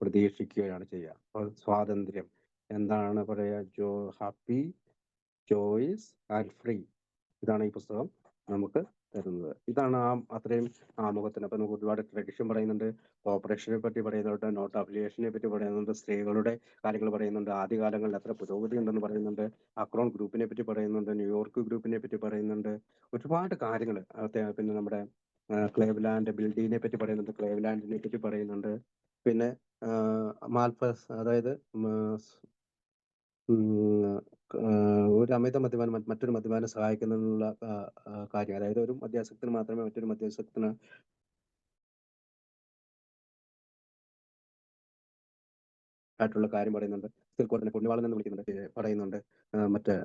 പ്രതീക്ഷിക്കുകയാണ് ചെയ്യുക. അപ്പോൾ സ്വാതന്ത്ര്യം എന്താണ് പറയുക? Happy, choice and free. ഇതാണ് ഈ പുസ്തകം നമുക്ക് തരുന്നത്. ഇതാണ് അത്രയും ആമുഖത്തിന്. അപ്പൊ നമുക്ക് ഒരുപാട് ട്രഡിഷൻ പറയുന്നുണ്ട്, കോപ്പറേഷനെ പറ്റി പറയുന്നുണ്ട്, നോട്ട് അഫിലിയേഷനെ പറ്റി പറയുന്നുണ്ട്, സ്ത്രീകളുടെ കാര്യങ്ങൾ പറയുന്നുണ്ട്, ആദ്യകാലങ്ങളിൽ എത്ര പുരോഗതി ഉണ്ടെന്ന് പറയുന്നുണ്ട്, അക്രോൺ ഗ്രൂപ്പിനെ പറ്റി പറയുന്നുണ്ട്, ന്യൂയോർക്ക് ഗ്രൂപ്പിനെ പറ്റി പറയുന്നുണ്ട്, ഒരുപാട് കാര്യങ്ങൾ. പിന്നെ നമ്മുടെ ക്ലേവ്ലാൻഡ് ബിൽഡിനെ പറ്റി പറയുന്നുണ്ട്, ക്ലേവ്ലാൻഡിനെ പറ്റി പറയുന്നുണ്ട്. പിന്നെ മാൽപസ്, അതായത് ഒരു അമിത മദ്യപാനം മറ്റൊരു മദ്യപാനം സഹായിക്കുന്നതിനുള്ള കാര്യം. അതായത് ഒരു മദ്യാസക്തന് മാത്രമേ മറ്റൊരു മദ്യാസക്തന് ആയിട്ടുള്ള കാര്യം പറയുന്നുണ്ട്. തിരുക്കോട്ടനെ പുണ്യവാളൻ എന്ന് വിളിക്കുന്നുണ്ട്, പറയുന്നുണ്ട്. മറ്റ്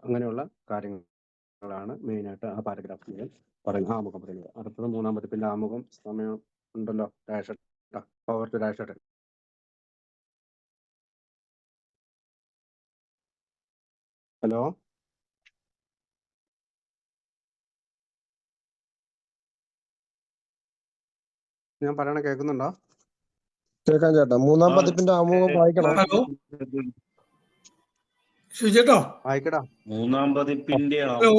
അങ്ങനെയുള്ള കാര്യങ്ങളാണ് മെയിനായിട്ട് ആ പാരഗ്രാഫിൽ പറയുന്നത്, ആമുഖം പറയുന്നത്. അടുത്തത് 3-ാം പതിപ്പിന്റെ ആമുഖം. സമയം ഉണ്ടല്ലോ, പവർ ടു രാഷേട്ടൻ. ഹലോ, ഞാൻ പറയണ കേൾക്കുന്നുണ്ടോ? കേൾക്കാം ചേട്ടാ. 3-ാം പതിപ്പിന്റെ ആമുഖം വായിക്കണം. ഹലോ സുജേട്ടോ, വായിക്കടാ. 3-ാം പതിപ്പിന്റെ ഹലോ.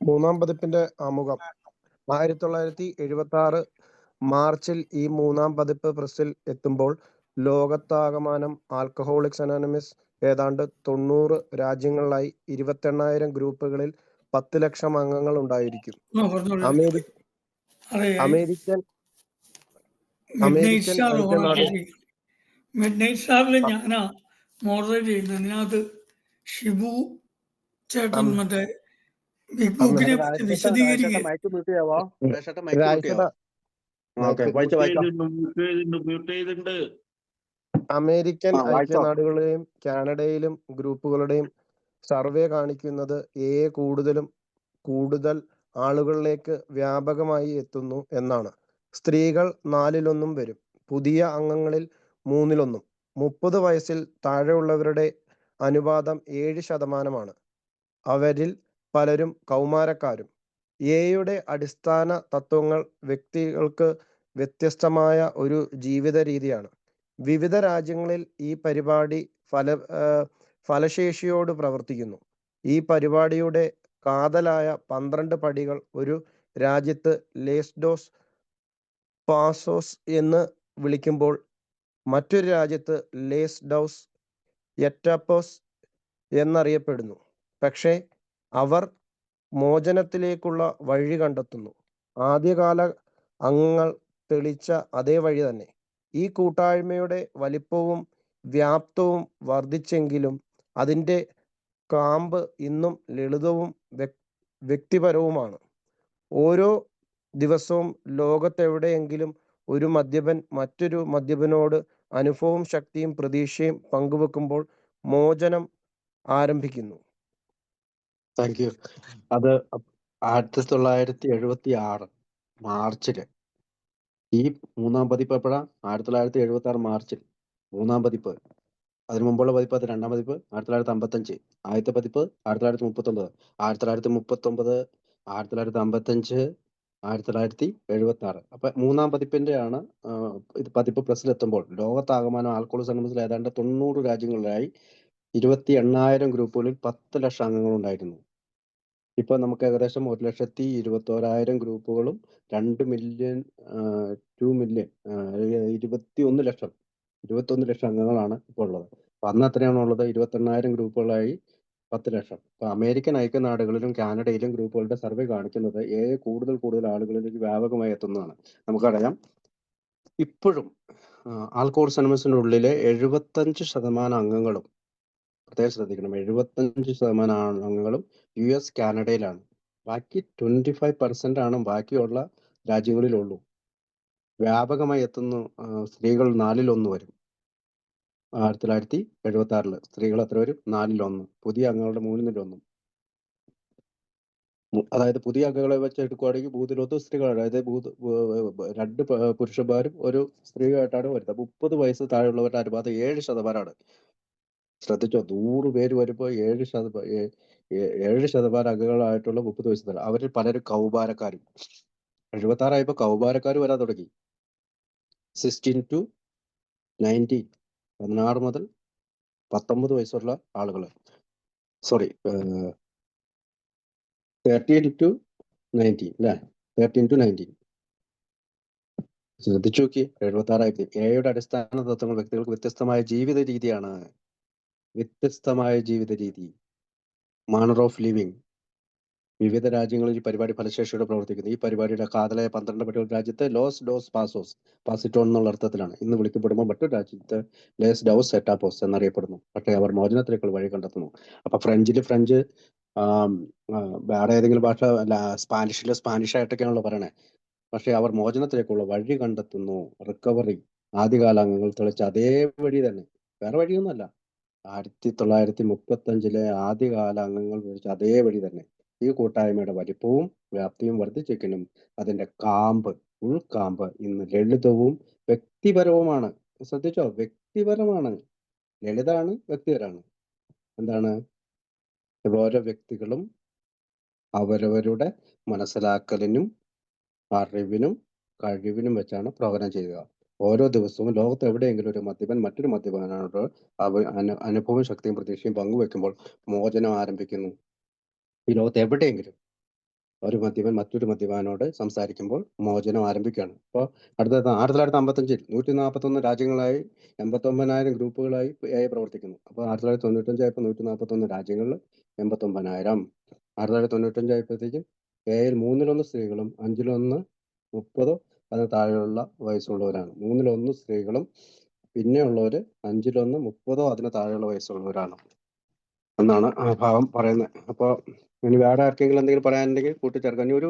3-ാം പതിപ്പിന്റെ ആമുഖം 1976 മാർച്ചിൽ ഈ 3-ാം പതിപ്പ് പ്രസിൽ എത്തുമ്പോൾ ലോകത്താകമാനം ആൽക്കഹോളിക്സ് അനോണിമസ് ഏതാണ്ട് 90 രാജ്യങ്ങളിലായി 28,000 ഗ്രൂപ്പുകളിൽ 10 ലക്ഷം അംഗങ്ങൾ ഉണ്ടായിരിക്കും. അമേരിക്കൻ ഐക്യനാട് മിഡ് നൈറ്റ് സ്റ്റാറിൽ ഞാനാ മോഡറേറ്റ് ചെയ്യുന്നത്. അതിനകത്ത് ഷിബു ചേട്ടൻ മറ്റേ ബിഗ് ബുക്കിനെ പറ്റി വിശദീകരിക്കുക. അമേരിക്കൻ ഐക്യനാടുകളിലെയും കാനഡയിലും ഗ്രൂപ്പുകളുടെയും സർവേ കാണിക്കുന്നത് AI കൂടുതൽ ആളുകളിലേക്ക് വ്യാപകമായി എത്തുന്നു എന്നാണ്. സ്ത്രീകൾ 4/1 വരും. പുതിയ അംഗങ്ങളിൽ 3/1. 30 വയസ്സിൽ താഴെയുള്ളവരുടെ അനുപാതം 7%. അവരിൽ പലരും കൗമാരക്കാരും. AI അടിസ്ഥാന തത്വങ്ങൾ വ്യക്തികൾക്ക് വ്യത്യസ്തമായ ഒരു ജീവിത രീതിയാണ്. വിവിധ രാജ്യങ്ങളിൽ ഈ പരിപാടി ഫലശേഷിയോട് പ്രവർത്തിക്കുന്നു. ഈ പരിപാടിയുടെ കാതലായ 12 പടികൾ ഒരു രാജ്യത്ത് ലേസ് ഡോസ് പാസോസ് എന്ന് വിളിക്കുമ്പോൾ മറ്റൊരു രാജ്യത്ത് ലേസ് ഡോസ് എറ്റാപ്പോസ് എന്നറിയപ്പെടുന്നു. പക്ഷേ അവർ മോചനത്തിലേക്കുള്ള വഴി കണ്ടെത്തുന്നു. ആദ്യകാല അംഗങ്ങൾ തെളിച്ച അതേ വഴി തന്നെ. ഈ കൂട്ടായ്മയുടെ വലിപ്പവും വ്യാപ്തവും വർദ്ധിച്ചെങ്കിലും അതിൻ്റെ കാമ്പ് ഇന്നും ലളിതവും വ്യക്തിപരവുമാണ്. ഓരോ ദിവസവും ലോകത്തെവിടെയെങ്കിലും ഒരു മദ്യപൻ മറ്റൊരു മദ്യപനോട് അനുഭവവും ശക്തിയും പ്രതീക്ഷയും പങ്കുവെക്കുമ്പോൾ മോചനം ആരംഭിക്കുന്നു. Thank you. അത് 1976 മാർച്ചില് ഈ 3-ാം പതിപ്പ് എപ്പോഴാ? 1976 മാർച്ചിൽ 3-ാം പതിപ്പ്. അതിനു മുമ്പുള്ള പതിപ്പ്, അത് 2-ാം പതിപ്പ് 1955. ആദ്യത്തെ പതിപ്പ് 1939, 1939, 1955, 1976. അപ്പൊ 3-ാം പതിപ്പിന്റെ ആണ് ഇത് പതിപ്പ് പ്രസിലെത്തുമ്പോൾ ലോകത്താകമാനം ആൽക്കഹോളിസം അനോണിമസിൽ ഏതാണ്ട് 90 രാജ്യങ്ങളിലായി 28,000 ഗ്രൂപ്പുകളിൽ 10 ലക്ഷം അംഗങ്ങൾ ഉണ്ടായിരുന്നു. ഇപ്പൊ നമുക്ക് ഏകദേശം 1,21,000 ഗ്രൂപ്പുകളും 2 മില്യൺ 21 ലക്ഷം അംഗങ്ങളാണ് ഇപ്പോൾ ഉള്ളത്. അപ്പൊ അന്ന് എത്രയാണുള്ളത്? 28,000 ഗ്രൂപ്പുകളായി 10 ലക്ഷം. അപ്പൊ അമേരിക്കൻ ഐക്യനാടുകളിലും കാനഡയിലും ഗ്രൂപ്പുകളുടെ സർവേ കാണിക്കുന്നത് കൂടുതൽ ആളുകളിലേക്ക് വ്യാപകമായി എത്തുന്നതാണ്. നമുക്കറിയാം, ഇപ്പോഴും ആൽക്കഹോളിസം അനോണിമസിന്റെ ഉള്ളിലെ 75% അംഗങ്ങളും, പ്രത്യേകം ശ്രദ്ധിക്കണം, 75% അംഗങ്ങളും US കാനഡയിലാണ്. ബാക്കി 25% ആണ് ബാക്കിയുള്ള രാജ്യങ്ങളിലുള്ളൂ. വ്യാപകമായി എത്തുന്നു. സ്ത്രീകൾ 4/1 വരും. 1976 സ്ത്രീകൾ എത്ര വരും? 4/1. പുതിയ അംഗങ്ങളുടെ 3/1. അതായത് പുതിയ അംഗങ്ങളെ വെച്ച് എടുക്കുകയാണെങ്കിൽ 3/1 സ്ത്രീകൾ, അതായത് 2 പുരുഷന്മാരും ഒരു സ്ത്രീയായിട്ടാണ് വരുന്നത്. 30 വയസ്സ് താഴെയുള്ളവരുടെ അനുപാതം 7%. ശ്രദ്ധിച്ചോ, 100 പേര് വരുമ്പോൾ 7% അംഗങ്ങളായിട്ടുള്ള 30 വയസ്സ് താഴെ. അവരിൽ പലരും കൗമാരക്കാരും. 76 ആയപ്പോൾ കൗമാരക്കാർ വരാൻ തുടങ്ങി. 16 to 19, 16 മുതൽ 19 വയസ്സുള്ള ആളുകൾ. 13 to 19 അല്ലേ? 13 to 19. ശ്രദ്ധിച്ചു നോക്കി. 76 ആയപ്പോൾ AI അടിസ്ഥാന തത്വങ്ങൾ വ്യക്തികൾക്ക് വ്യത്യസ്തമായ ജീവിത രീതിയാണ്. Manner of living. വിവിധ രാജ്യങ്ങളിൽ ഈ പരിപാടി ഫലശേഷിയോടെ പ്രവർത്തിക്കുന്നു. ഈ പരിപാടിയുടെ കാതലായ 12 പടികൾ രാജ്യത്ത് ലോസ് ഡോസ് പാസോസ്, പാസിറ്റോൺ എന്നുള്ള അർത്ഥത്തിലാണ്. ഇന്ന് വിളിക്കപ്പെടുമ്പോൾ മറ്റൊരു രാജ്യത്ത് ലേസ് ഡൗസ് എറ്റാപ്പോസ് എന്നറിയപ്പെടുന്നു. പക്ഷേ അവർ മോചനത്തിലേക്കുള്ള വഴി കണ്ടെത്തുന്നു. അപ്പൊ ഫ്രഞ്ച്, വേറെ ഏതെങ്കിലും ഭാഷ, സ്പാനിഷ് ആയിട്ടൊക്കെയാണല്ലോ പറയണേ. പക്ഷെ അവർ മോചനത്തിലേക്കുള്ള വഴി കണ്ടെത്തുന്നു. റിക്കവറി. ആദ്യകാല അംഗങ്ങൾ തെളിച്ച അതേ വഴി തന്നെ, വേറെ വഴിയൊന്നുമല്ല. 1935 ആദ്യകാല അംഗങ്ങൾ വിളിച്ച അതേ വഴി തന്നെ. ഈ കൂട്ടായ്മയുടെ വലിപ്പവും വ്യാപ്തിയും വർദ്ധിച്ചെങ്കിലും അതിന്റെ ഉൾക്കാമ്പ് ഇന്ന് ലളിതവും വ്യക്തിപരവുമാണ്. ശ്രദ്ധിച്ചോ, വ്യക്തിപരമാണ്. ലളിതാണ്, വ്യക്തിപരമാണ്. എന്താണ്? ഓരോ വ്യക്തികളും അവരവരുടെ മനസ്സിലാക്കലിനും അറിവിനും കഴിവിനും വെച്ചാണ് പ്രോഗ്രാം ചെയ്യുക. ഓരോ ദിവസവും ലോകത്ത് എവിടെയെങ്കിലും ഒരു മദ്യപൻ മറ്റൊരു മദ്യപനോട് അനുഭവവും ശക്തിയും പ്രതീക്ഷയും പങ്കുവെക്കുമ്പോൾ മോചനം ആരംഭിക്കുന്നു. ഈ ലോകത്ത് എവിടെയെങ്കിലും ഒരു മദ്യപൻ മറ്റൊരു മദ്യപാനോട് സംസാരിക്കുമ്പോൾ മോചനം ആരംഭിക്കുകയാണ്. അപ്പോൾ അടുത്ത 1955 141 രാജ്യങ്ങളായി 89,000 ഗ്രൂപ്പുകളായി AI പ്രവർത്തിക്കുന്നു. അപ്പോൾ 1995 ആയപ്പോൾ 141 രാജ്യങ്ങളിൽ 89,000. 1995 ആയപ്പോഴത്തേക്കും AI 3/1 സ്ത്രീകളും 5/1 30 അതിന് താഴെയുള്ള വയസ്സുള്ളവരാണ്. 3/1 സ്ത്രീകളും പിന്നെ ഉള്ളവര് 5/1 30 അതിന് താഴെയുള്ള വയസ്സുള്ളവരാണ് എന്നാണ് ആ ഭാഗം പറയുന്നത്. അപ്പോൾ ഇനി വേറെ ആർക്കെങ്കിലും എന്തെങ്കിലും പറയാനുണ്ടെങ്കിൽ കൂട്ടിച്ചേർക്കാം. ഇനി ഒരു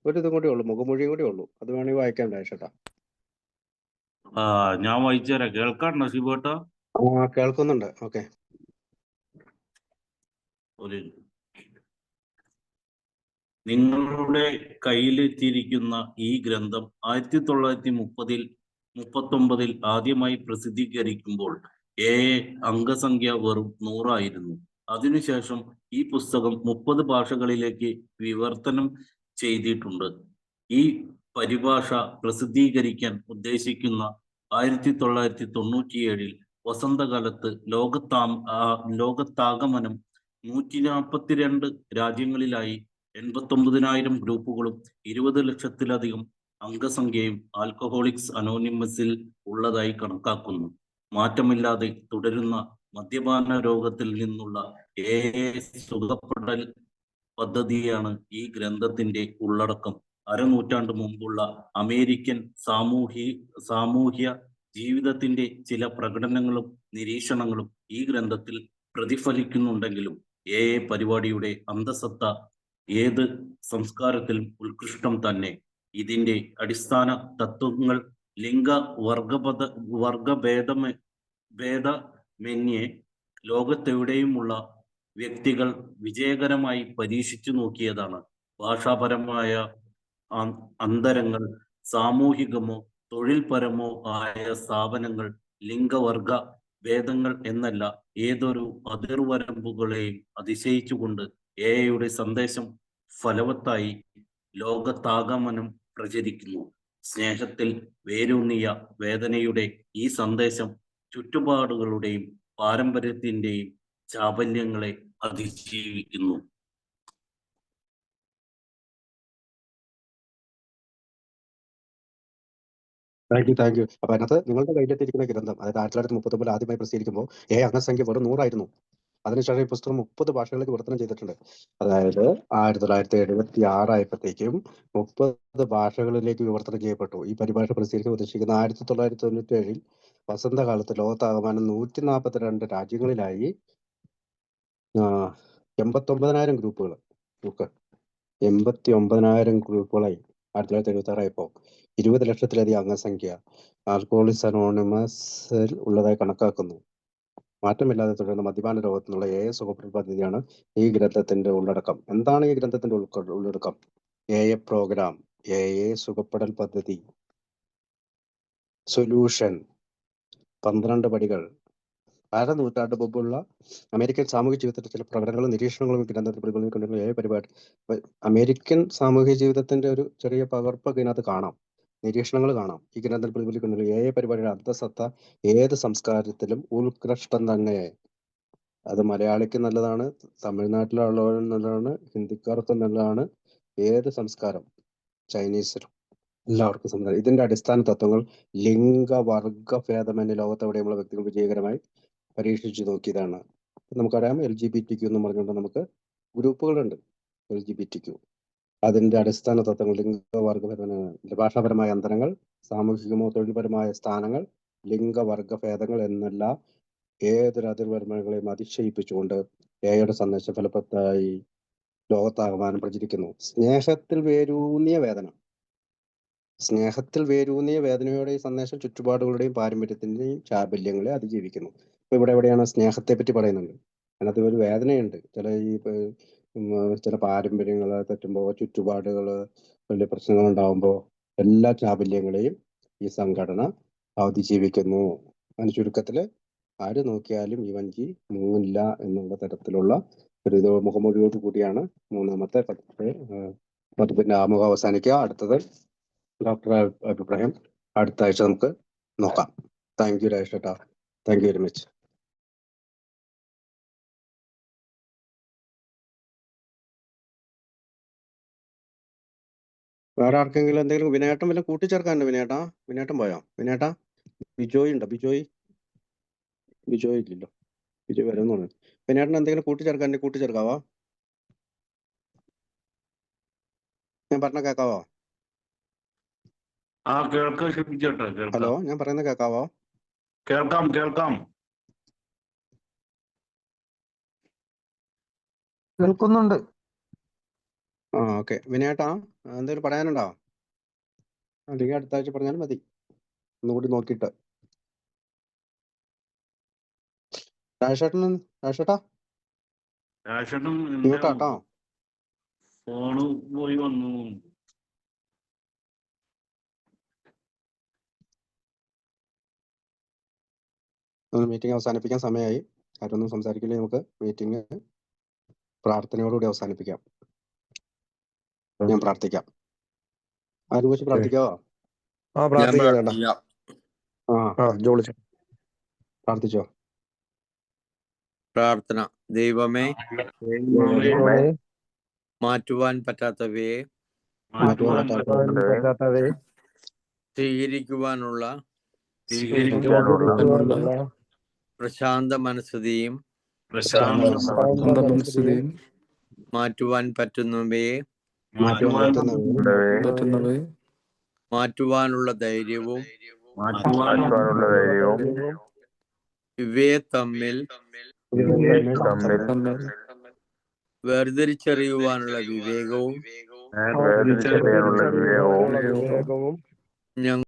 ഇതും കൂടി ഉള്ളൂ, മുഖമൊഴിയും കൂടി ഉള്ളൂ. അത് വേണമെങ്കിൽ വായിക്കാൻ ചേട്ടാ. ഞാൻ വായിച്ചു തരാം. കേൾക്കാണ്ടോ ശിവേട്ടാ? കേൾക്കുന്നുണ്ട്. ഓക്കെ. ഒരു നിങ്ങളുടെ കയ്യിലെത്തിയിരിക്കുന്ന ഈ ഗ്രന്ഥം 1939 ആദ്യമായി പ്രസിദ്ധീകരിക്കുമ്പോൾ അംഗസംഖ്യ വെറും 100 ആയിരുന്നു. അതിനുശേഷം ഈ പുസ്തകം 30 ഭാഷകളിലേക്ക് വിവർത്തനം ചെയ്തിട്ടുണ്ട്. ഈ പരിഭാഷ പ്രസിദ്ധീകരിക്കാൻ ഉദ്ദേശിക്കുന്ന 1997 വസന്തകാലത്ത് ലോകത്താകമനം 142 രാജ്യങ്ങളിലായി 89,000 ഗ്രൂപ്പുകളും 20 ലക്ഷത്തിലധികം അംഗസംഖ്യയും ആൽക്കഹോളിക്സ് അനോണിമസിൽ ഉള്ളതായി കണക്കാക്കുന്നു. മാറ്റമില്ലാതെ തുടരുന്ന മദ്യപാന രോഗത്തിൽ നിന്നുള്ള സുഖപ്പെടൽ പദ്ധതിയാണ് ഈ ഗ്രന്ഥത്തിന്റെ ഉള്ളടക്കം. അരനൂറ്റാണ്ട് മുമ്പുള്ള അമേരിക്കൻ സാമൂഹ്യ ജീവിതത്തിന്റെ ചില പ്രകടനങ്ങളും നിരീക്ഷണങ്ങളും ഈ ഗ്രന്ഥത്തിൽ പ്രതിഫലിക്കുന്നുണ്ടെങ്കിലും പരിപാടിയുടെ അന്തസത്ത ഏത് സംസ്കാരത്തിലും ഉത്കൃഷ്ടം തന്നെ. ഇതിന്റെ അടിസ്ഥാന തത്വങ്ങൾ ഭേദമന്യേ ലോകത്തെവിടെയുമുള്ള വ്യക്തികൾ വിജയകരമായി പരീക്ഷിച്ചു നോക്കിയതാണ്. ഭാഷാപരമായ അന്തരങ്ങൾ, സാമൂഹികമോ തൊഴിൽപരമോ ആയ സ്ഥാപനങ്ങൾ, ലിംഗവർഗ ഭേദങ്ങൾ എന്നല്ല ഏതൊരു അതിർവരമ്പുകളെയും അതിശയിച്ചുകൊണ്ട് യുടെ സന്ദേശം ഫലവത്തായി ലോകത്താകമനം പ്രചരിക്കുന്നു. സ്നേഹത്തിൽ വേരൂന്നിയ വേദനയുടെ ഈ സന്ദേശം ചുറ്റുപാടുകളുടെയും പാരമ്പര്യത്തിന്റെയും ചാബല്യങ്ങളെ അതിജീവിക്കുന്നു. Thank you. അപ്പൊ അതിനകത്ത് നിങ്ങളുടെ കയ്യിലെത്തിയിരിക്കുന്ന ഗ്രന്ഥം, അതായത് 1939 ആദ്യമായി പ്രസിദ്ധീകരിക്കുമ്പോൾ അംഗസംഖ്യ വെറും 100 ആയിരുന്നു. അതിനുശേഷം ഈ പുസ്തകം 30 ഭാഷകളിലേക്ക് വിവർത്തനം ചെയ്തിട്ടുണ്ട്. അതായത് 1976 ആയപ്പോഴത്തേക്കും 30 ഭാഷകളിലേക്ക് വിവർത്തനം ചെയ്യപ്പെട്ടു. ഈ പരിഭാഷ പ്രസിദ്ധീകരിക്കാൻ ഉദ്ദേശിക്കുന്ന 1997 വസന്തകാലത്ത് ലോകത്താകമാനം 142 രാജ്യങ്ങളിലായി 89,000 ഗ്രൂപ്പുകൾ 89,000 ഗ്രൂപ്പുകളായി 1976 ആയപ്പോൾ 20 ലക്ഷത്തിലധികം അംഗസംഖ്യ ആൽക്കഹോളിക്സ് അനോണിമസിൽ ഉള്ളതായി കണക്കാക്കുന്നു. മാറ്റമില്ലാതെ തുടരുന്ന മദ്യപാന രോഗത്തിനുള്ള സുഖപ്പെടൽ പദ്ധതിയാണ് ഈ ഗ്രന്ഥത്തിന്റെ ഉള്ളടക്കം. എന്താണ് ഈ ഗ്രന്ഥത്തിന്റെ ഉള്ളടക്കം? പ്രോഗ്രാം, സുഖപ്പെടൽ പദ്ധതി, സൊല്യൂഷൻ, 12 പടികൾ. അരനൂറ്റാണ്ട് മുമ്പുള്ള അമേരിക്കൻ സാമൂഹ്യ ജീവിതത്തിന്റെ ചില പ്രകടനങ്ങളും നിരീക്ഷണങ്ങളും ഗ്രന്ഥത്തിൽ പ്രതിഫലിക്കുന്ന പരിപാടി. അമേരിക്കൻ സാമൂഹ്യ ജീവിതത്തിന്റെ ഒരു ചെറിയ പകർപ്പൊക്കെ ഇതിനകത്ത് കാണാം, നിരീക്ഷണങ്ങൾ കാണാം. ഈ ഗ്രന്ഥത്തിൽ പ്രതിഫലിക്കുന്ന പരിപാടിയുടെ അന്തസത്ത ഏത് സംസ്കാരത്തിലും ഉത്കൃഷ്ടം തന്നെ. അത് മലയാളിക്ക് നല്ലതാണ്, തമിഴ്നാട്ടിലുള്ളവരും നല്ലതാണ്, ഹിന്ദിക്കാർക്കും നല്ലതാണ്, ഏത് സംസ്കാരം, ചൈനീസിലും എല്ലാവർക്കും സംസാരം. ഇതിന്റെ അടിസ്ഥാന തത്വങ്ങൾ ലിംഗവർഗ ഭേദമന്യേ ലോകത്തെവിടെയുള്ള വ്യക്തികൾ വിജയകരമായി പരീക്ഷിച്ചു നോക്കിയതാണ്. നമുക്കറിയാം LGBTQ എന്ന് പറഞ്ഞുകൊണ്ട് നമുക്ക് ഗ്രൂപ്പുകളുണ്ട്. LGBTQ അതിന്റെ അടിസ്ഥാന തത്വങ്ങൾ ലിംഗവർഗഭേദമായ ഭാഷാപരമായ അന്തരങ്ങൾ, സാമൂഹികമോ തൊഴിൽപരമായ സ്ഥാനങ്ങൾ, ലിംഗവർഗ ഭേദങ്ങൾ എന്നല്ല ഏതൊരു അതിർവരമ്പുകളെയും അതിശയിപ്പിച്ചുകൊണ്ട് യുടെ സന്ദേശം ഫലപ്രദമായി ലോകത്താകമാനം പ്രചരിക്കുന്നു. സ്നേഹത്തിൽ വേരൂന്നിയ വേദനയോടെ ഈ സന്ദേശം ചുറ്റുപാടുകളുടെയും പാരമ്പര്യത്തിന്റെയും ചാബല്യങ്ങളെ അതിജീവിക്കുന്നു. ഇപ്പൊ ഇവിടെ എവിടെയാണ് സ്നേഹത്തെ പറ്റി പറയുന്നുണ്ട്? അതിനകത്ത് ഒരു വേദനയുണ്ട്. ചില പാരമ്പര്യങ്ങൾ തെറ്റുമ്പോൾ, ചുറ്റുപാടുകൾ വലിയ പ്രശ്നങ്ങൾ ഉണ്ടാകുമ്പോൾ എല്ലാ ചാബല്യങ്ങളെയും ഈ സംഘടന അതിജീവിക്കുന്നു. അതിന് ചുരുക്കത്തില് ആര് നോക്കിയാലും ഈ വഞ്ചി മുങ്ങില്ല എന്നുള്ള തരത്തിലുള്ള ഒരു മുഖമൊഴിയോട് കൂടിയാണ് 3ാമത്തെ പതിപ്പിന്റെ ആമുഖം അവസാനിക്കുക. അടുത്തത് ഡോക്ടർ അഭിപ്രായം അടുത്ത ആഴ്ച നമുക്ക് നോക്കാം. താങ്ക് യു രാജേഷ് ചേട്ടാ, താങ്ക് യു വെരി മച്ച്. വേറെ ആർക്കെങ്കിലും എന്തെങ്കിലും? വിനയേട്ടൻ വല്ല കൂട്ടിച്ചേർക്കാനുണ്ടോ? വിനയേട്ടൻ പോയോ? ബിജോയ് ഉണ്ടോ? ബിജോയ് ഇല്ലല്ലോ. ബിജോയ് വരുമെന്ന് പറഞ്ഞു. വിനയേട്ടൻ എന്തെങ്കിലും കൂട്ടിച്ചേർക്കാവോ? ഞാൻ പറഞ്ഞ കേൾക്കാവോ? ഹലോ, ഞാൻ പറയുന്നത് കേൾക്കാവോ? കേൾക്കാം. കേൾക്കുന്നുണ്ട്. ഓക്കെ. വിനയേട്ടാ എന്തെങ്കിലും പറയാനുണ്ടോ? അല്ലെങ്കിൽ അടുത്ത ആഴ്ച പറഞ്ഞാലും മതി, ഒന്നുകൂടി നോക്കിയിട്ട്. രാജേഷേട്ടാ രാജേട്ടൻ എന്റെ മ്യൂട്ടാട്ടോ. ഫോണ് പോയി വന്നു. മീറ്റിംഗ് അവസാനിപ്പിക്കാൻ സമയമായി. ആരൊന്നും സംസാരിക്കില്ലേ? നമുക്ക് മീറ്റിംഗ് പ്രാർത്ഥനയോടുകൂടി അവസാനിപ്പിക്കാം. ഞാൻ പ്രാർത്ഥിക്കാം. ആരും വെച്ച് പ്രാർത്ഥിക്കാവോ? പ്രാർത്ഥിക്കാം ചേട്ടാ. ജോളിച്ചു പ്രാർത്ഥിച്ചോ. പ്രാർത്ഥന. ദൈവമേ, മാറ്റുവാൻ പറ്റാത്തവയെ പറ്റാത്തവയെ സ്വീകരിക്കുവാനുള്ള പ്രശാന്ത മനസ്സുതയും മാറ്റുവാൻ പറ്റുന്നവയെ മാറ്റുവാനുള്ള ധൈര്യവും ഇവയെ തമ്മിൽ വേർതിരിച്ചറിയുവാനുള്ള വിവേകവും ഞങ്ങൾ